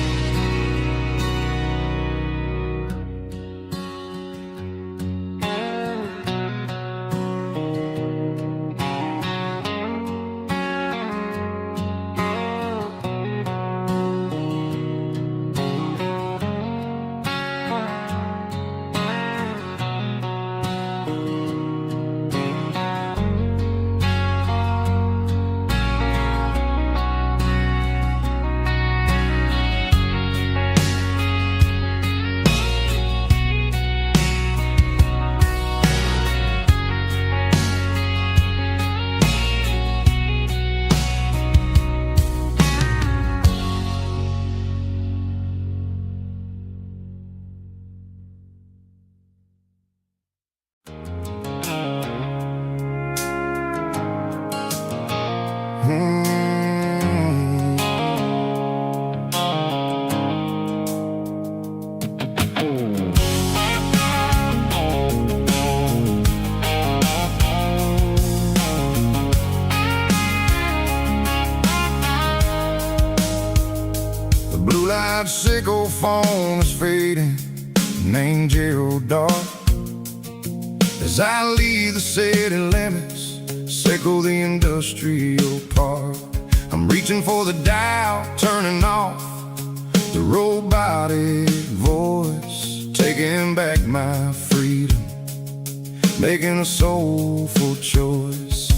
Sickle foam is fading, named Gerald Dark. As I leave the city limits, sickle the industrial park. I'm reaching for the dial, turning off the robotic voice, taking back my freedom, making a soulful choice.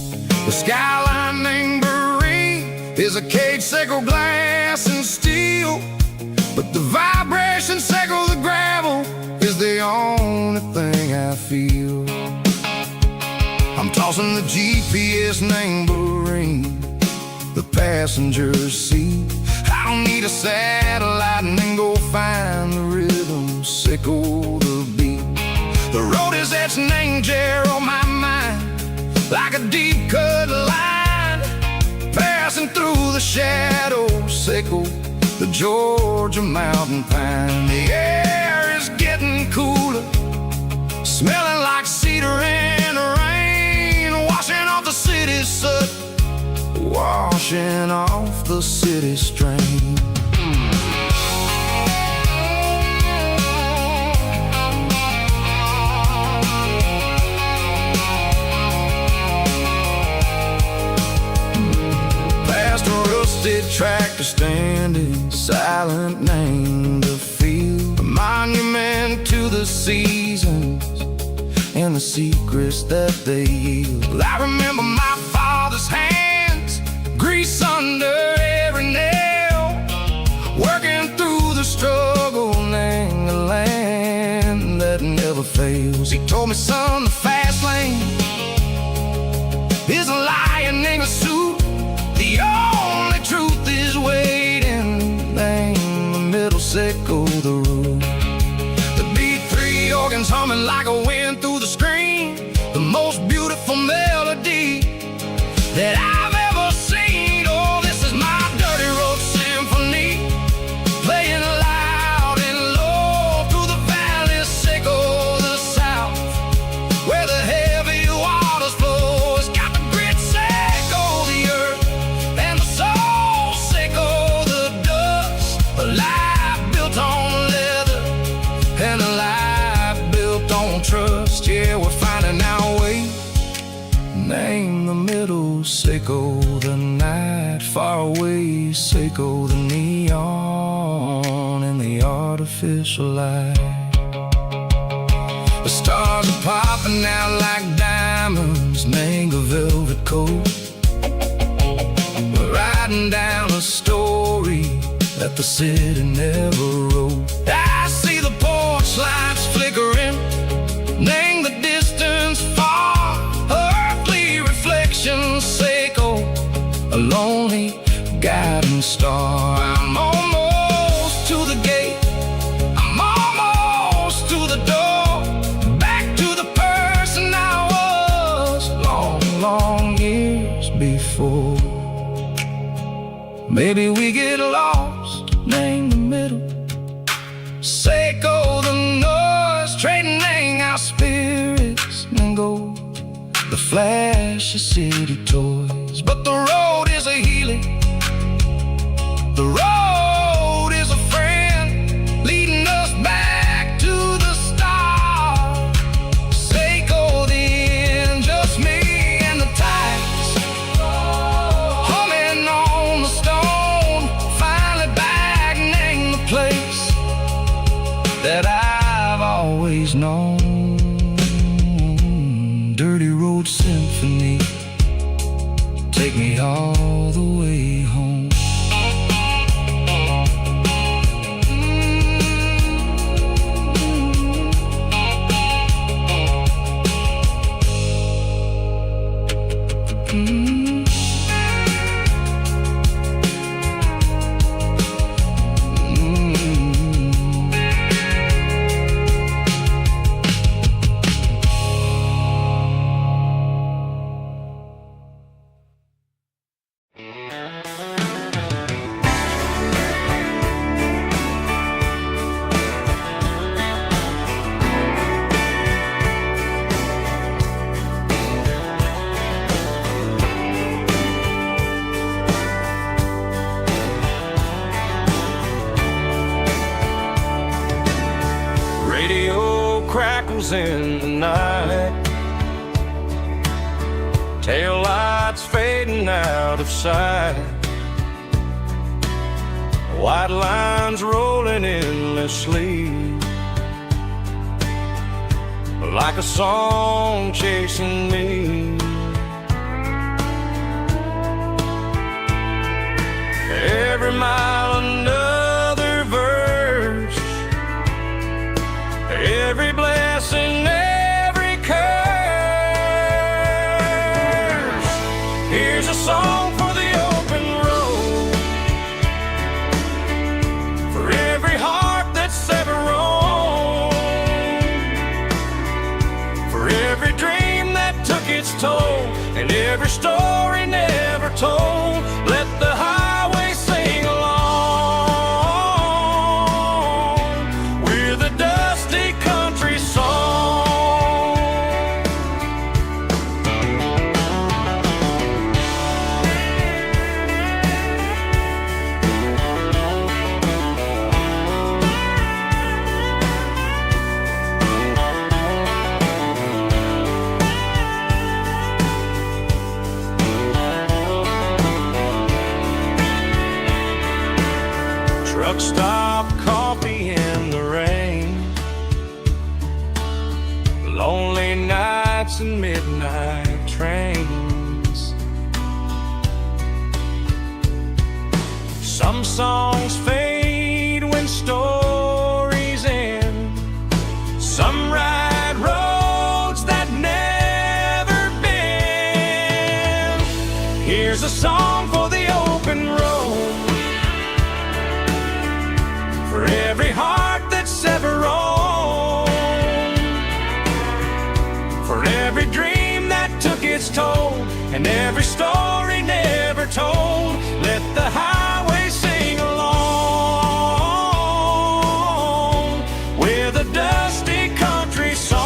The skyline named Marine is a caged sickle, glass and steel, but the vibration sickle, the gravel, is the only thing I feel. I'm tossing the GPS named Bahrain, the passenger seat. I don't need a satellite and then go find the rhythm, sickle the beat. The road is etched named Gerald, my mind, like a deep cut line, passing through the shadows, sickle the Georgia mountain pine. The air is getting cooler, smelling like cedar in the rain, washing off the city's soot, washing off the city strain. Past a rusted tractor standing silent, named the field, a monument to the seasons and the secrets that they yield. I remember my father's hands, grease under every nail, working through the struggle, named the land that never fails. He told me, son, the fast lane is a lion in a suit. The only truth is waiting, name the middle sickle the root. The B3 organs humming like a wind through the screen, the most beautiful melody that I've ever seen. Oh, this is my dirty road symphony, playing loud and low through the valley, sickle the south, where the heavy waters flow. It's got the grit, sickle the earth, and the soul, sickle the dust, a life built on leather and a Name the middle, Seiko the night, far away, Seiko the neon and the artificial light. The stars are popping out like diamonds, mango velvet coat. We're writing down a story that the city never wrote. I see the porch lights flickering, name the distance far, earthly reflections, Seiko, a lonely guiding star. I'm almost to the gate, I'm almost to the door, back to the person I was long, long years before. Maybe we get lost, name the middle, Seiko the noise, trading our spirits and gold, the flash of city toys. But the road is a healing, the road is a friend, leading us back to the start. Seiko the end, just me and the tides, humming on the stone, finally back, name the place that I've always known. Dirty Road Symphony, take me all the way home. In the night, tail lights fading out of sight, white lines rolling endlessly, like a song chasing me. Every mile another verse, every blessing, every curse. Here's a song for the open road, for every heart that's ever roamed, for every dream that took its toll, and every story never told. Let the highway sing along with a dusty country song. Truck stop, coffee in the rain, lonely nights and midnight trains. Some songs fade when stories end, some ride roads that never bend. Here's a song for the open road, for every heart that's ever roamed, for every dream that took its toll, and every story never told. Let the highway sing along with a dusty country song.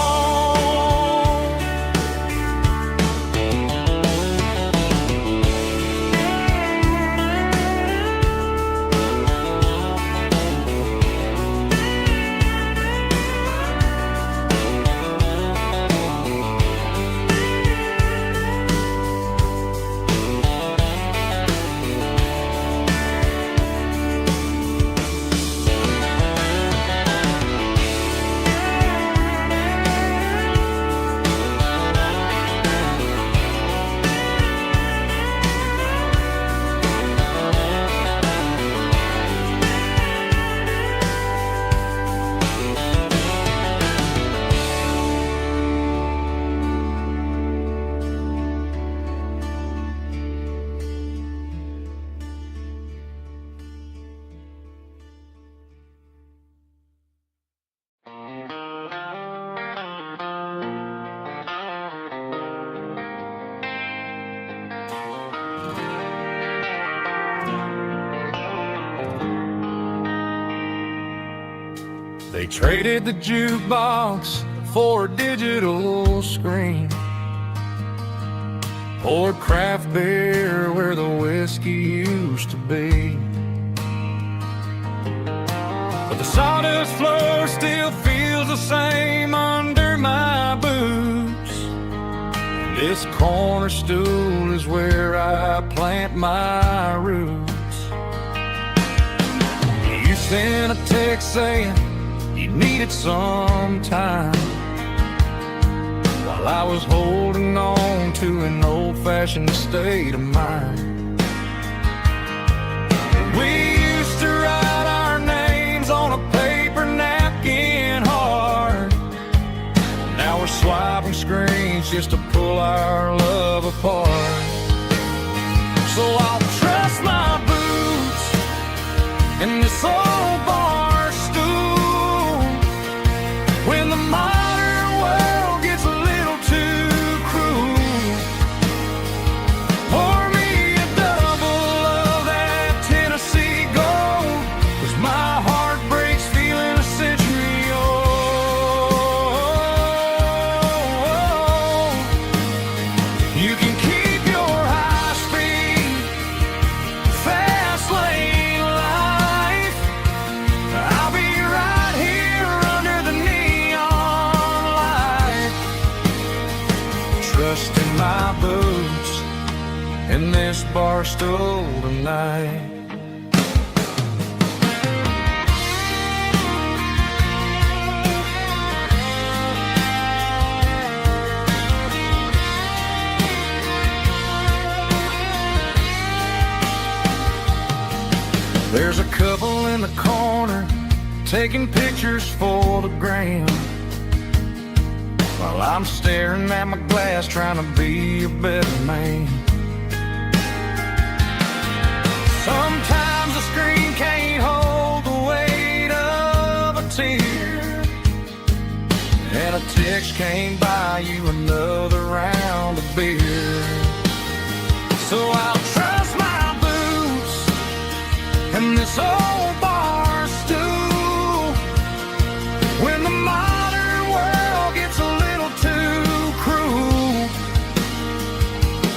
They traded the jukebox for a digital screen, poured craft beer where the whiskey used to be. But the sawdust floor still feels the same under my boots. This corner stool is where I plant my roots. You sent a text saying you needed some time, while I was holding on to an old-fashioned state of mind. We used to write our names on a paper napkin hard. Now we're swiping screens just to pull our love apart. So I'll trust my boots in this old bar stool when the modern world gets a little too cruel. Pour me a double of that Tennessee Gold, 'cause my heart breaks feeling a century old. You can keep your high-speed, fast lane life. I'll be right here under the neon light, trusting my boots in this bar stool tonight. There's a couple in the corner taking pictures for the gram, while I'm staring at my glass trying to be a better man. Sometimes the screen can't hold the weight of a tear, and a text can't buy you another round of beer. So I'll trust my boots and this old bar stool when the modern world gets a little too cruel.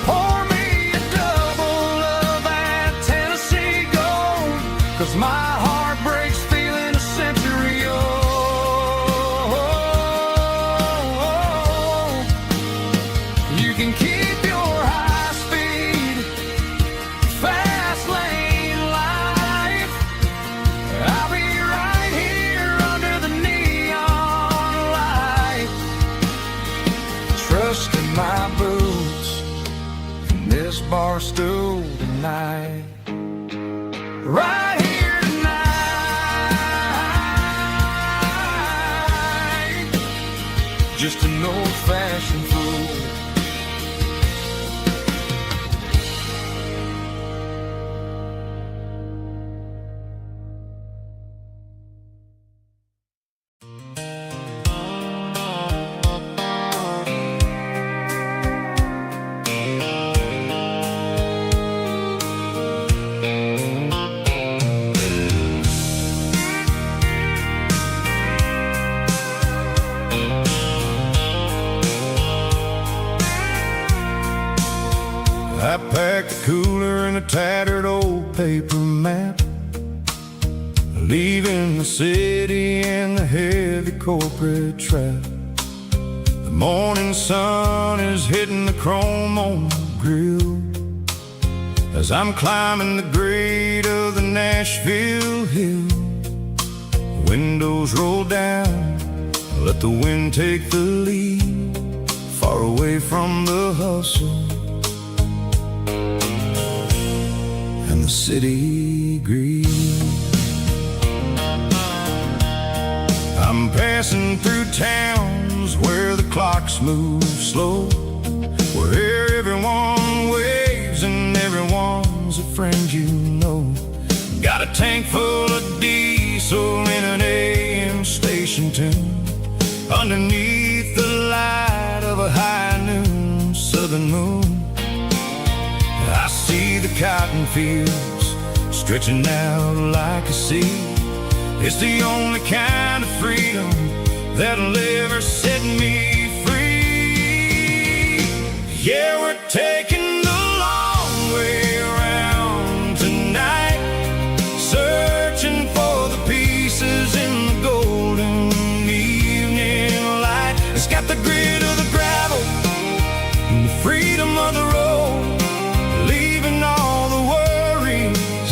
Pour me a double of that Tennessee Gold, 'cause my heart breaks feeling a century old. You can keep your high-speed, fast lane life. I'll be right here under the neon light, trusting my boots in this bar stool tonight. Right here tonight, just an old-fashioned fool. I packed the cooler in a tattered old paper map, leaving the city in the heavy corporate trap. The morning sun is hitting the chrome on the grill as I'm climbing the grade of the Nashville hill. Windows roll down, let the wind take the lead, far away from the hustle and the city greed. I'm passing through towns where the clocks move slow, where everyone waves and everyone's a friend you know. Got a tank full of diesel in an AM station tune, underneath the light of a high noon southern moon. I see the cotton fields stretching out like a sea. It's the only kind of freedom that'll ever set me free. Yeah, we're taking the long way around tonight, searching for the pieces in the golden evening light. It's got the grit of the gravel and the freedom of the road, leaving all the worries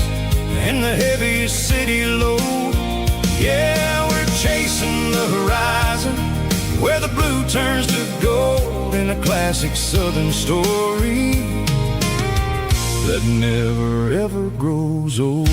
and the heavy city load. Yeah, we're chasing the horizon where the blue turns to gold, in a classic southern story that never ever grows old.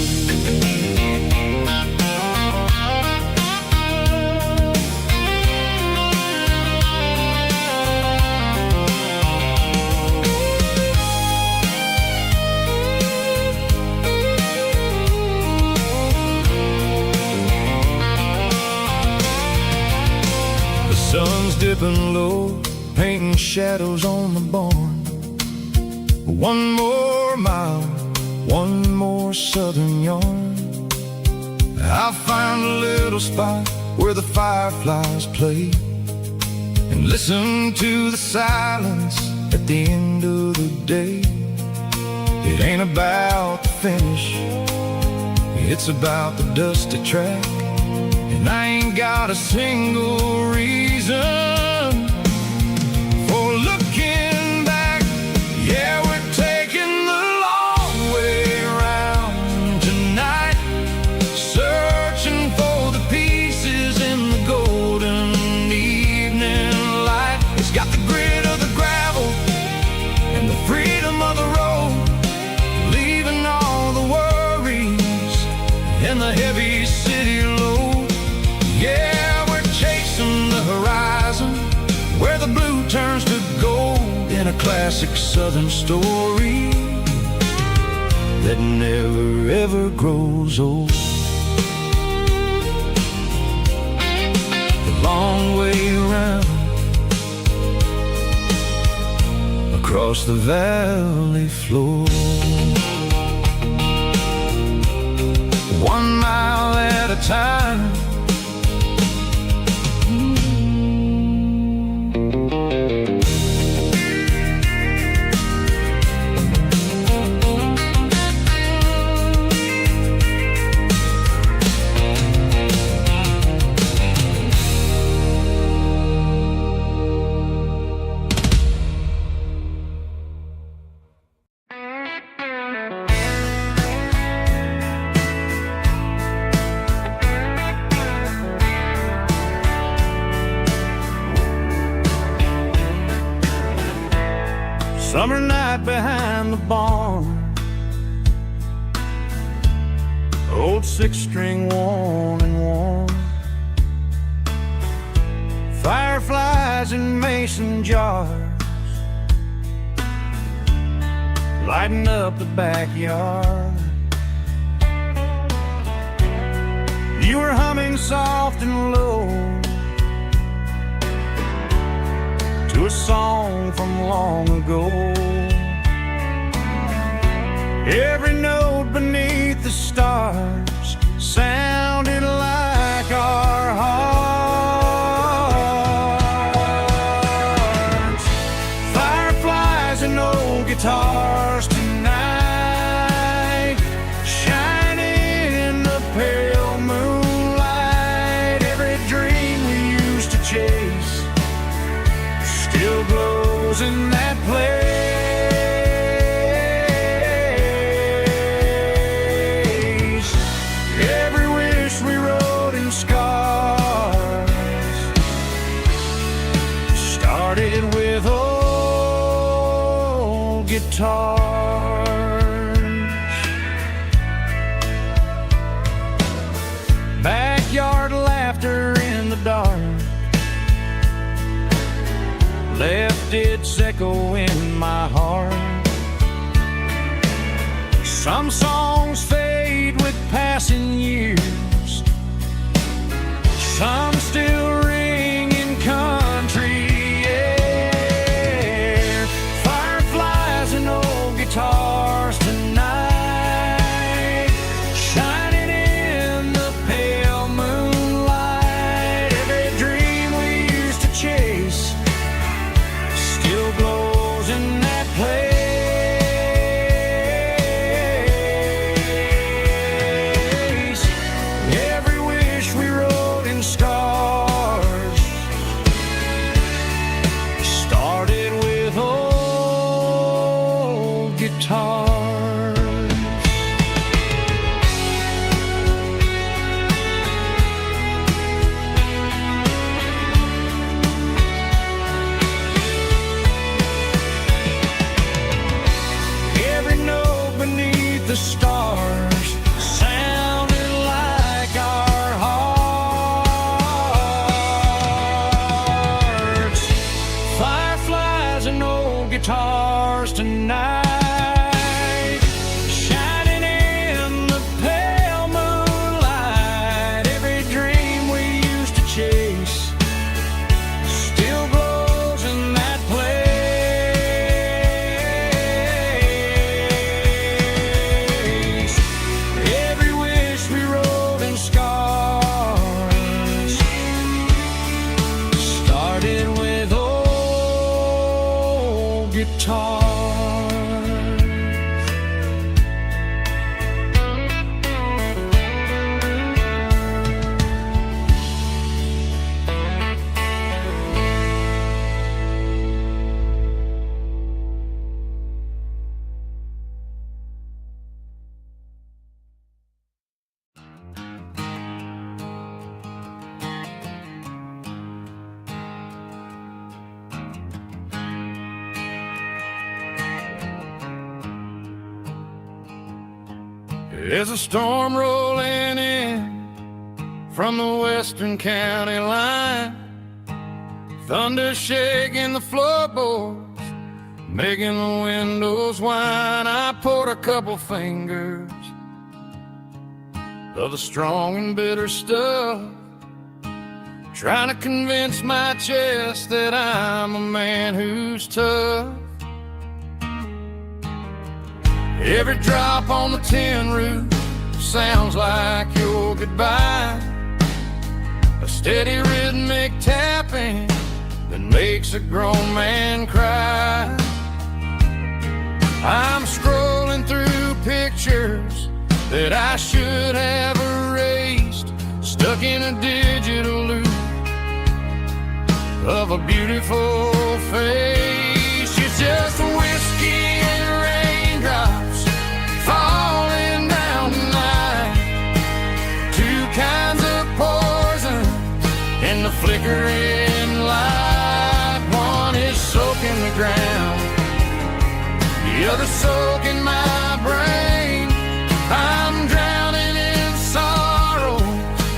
Sun's dipping low, painting shadows on the barn. One more mile, one more southern yarn. I'll find a little spot where the fireflies play and listen to the silence at the end of the day. It ain't about the finish, it's about the dusty track. And I ain't got a single reason for looking back. Yeah, we're taking the long way around tonight, searching for the pieces in the golden evening light. It's got the grit of the gravel and the freedom of the road, leaving all the worries and the heavy city load. Yeah, we're chasing the horizon where the blue turns to gold, in a classic southern story that never ever grows old. The long way around across the valley floor, 1 mile at a time. Summer night behind the barn, old 6-string worn and worn, fireflies in mason jars, lighting up the backyard. You were humming soft and low to a song from long ago. Every note beneath the stars sounded like our hearts. Fireflies and old guitars tonight, shining in the pale moonlight. Every dream we used to chase still glows in that place. Every wish we wrote in scars started with old guitars. Backyard laughter in the dark left its echo in my heart. Some songs fade with passing years, some still ring in country air. Fireflies and old guitars guitars. Every note beneath the stars sounded like our hearts. Fireflies and old guitars tonight, shining in the pale moonlight. Every dream we used to chase still glows in that place. Every wish we wrote in scars started with old guitars. There's a storm rolling in from the western county line, thunder shaking the floorboards, making the windows whine. I poured a couple fingers of the strong and bitter stuff, trying to convince my chest that I'm a man who's tough. Every drop on the tin roof sounds like your goodbye, a steady rhythmic tapping that makes a grown man cry. I'm scrolling through pictures that I should have erased, stuck in a digital loop of a beautiful face. It's just whiskey and raindrops falling down tonight, two kinds of poison in the flickering light. One is soaking the ground, the other soaking my brain. I'm drowning in sorrow,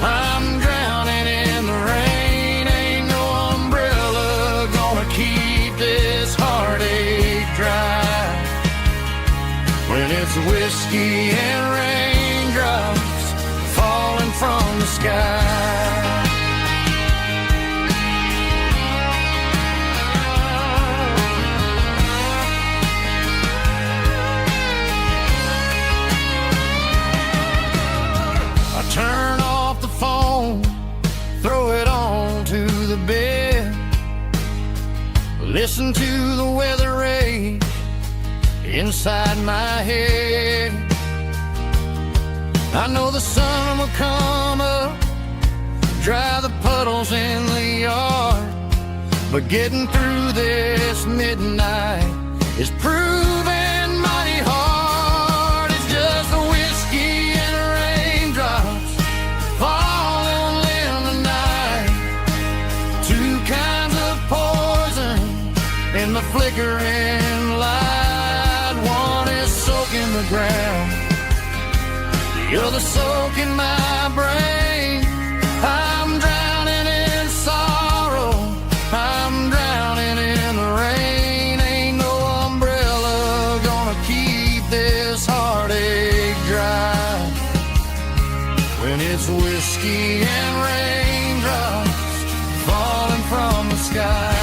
I'm drowning in the rain. Ain't no umbrella gonna keep this heartache dry when it's whiskey and raindrops falling from the sky. I turn off the phone, throw it on to the bed, listen to the weather rage inside my head. I know the sun will come up, dry the puddles in the yard, but getting through this midnight is proving mighty hard. It's just the whiskey and raindrops falling in the night, two kinds of poison in the flickering light. One is soaking the ground, the other soaking my brain. I'm drowning in sorrow, I'm drowning in the rain. Ain't no umbrella gonna keep this heartache dry when it's whiskey and raindrops falling from the sky.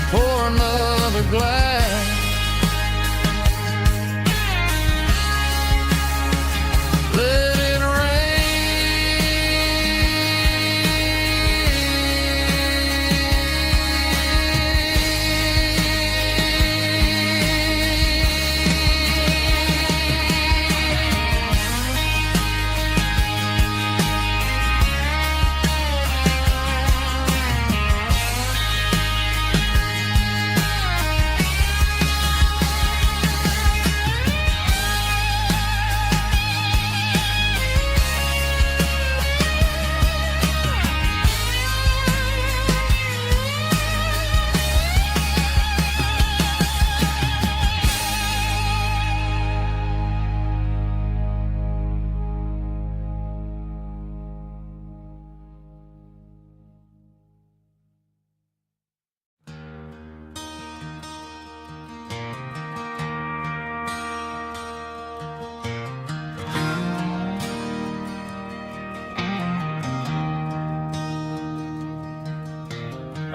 Pour another glass, let it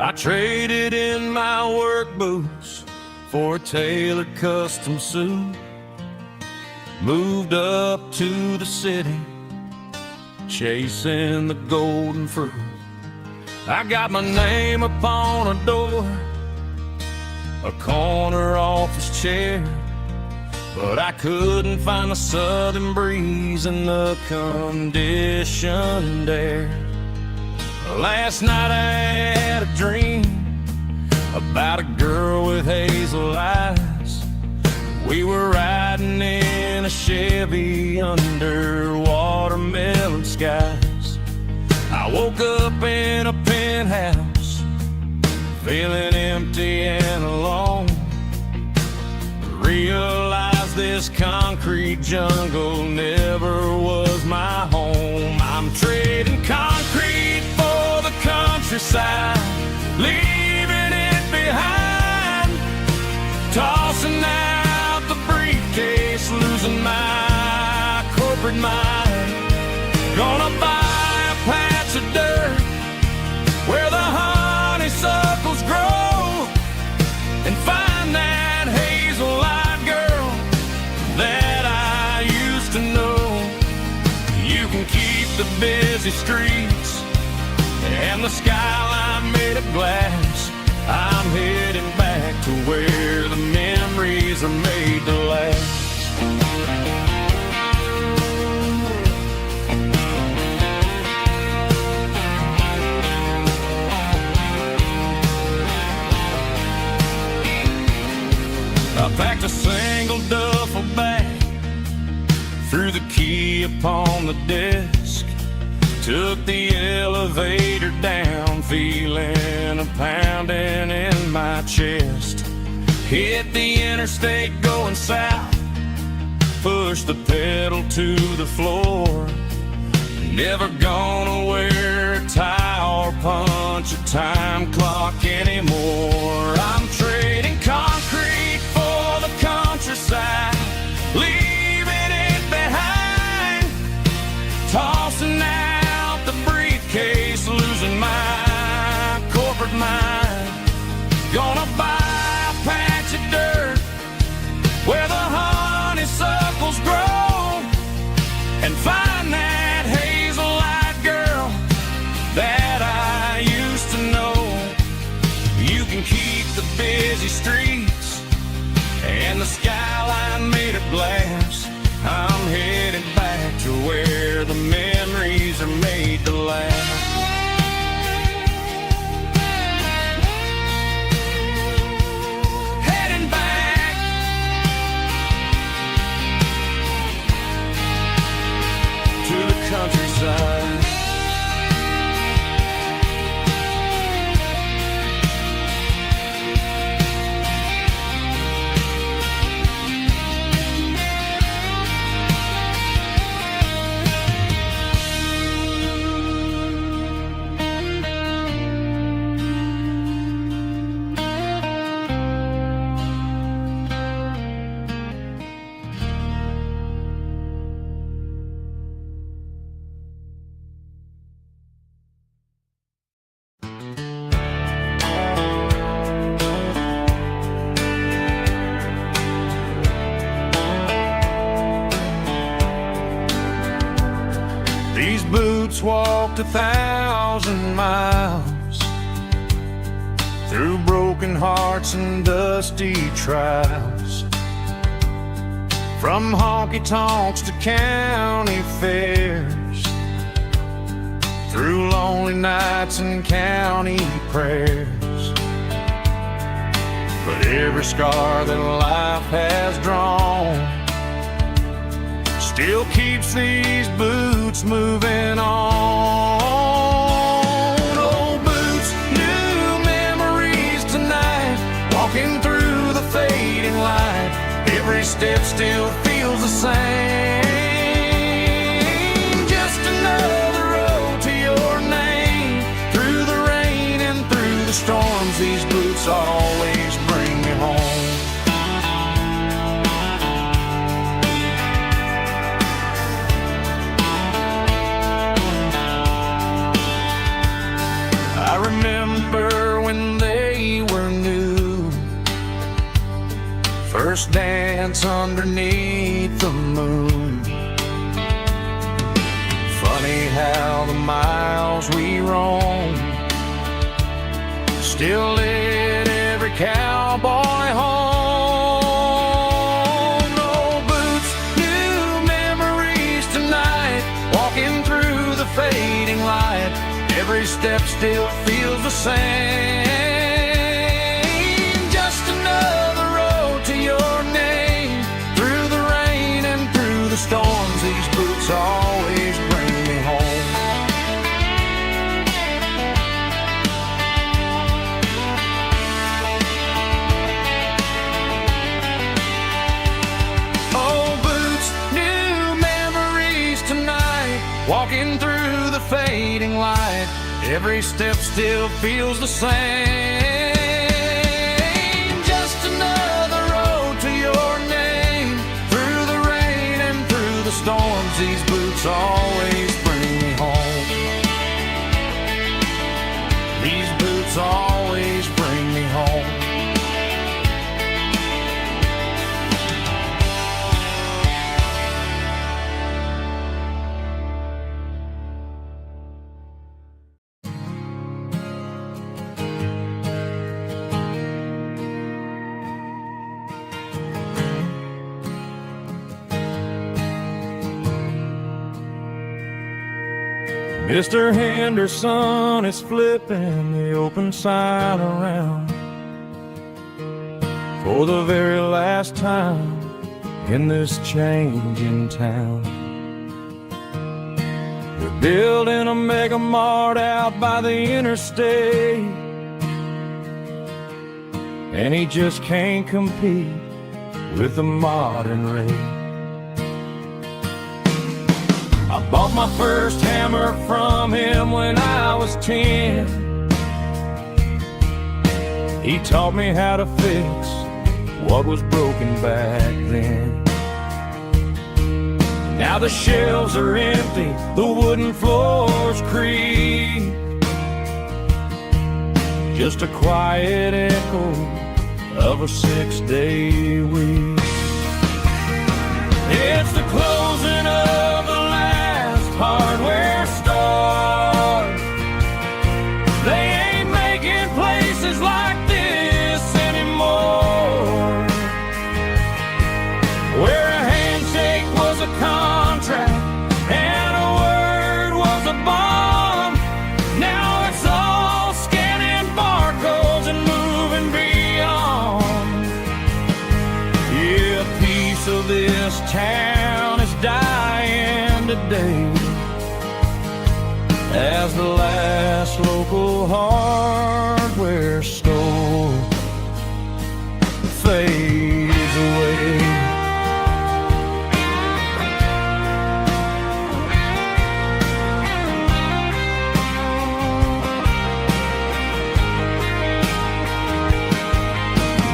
I traded in my work boots for a tailored custom suit. Moved up to the city, chasing the golden fruit. I got my name upon a door, a corner office chair, but I couldn't find the southern breeze in the conditioned air. Last night I had a dream about a girl with hazel eyes. We were riding in a Chevy under watermelon skies. I woke up in a penthouse, feeling empty and alone. Realized this concrete jungle never was my home. I'm trading concrete for the countryside, leaving it behind, tossing out the briefcase, losing my corporate mind. Gonna buy a patch of dirt where the honeysuckles grow and find that hazel-eyed girl that I used to know. You can keep the busy streets and the skyline made of glass. I'm heading back to where the memories are made to last. I packed a single duffel bag, threw the key upon the desk, took the elevator down, feeling a pounding in my chest. Hit the interstate going south, pushed the pedal to the floor. Never gonna wear a tie or punch a time clock anymore. I'm trading concrete for the countryside, leaving it behind, tossing out the briefcase, losing my corporate mind. Gonna buy a patch of dirt where the honeysuckles grow and find that hazel-eyed girl that I used to know. You can keep the busy streets and the skyline made of glass. I'm headed back to where the memories are made to last. Heading back to the countryside. These boots walked 1,000 miles through broken hearts and dusty trials, from honky-tonks to county fairs, through lonely nights and county prayers. But every scar that life has drawn still keeps these boots moving on. Old boots, new memories tonight, walking through the fading light. Every step still feels the same. Just another road to your name. Through the rain and through the storms, these boots always bring me home. I remember when first dance underneath the moon. Funny how the miles we roam still lit every cowboy home. No boots, new memories tonight, walking through the fading light. Every step still feels the same. Just another road to your name. Through the rain and through the storms, these boots always bring me home. Oh, boots, new memories tonight, walking through the fading light. Every step still feels the same. Just another road to your name. Through the rain and through the storms, these boots always bring me home. These boots always bring me home. Mr. Henderson is flipping the open sign around for the very last time in this changing town. They're building a mega mart out by the interstate, and he just can't compete with the modern rate. I bought my first hammer from him when I was 10. He taught me how to fix what was broken back then. Now the shelves are empty, the wooden floors creak, just a quiet echo of a 6-day week. It's the closing of the hardware store. They ain't making places like this anymore, where a handshake was a contract and a word was a bond. Now it's all scanning barcodes and moving beyond. Yeah, a piece of this town is dying today as the last local hardware store fades away.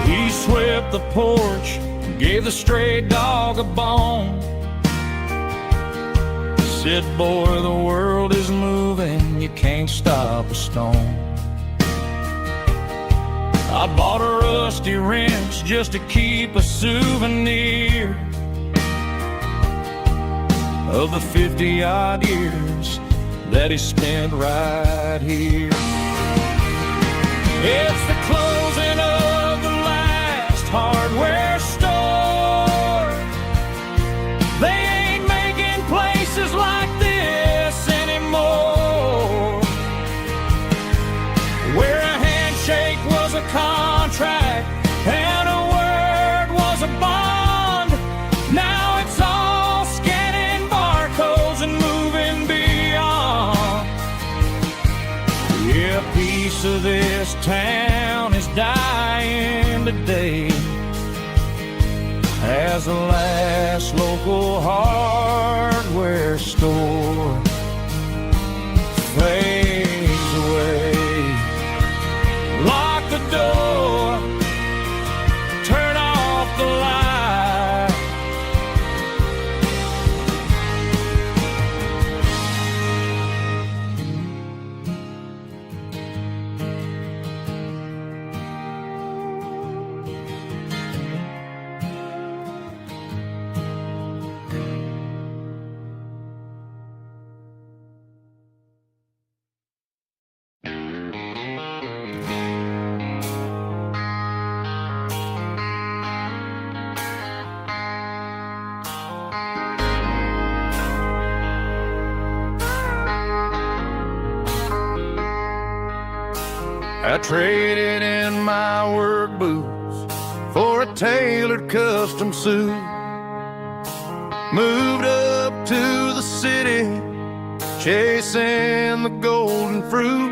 He swept the porch, gave the stray dog a bone, said, boy, the world is moving, you can't stop a stone. I bought a rusty wrench just to keep a souvenir of the 50-odd years that he spent right here. It's the closing of the last hardware store. They ain't making places like this anymore, where a handshake was a contract and a word was a bond. Now it's all scanning barcodes and moving beyond. Yeah, a piece of this town is dying today as the last local hardware store fades away. Lock the door, turn off the light. I traded in my work boots for a tailored custom suit. Moved up to the city, chasing the golden fruit.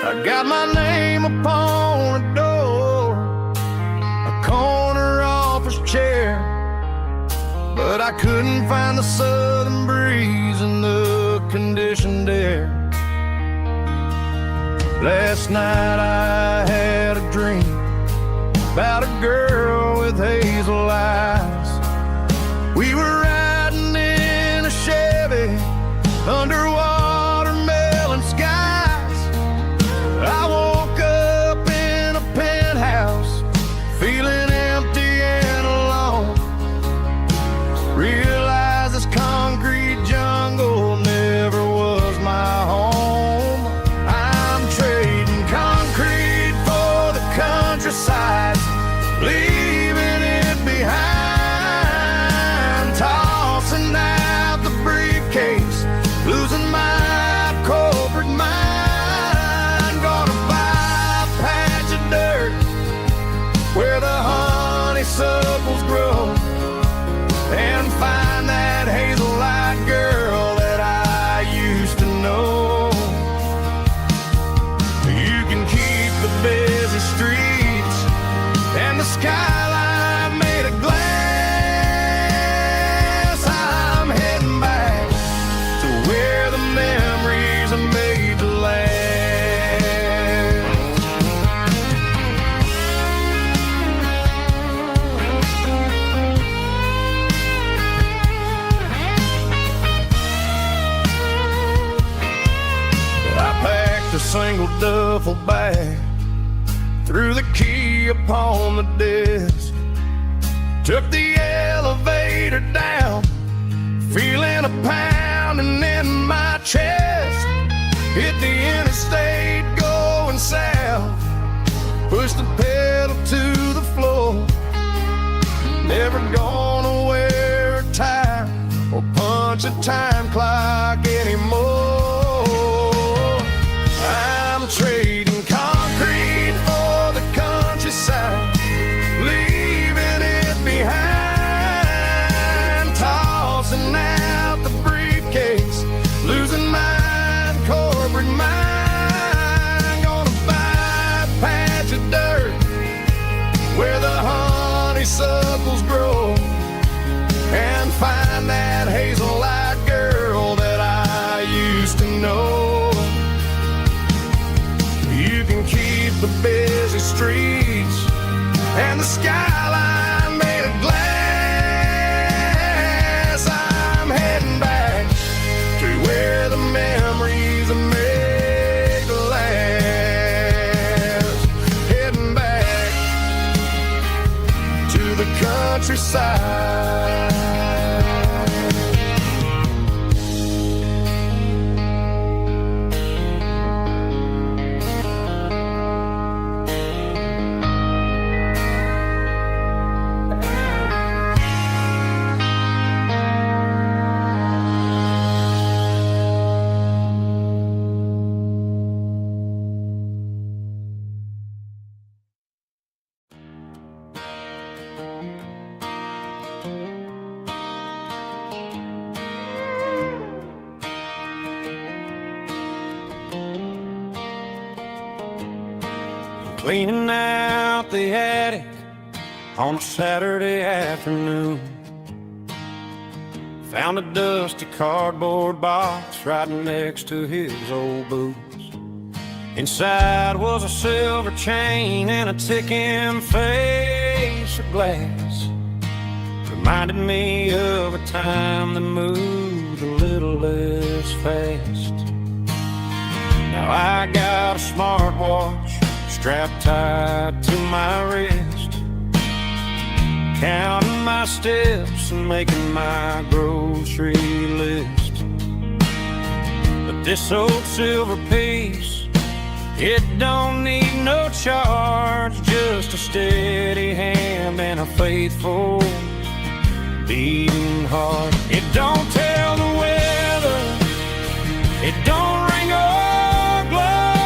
I got my name upon a door, a corner office chair, but I couldn't find the southern breeze in the conditioned air. Last night I had a dream about a girl with hazel eyes. We were riding in a Chevy under watermelon skies. I woke up in a penthouse feeling empty and alone. Realized this concrete jungle never was my home. I'm trading concrete for the countryside, leaving it behind, tossing out the briefcase, losing my corporate mind. Gonna buy a patch of dirt where the honeysuckles grow, and find that hazel-eyed girl that I used to know. You can keep the busy streets and the skyline made of glass. I'm heading back to where the memories are made to last. I packed a single duffel bag, threw the key upon the desk, took the elevator down, feeling a pounding in my chest. Hit the interstate going south, pushed the pedal to the floor. Never gonna wear a tie or punch a time clock anymore. I'm trading concrete for the countryside, leaving it behind, tossing out the briefcase, losing my corporate mind. Gonna buy a patch of dirt where the honeysuckles grow, and find that hazel-eyed girl that I used to know. You can keep the busy streets and the skyline made of glass. I'm heading back to where the memories are made to last. Heading back to the countryside. Cleaning out the attic on a Saturday afternoon, found a dusty cardboard box right next to his old boots. Inside was a silver chain and a ticking face of glass. Reminded me of a time that moved a little less fast. Now I got a smartwatch strapped tight to my wrist, counting my steps and making my grocery list. But this old silver piece, it don't need no charge, just a steady hand and a faithful beating heart. It don't tell the weather, it don't ring or glow,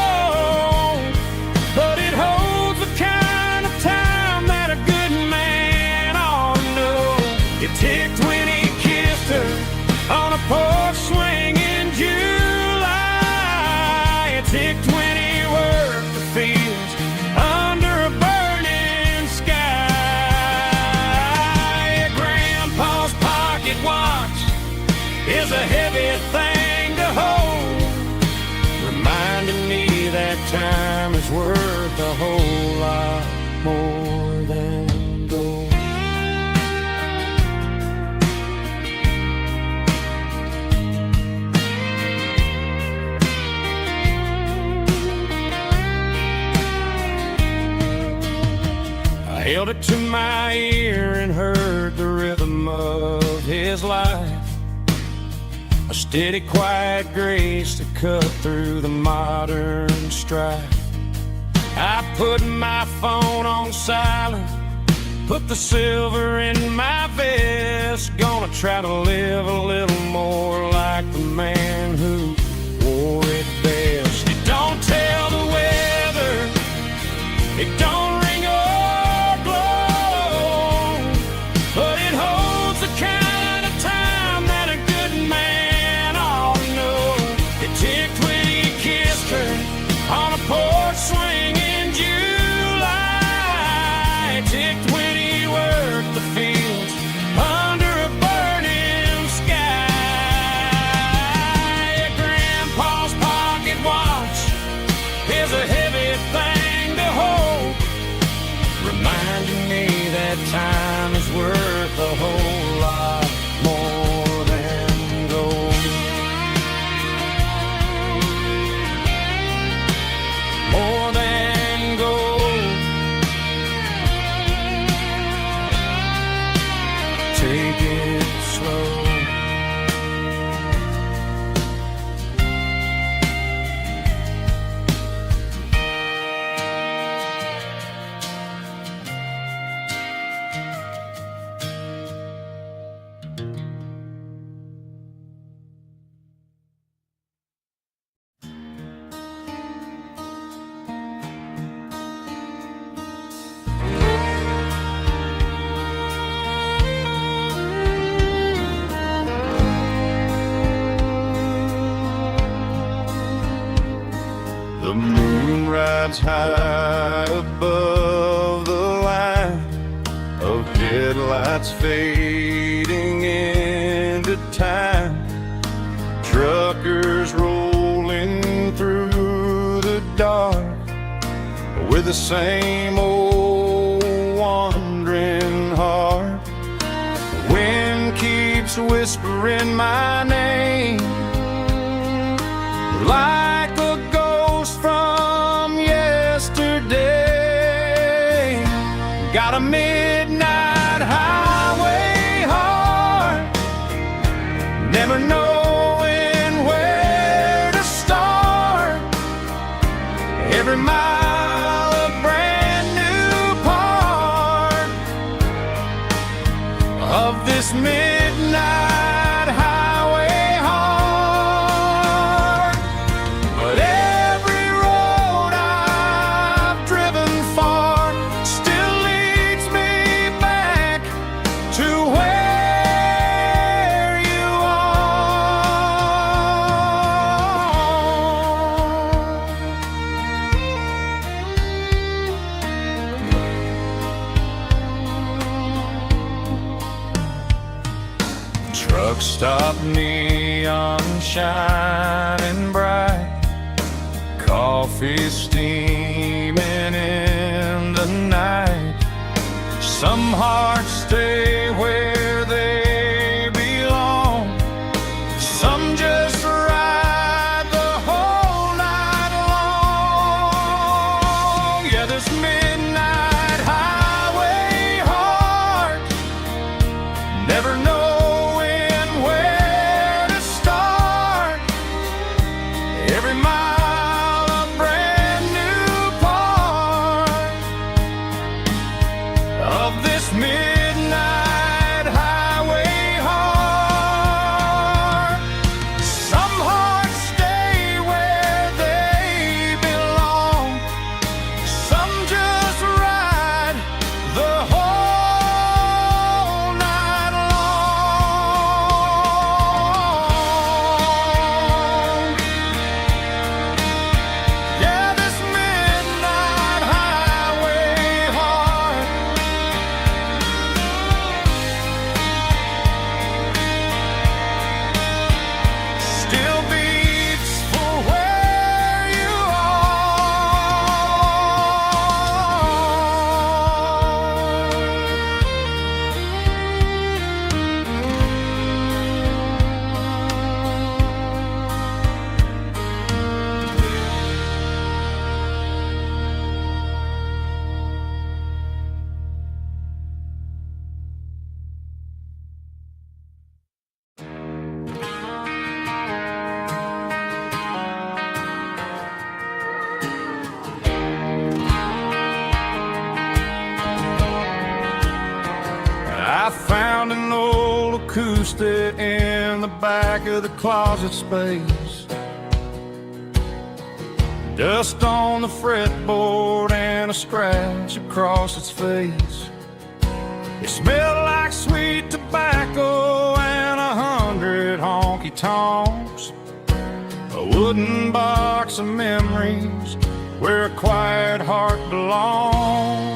held it to my ear and heard the rhythm of his life. A steady, quiet grace to cut through the modern strife. I put my phone on silent, put the silver in my vest. Gonna try to live a little more like the man who wore it best. It don't tell the weather, it don't ring or blow, but it holds the kind of time that a good man ought to know. It ticked when he kissed her on a porch swing in July. It ticked when he worked the fields under a burning sky. Yeah, Grandpa's pocket watch is a heavy thing to hold, reminding me that time is worth a whole lot more than gold. More than gold. Take it slow. The moon rides high above the line of headlights fading into time. Truckers rolling through the dark with the same old wandering heart. The wind keeps whispering my name like a ghost from yesterday. Got a midnight highway heart, never knowing where to start. Every mile a brand new part of this midnight highway heart. But every road I've driven far still leads me back to where you are. Truck stop, neon shining bright, coffee steaming in the night. Some hearts stay where they belong, some just ride the whole night long. Yeah, this midnight highway heart, never knowing where to start. Every mile a brand new part of this midnight acoustic in the back of the closet space. Dust on the fretboard and a scratch across its face. It smelled like sweet tobacco and 100 honky-tonks. A wooden box of memories where a quiet heart belongs.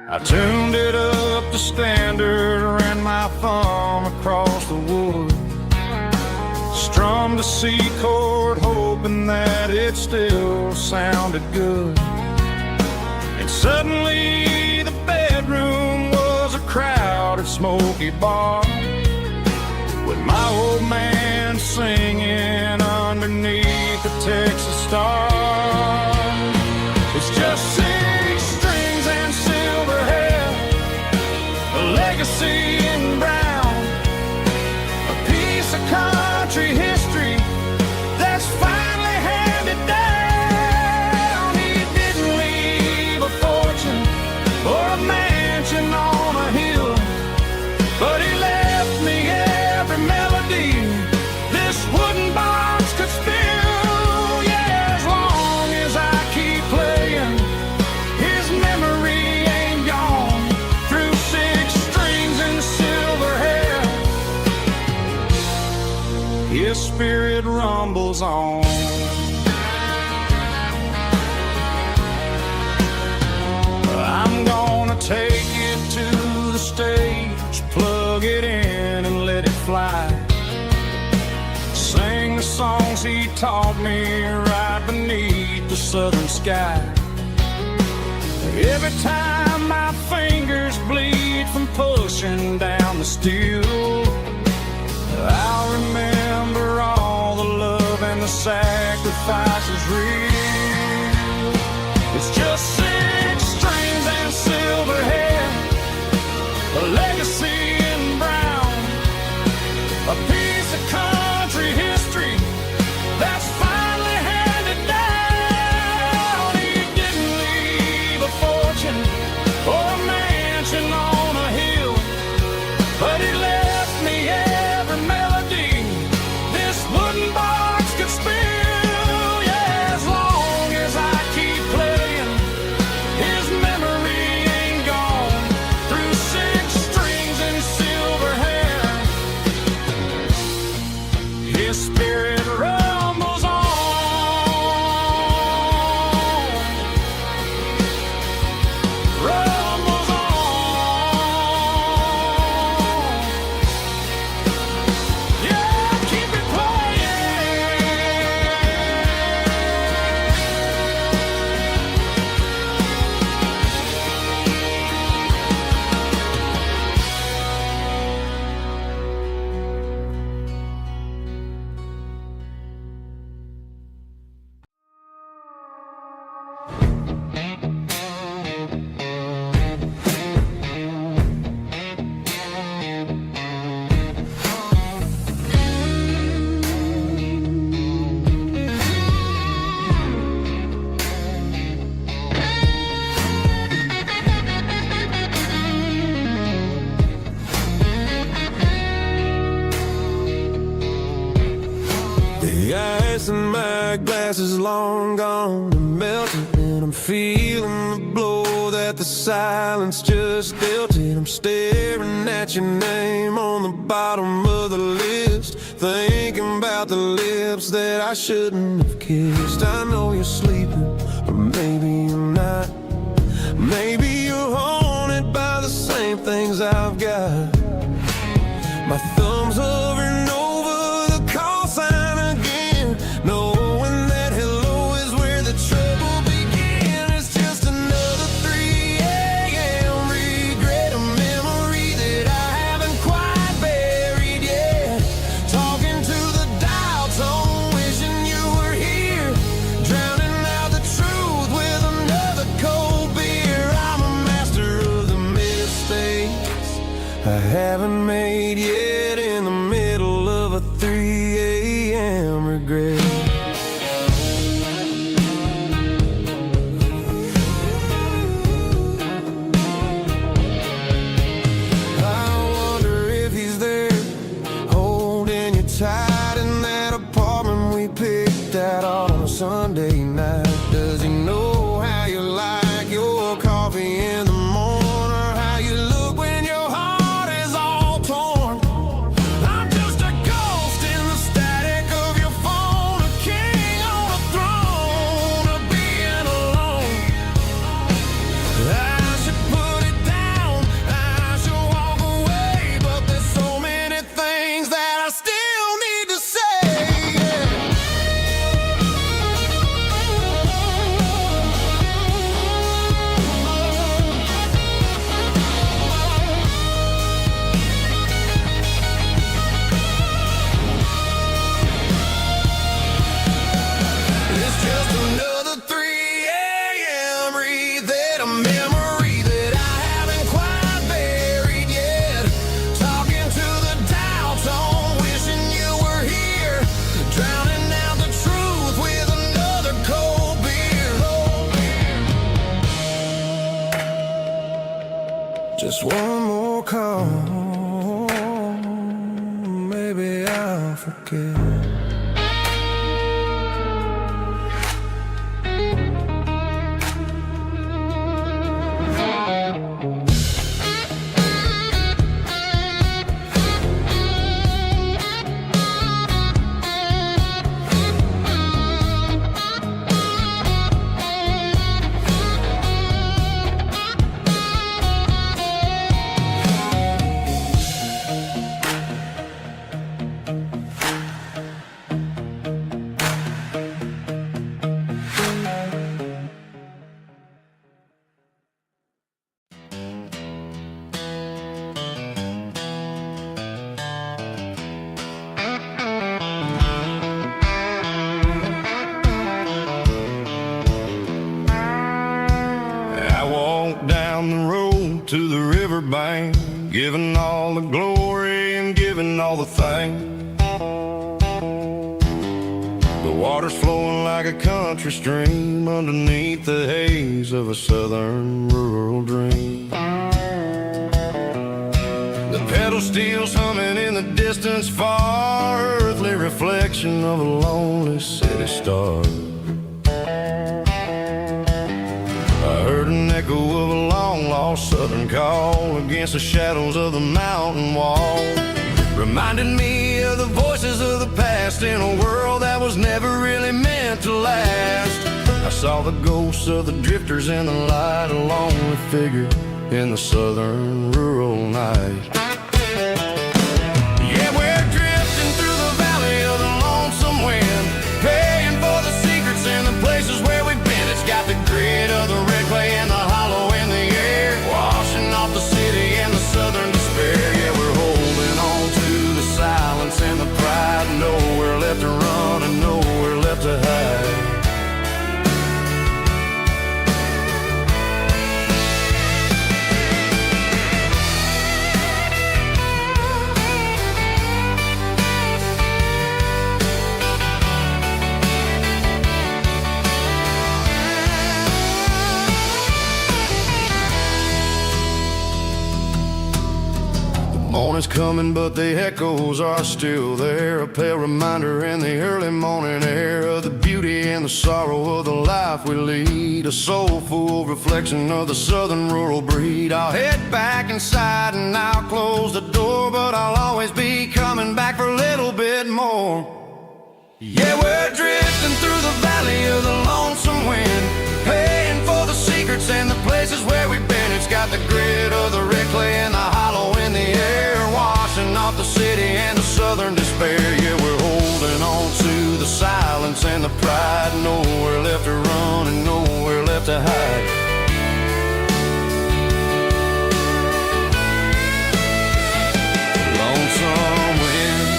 I tuned it up to standard, ran my thumb across the wood, strummed a C chord hoping that it still sounded good. And suddenly the bedroom was a crowded smoky bar, with my old man singing underneath the Texas star. It's just 6 strings and silver hair, a legacy in brown, a piece of country history that's finally handed down. He didn't leave a fortune or a mansion on a hill, but he left me every melody this wooden box could spill. Yeah, as long as I keep playing, his memory ain't gone. Through 6 strings and silver hair, his spirit rumbles on. I'm gonna take it to the stage, plug it in and let it fly. Sing the songs he taught me right beneath the southern sky. Every time my fingers bleed from pushing down the steel, I'll remember all the love and the sacrifices real. It's just 6 strings and silver hair, a legacy in brown, a piece of country history that's finally handed down. He didn't leave a fortune or a mansion on a hill, but he left me every melody this wooden box could spill. Yeah, as long as I keep playing, his memory ain't gone. Through 6 strings and silver hair, his spirit rumbles on. Rumbles on. Yeah, keep it playing. The ice in my glass is long gone and melted, and I'm feeling the blow that the silence just dealt it. I'm staring at your name on the bottom of the list, thinking about the lips that I shouldn't have kissed. I know you're sleeping, or maybe you're not. Maybe you're haunted by the same things I've got. My thumb's hovering over the call sign again, knowing that hello is where the trouble began. It's just another 3 a.m. regret, a memory that I haven't quite buried yet. Talking to the dial tone, wishing you were here, drowning out the truth with another cold beer. I'm Just one more call, maybe I'll forget. Down the road to the riverbank, giving all the glory and giving all the thanks. The water's flowing like a country stream underneath the haze of a southern rural dream. The pedal steel's humming in the distance far, earthly reflection of a lonely city star. I heard an echo of a long-lost southern call against the shadows of the mountain wall, reminded me of the voices of the past in a world that was never really meant to last. I saw the ghosts of the drifters in the light, a lonely figure in the southern rural night. Yeah, we're drifting through the valley of the lonesome wind, paying for the secrets and the places where we've been. It's got the grit of the red clay and the hollow in the air, washing off the city and the southern despair. Yeah, we're holding on to the silence and the pride, nowhere left to run and nowhere left to hide. Morning's coming, but the echoes are still there, a pale reminder in the early morning air of the beauty and the sorrow of the life we lead, a soulful reflection of the southern rural breed. I'll head back inside and I'll close the door, but I'll always be coming back for a little bit more. Yeah, we're drifting through the valley of the lonesome wind, paying for the secrets and the places where we've been. It's got the grit of the red clay and the hollow in the air, washing off the city and the southern despair. Yeah, we're holding on to the silence and the pride, nowhere left to run and nowhere left to hide. Lonesome wind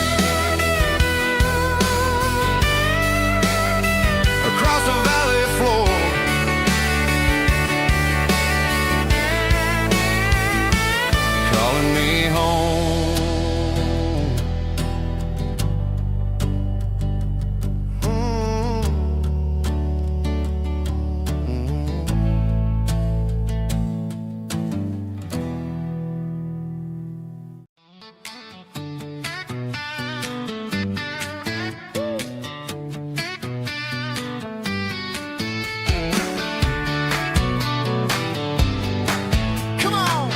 across the valley floor, calling me home. Come on.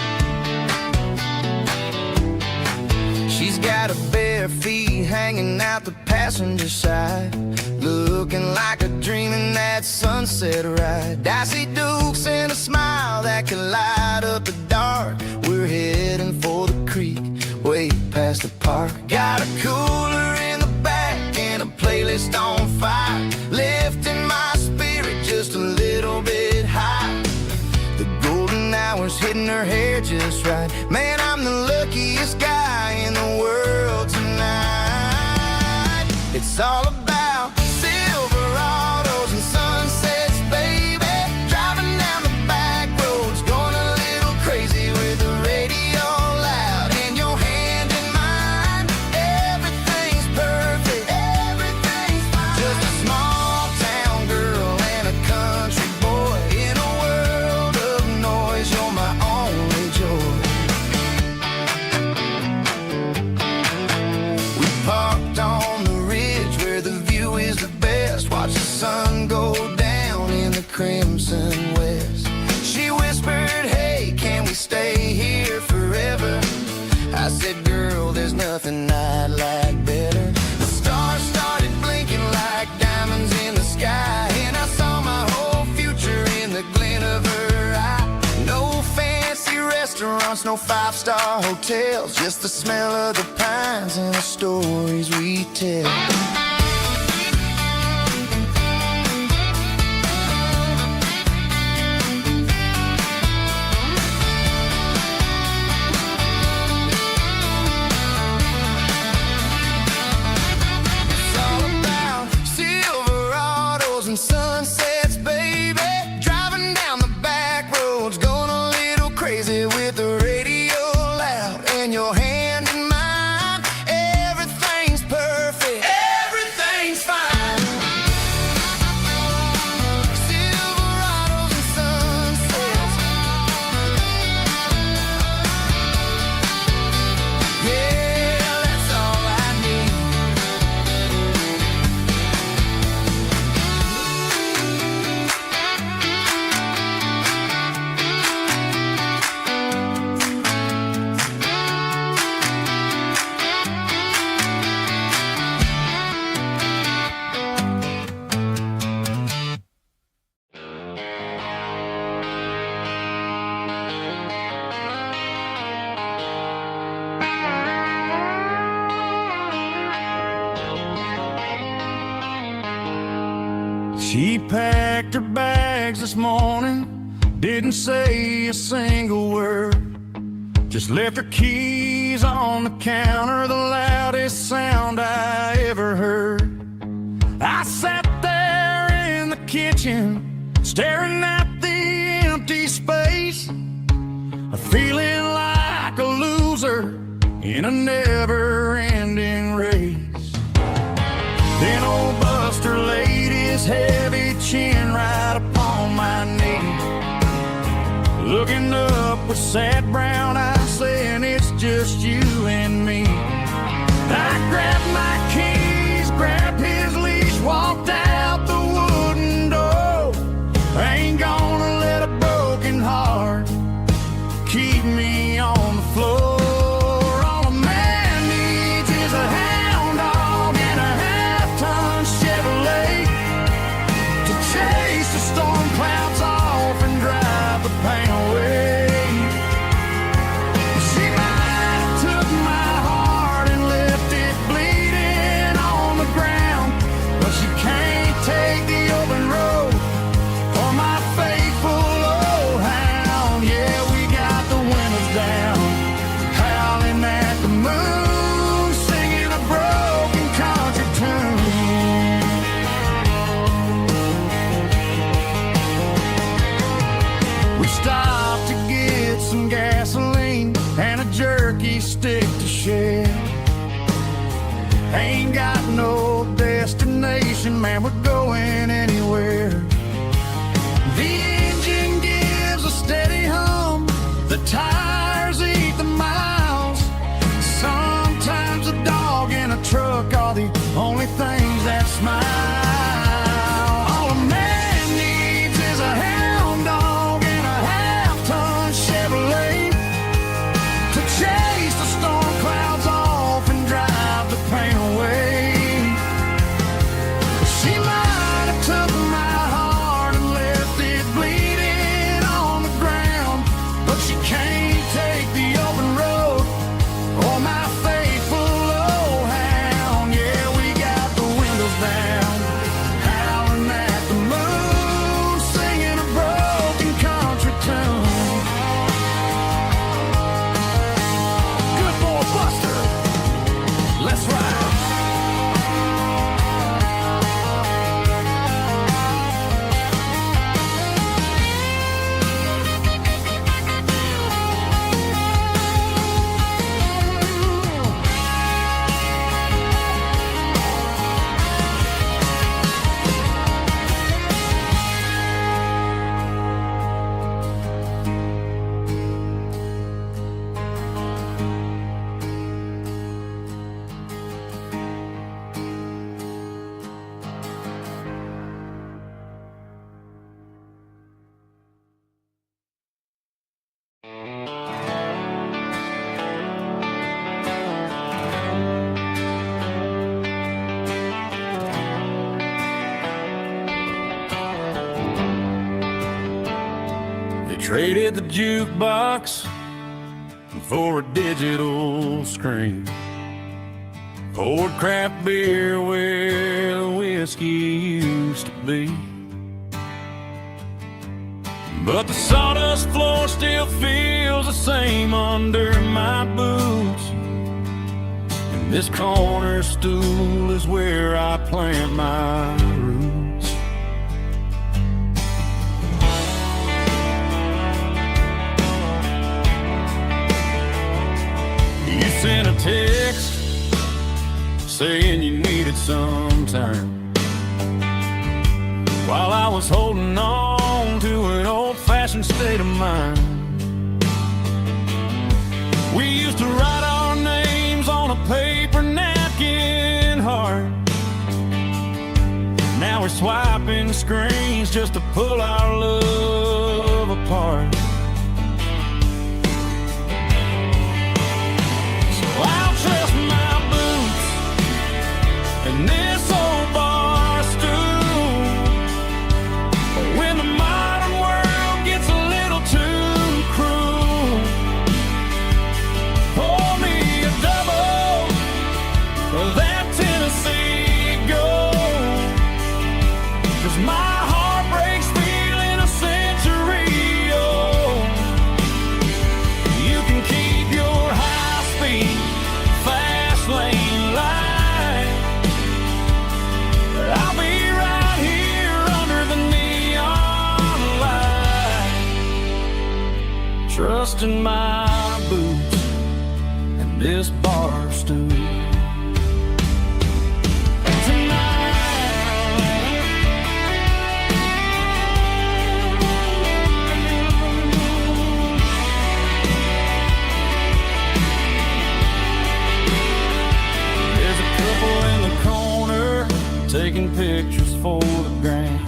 She's got her bare feet hanging out the passenger side, looking like a dream in that sunset ride. Dicey dukes and a smile that can light up the dark. We're heading for the creek, way past the park. Got a cooler in the back and a playlist on fire, lifting my spirit just a little bit high. The golden hours hitting her hair just right. Man, I'm the luckiest guy in the world tonight. It's all about Silverados and sunsets, baby. Driving down the back roads, going a little crazy with the radio loud and your hand in mine. Everything's perfect, everything's fine. Just a small town girl and a country boy in a world of noise. You're my only joy. restaurants, no five-star hotels, just the smell of the pines and the stories we tell. Sunsets, baby, driving down the back roads, going a little crazy with the radio loud and your hand in mine. Everything's perfect, everything's fine. Silverados and sunsets, yeah, that's all I need. She packed her bags this morning, didn't say a single word, just left her keys on the counter, the loudest sound I ever heard. I sat there in the kitchen, staring at the empty space, feeling like a loser in a never-ending race. Then old Buster laid his heavy chin right upon my knee, looking up with sad brown eyes, saying it's just you and me. I grabbed my keys, grabbed his leash, walked out the wooden door. I ain't gonna let a broken heart keep me on the floor. All a man needs is a hound dog and a half-ton Chevrolet to chase the storm clouds off and drive the pain away. She might have took my heart and left it bleeding on the ground, but she can't take the open road for my faithful old hound. Yeah, we got the windows down, howling at the moon, singing a broken country tune. We stopped to get some gasoline and a jerky stick to share. Ain't got no destination, man, we're going anywhere. The engine gives a steady hum, the tires eat the miles. Sometimes a dog and a truck are the only things that smile. All a man needs is a hound dog and a half-ton Chevrolet to chase the storm clouds off and drive the pain away. She might have took my heart and left it bleeding on the ground, but she can't take the open road or my faithful old hound. Yeah, we got the windows down, howling at the moon, singing a broken country tune. Good boy Buster, let's ride. Traded the jukebox for a digital screen. Poured craft beer where the whiskey used to be. But the sawdust floor still feels the same under my boots. And this corner stool is where I plant my roots. You sent a text saying you needed some time, while I was holding on to an old-fashioned state of mind. We used to write our names on a paper napkin heart. Now we're swiping screens just to pull our love apart. So I'll trust my boots and this old bar stool. When the modern world gets a little too cruel, pour me a double of that Tennessee Gold. 'Cause my heart breaks feeling a century old. You can keep your high-speed, fast lane light. I'll be right here under the neon light, trusting my boots and this bar stool. There's a couple in the corner taking pictures for the gram,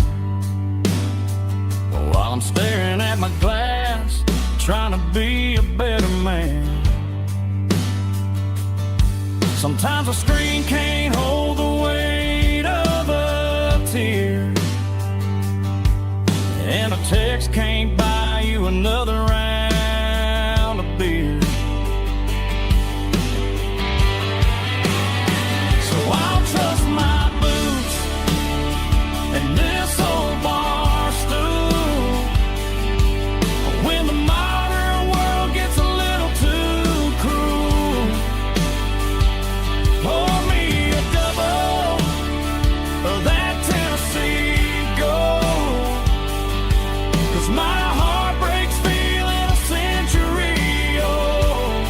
while I'm staring at my glass, trying to be a better man. Sometimes a screen can't hold the weight of a tear, and a text can't buy you another round of beer. So I'll trust my boots and this old bar stool. When the modern world gets a little too cruel, pour me a double of that Tennessee Gold. 'Cause my heart breaks feeling a century old.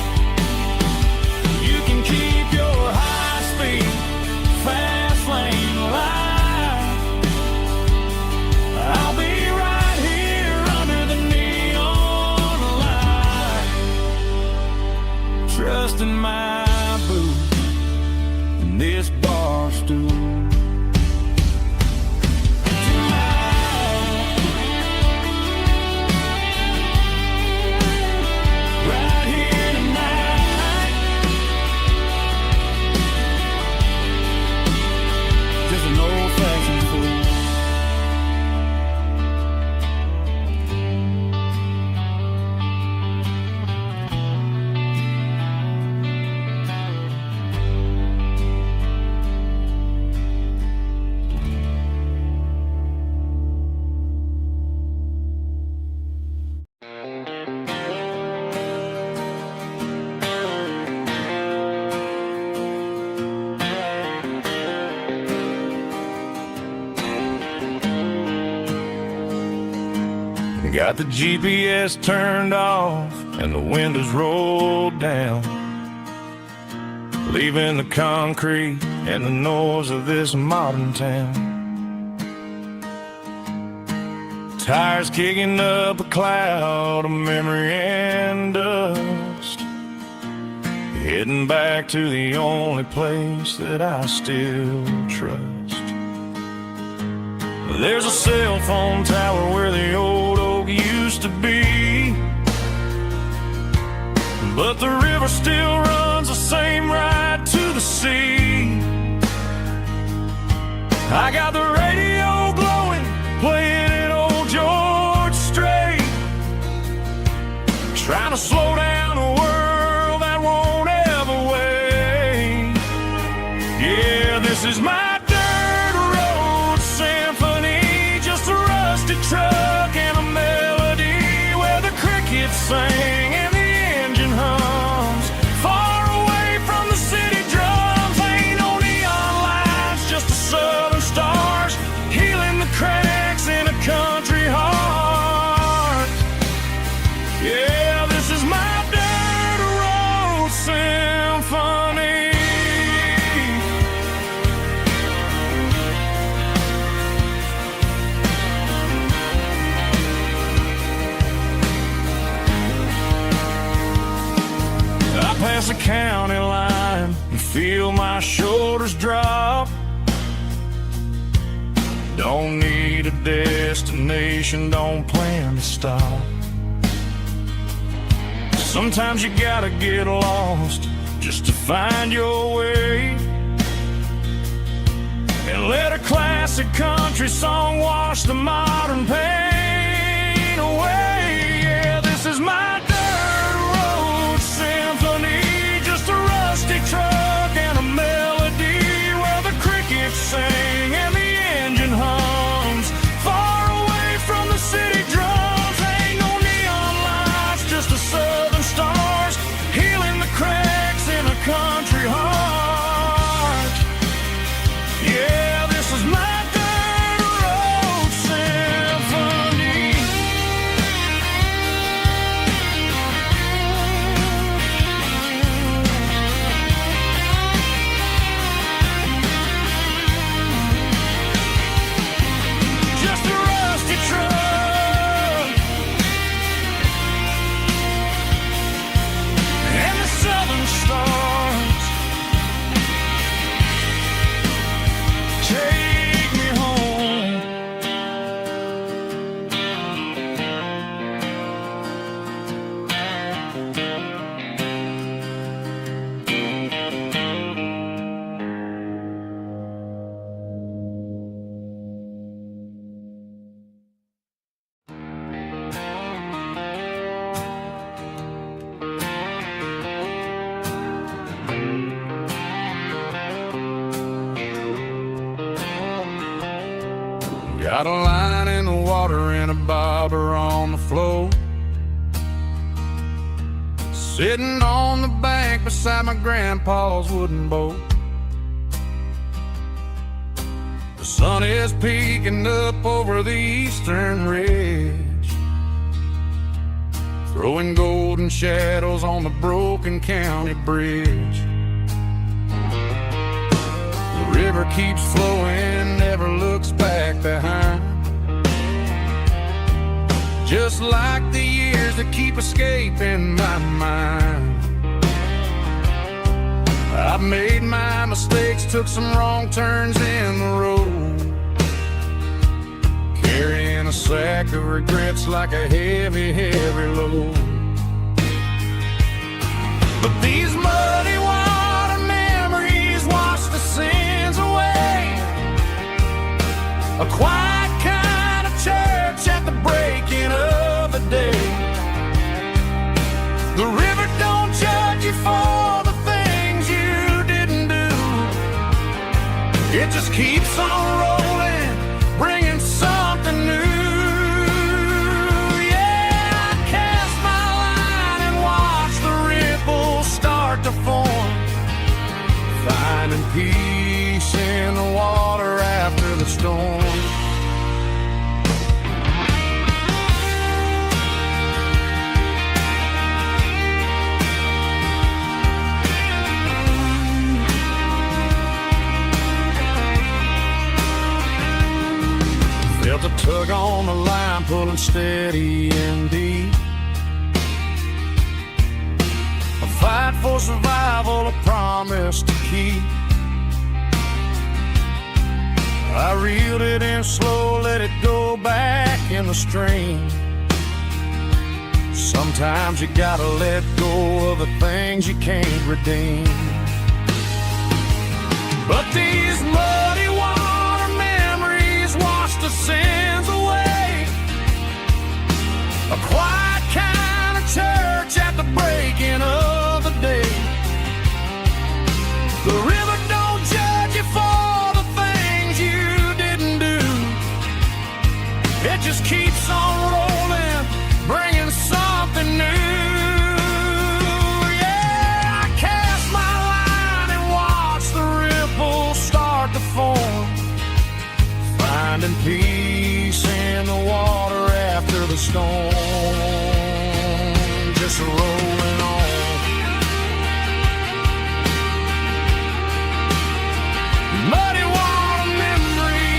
You can keep your high-speed, fast lane light. I'll be right here under the neon light, trusting my boots and this bar stool. Right here tonight, just an old-fashioned fool. Got the GPS turned off and the windows rolled down, leaving the concrete and the noise of this modern town. Tires kicking up a cloud of memory and dust, heading back to the only place that I still trust. There's a cell phone tower where the old oak used to be, but the river still runs the same right to the sea. I got the radio glowing, playing an old George Strait, trying to slow down the world past the county line and feel my shoulders drop. Don't need a destination, don't plan to stop. Sometimes you gotta get lost just to find your way, and let a classic country song wash the modern pain away. Yeah, this is my dirt road symphony, just a rusty truck and a melody where the crickets sing and the engine hums far away from the city drums. Ain't no neon lights, just the southern stars healing the cracks in a country heart. Yeah, this is my dirt road symphony. Just a rusty truck and the southern stars take me home. Got a line in the water and a bobber on the floor, sitting on the bank beside my grandpa's wooden boat. The sun is peeking up over the eastern ridge, throwing golden shadows on the broken county bridge. The river keeps flowing, never looks back behind, just like the years that keep escaping my mind. I've made my mistakes, took some wrong turns in the road, carrying a sack of regrets like a heavy, heavy load. But these muddy water memories wash the sins away. A quiet kind of church at the breaking of the day. The river don't judge you for the things you didn't do. It just keeps on rolling, bringing something new. Yeah, I cast my line and watch the ripples start to form, finding peace in the water after the storm. Felt a tug on the line, pulling steady and deep. A fight for survival, a promise to keep. I reeled it in slow, let it go back in the stream. Sometimes you gotta let go of the things you can't redeem. But these muddy water memories wash the sins away. A quiet kind of church at the breaking of the day. The river don't judge you for the things you didn't do. It just keeps on rolling, bringing something new. Yeah, I cast my line and watch the ripples start to form, finding peace in the water after the storm. Just rolling on. Muddy water memory.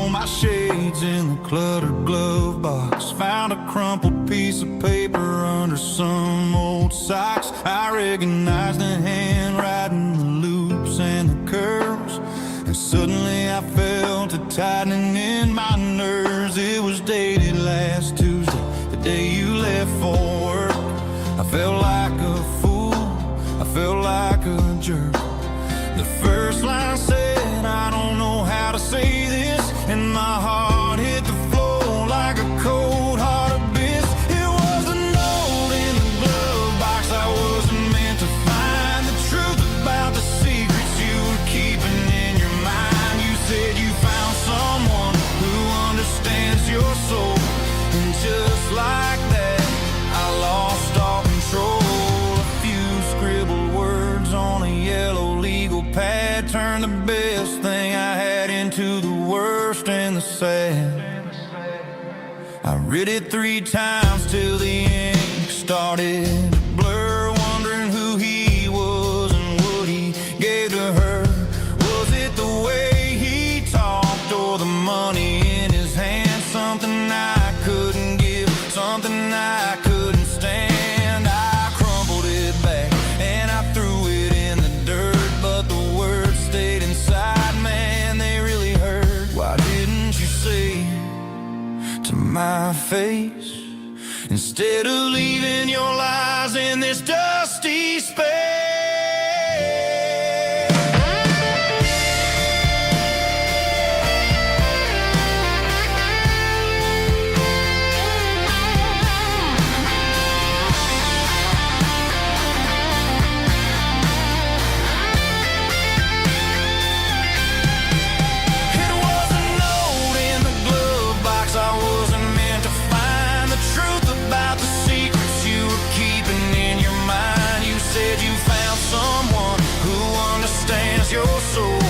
all my shades in the cluttered glove box. Found a crumpled piece of paper under some old socks. I recognized the handwriting, the loops and the curves, and suddenly I felt a tightening in my nerves. It was dated last Tuesday, the day you left for work. I felt like a fool, I felt like a jerk. The first line said, I don't know how to say this, and my heart hit the floor like a cold heart abyss. It was a note in the glove box I wasn't meant to find. The truth about the secrets you were keeping in your mind. You said you found someone who understands your soul, and just like that, I lost all control. A few scribbled words on a yellow legal pad turned the best thing I had into the worst and the sad. I read it 3 times till the ink started to blur, wondering who he was and what he gave to her. Was it the way he talked or the money in his hand? Something I couldn't give, something I couldn't stand. I crumpled it back and I threw it in the dirt, but the words stayed inside, man, they really hurt. Why didn't you say to my face, instead of leaving your lies in this dusty space? Your soul,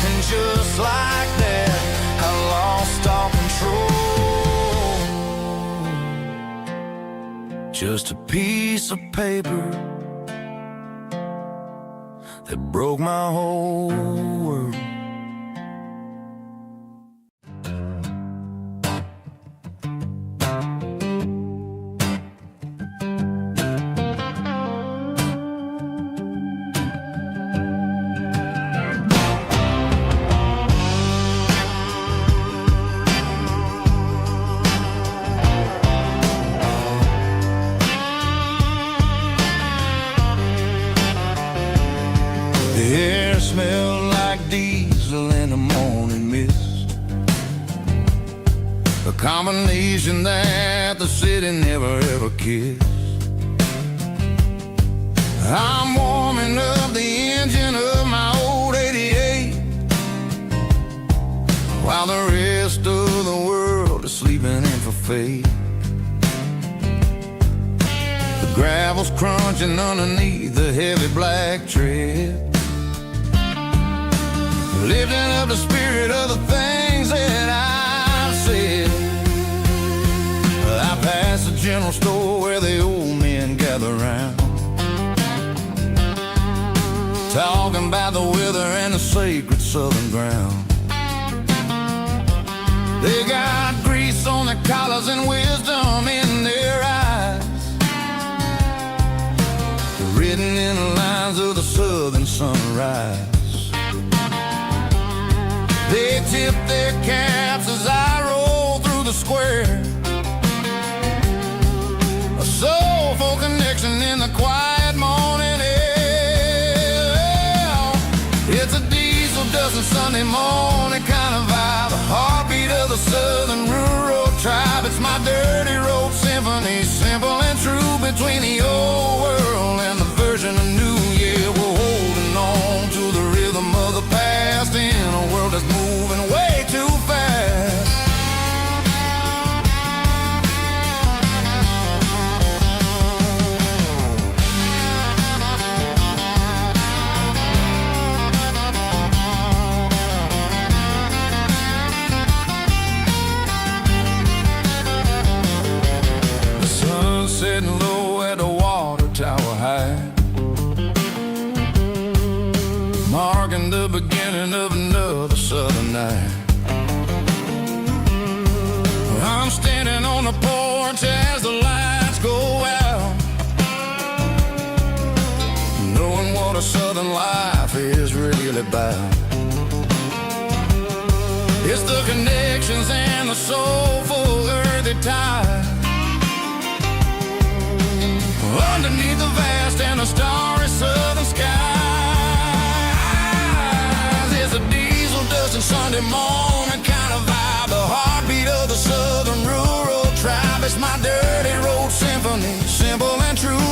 and just like that, I lost all control. Just a piece of paper that broke my whole world. The air smelled like diesel in the morning mist, a combination that the city never ever kissed. I'm warming up the engine of my old 88, while the rest of the world is sleeping in for fate. The gravel's crunching underneath the heavy black tread, lifting up the spirit of the things that I've said. I passed the general store where the old men gather round, talking about the weather and the sacred southern ground. They got grease on their collars and wisdom in their eyes, written in the lines of the southern sunrise. They tip their caps as I roll through the square, a soulful connection in the quiet morning air. It's a diesel dusting Sunday morning kind of vibe, the heartbeat of the southern rural tribe. It's my dirty road symphony, simple and true, between the old world and the version of new. Yeah, we're holding on to the rhythm of the past in a world that's moving way too fast. The sun's setting low at the water tower high, marking the beginning of another southern night. the porch as the lights go out, knowing what a southern life is really about. It's the connections and the soulful earthy tide, underneath the vast and the stars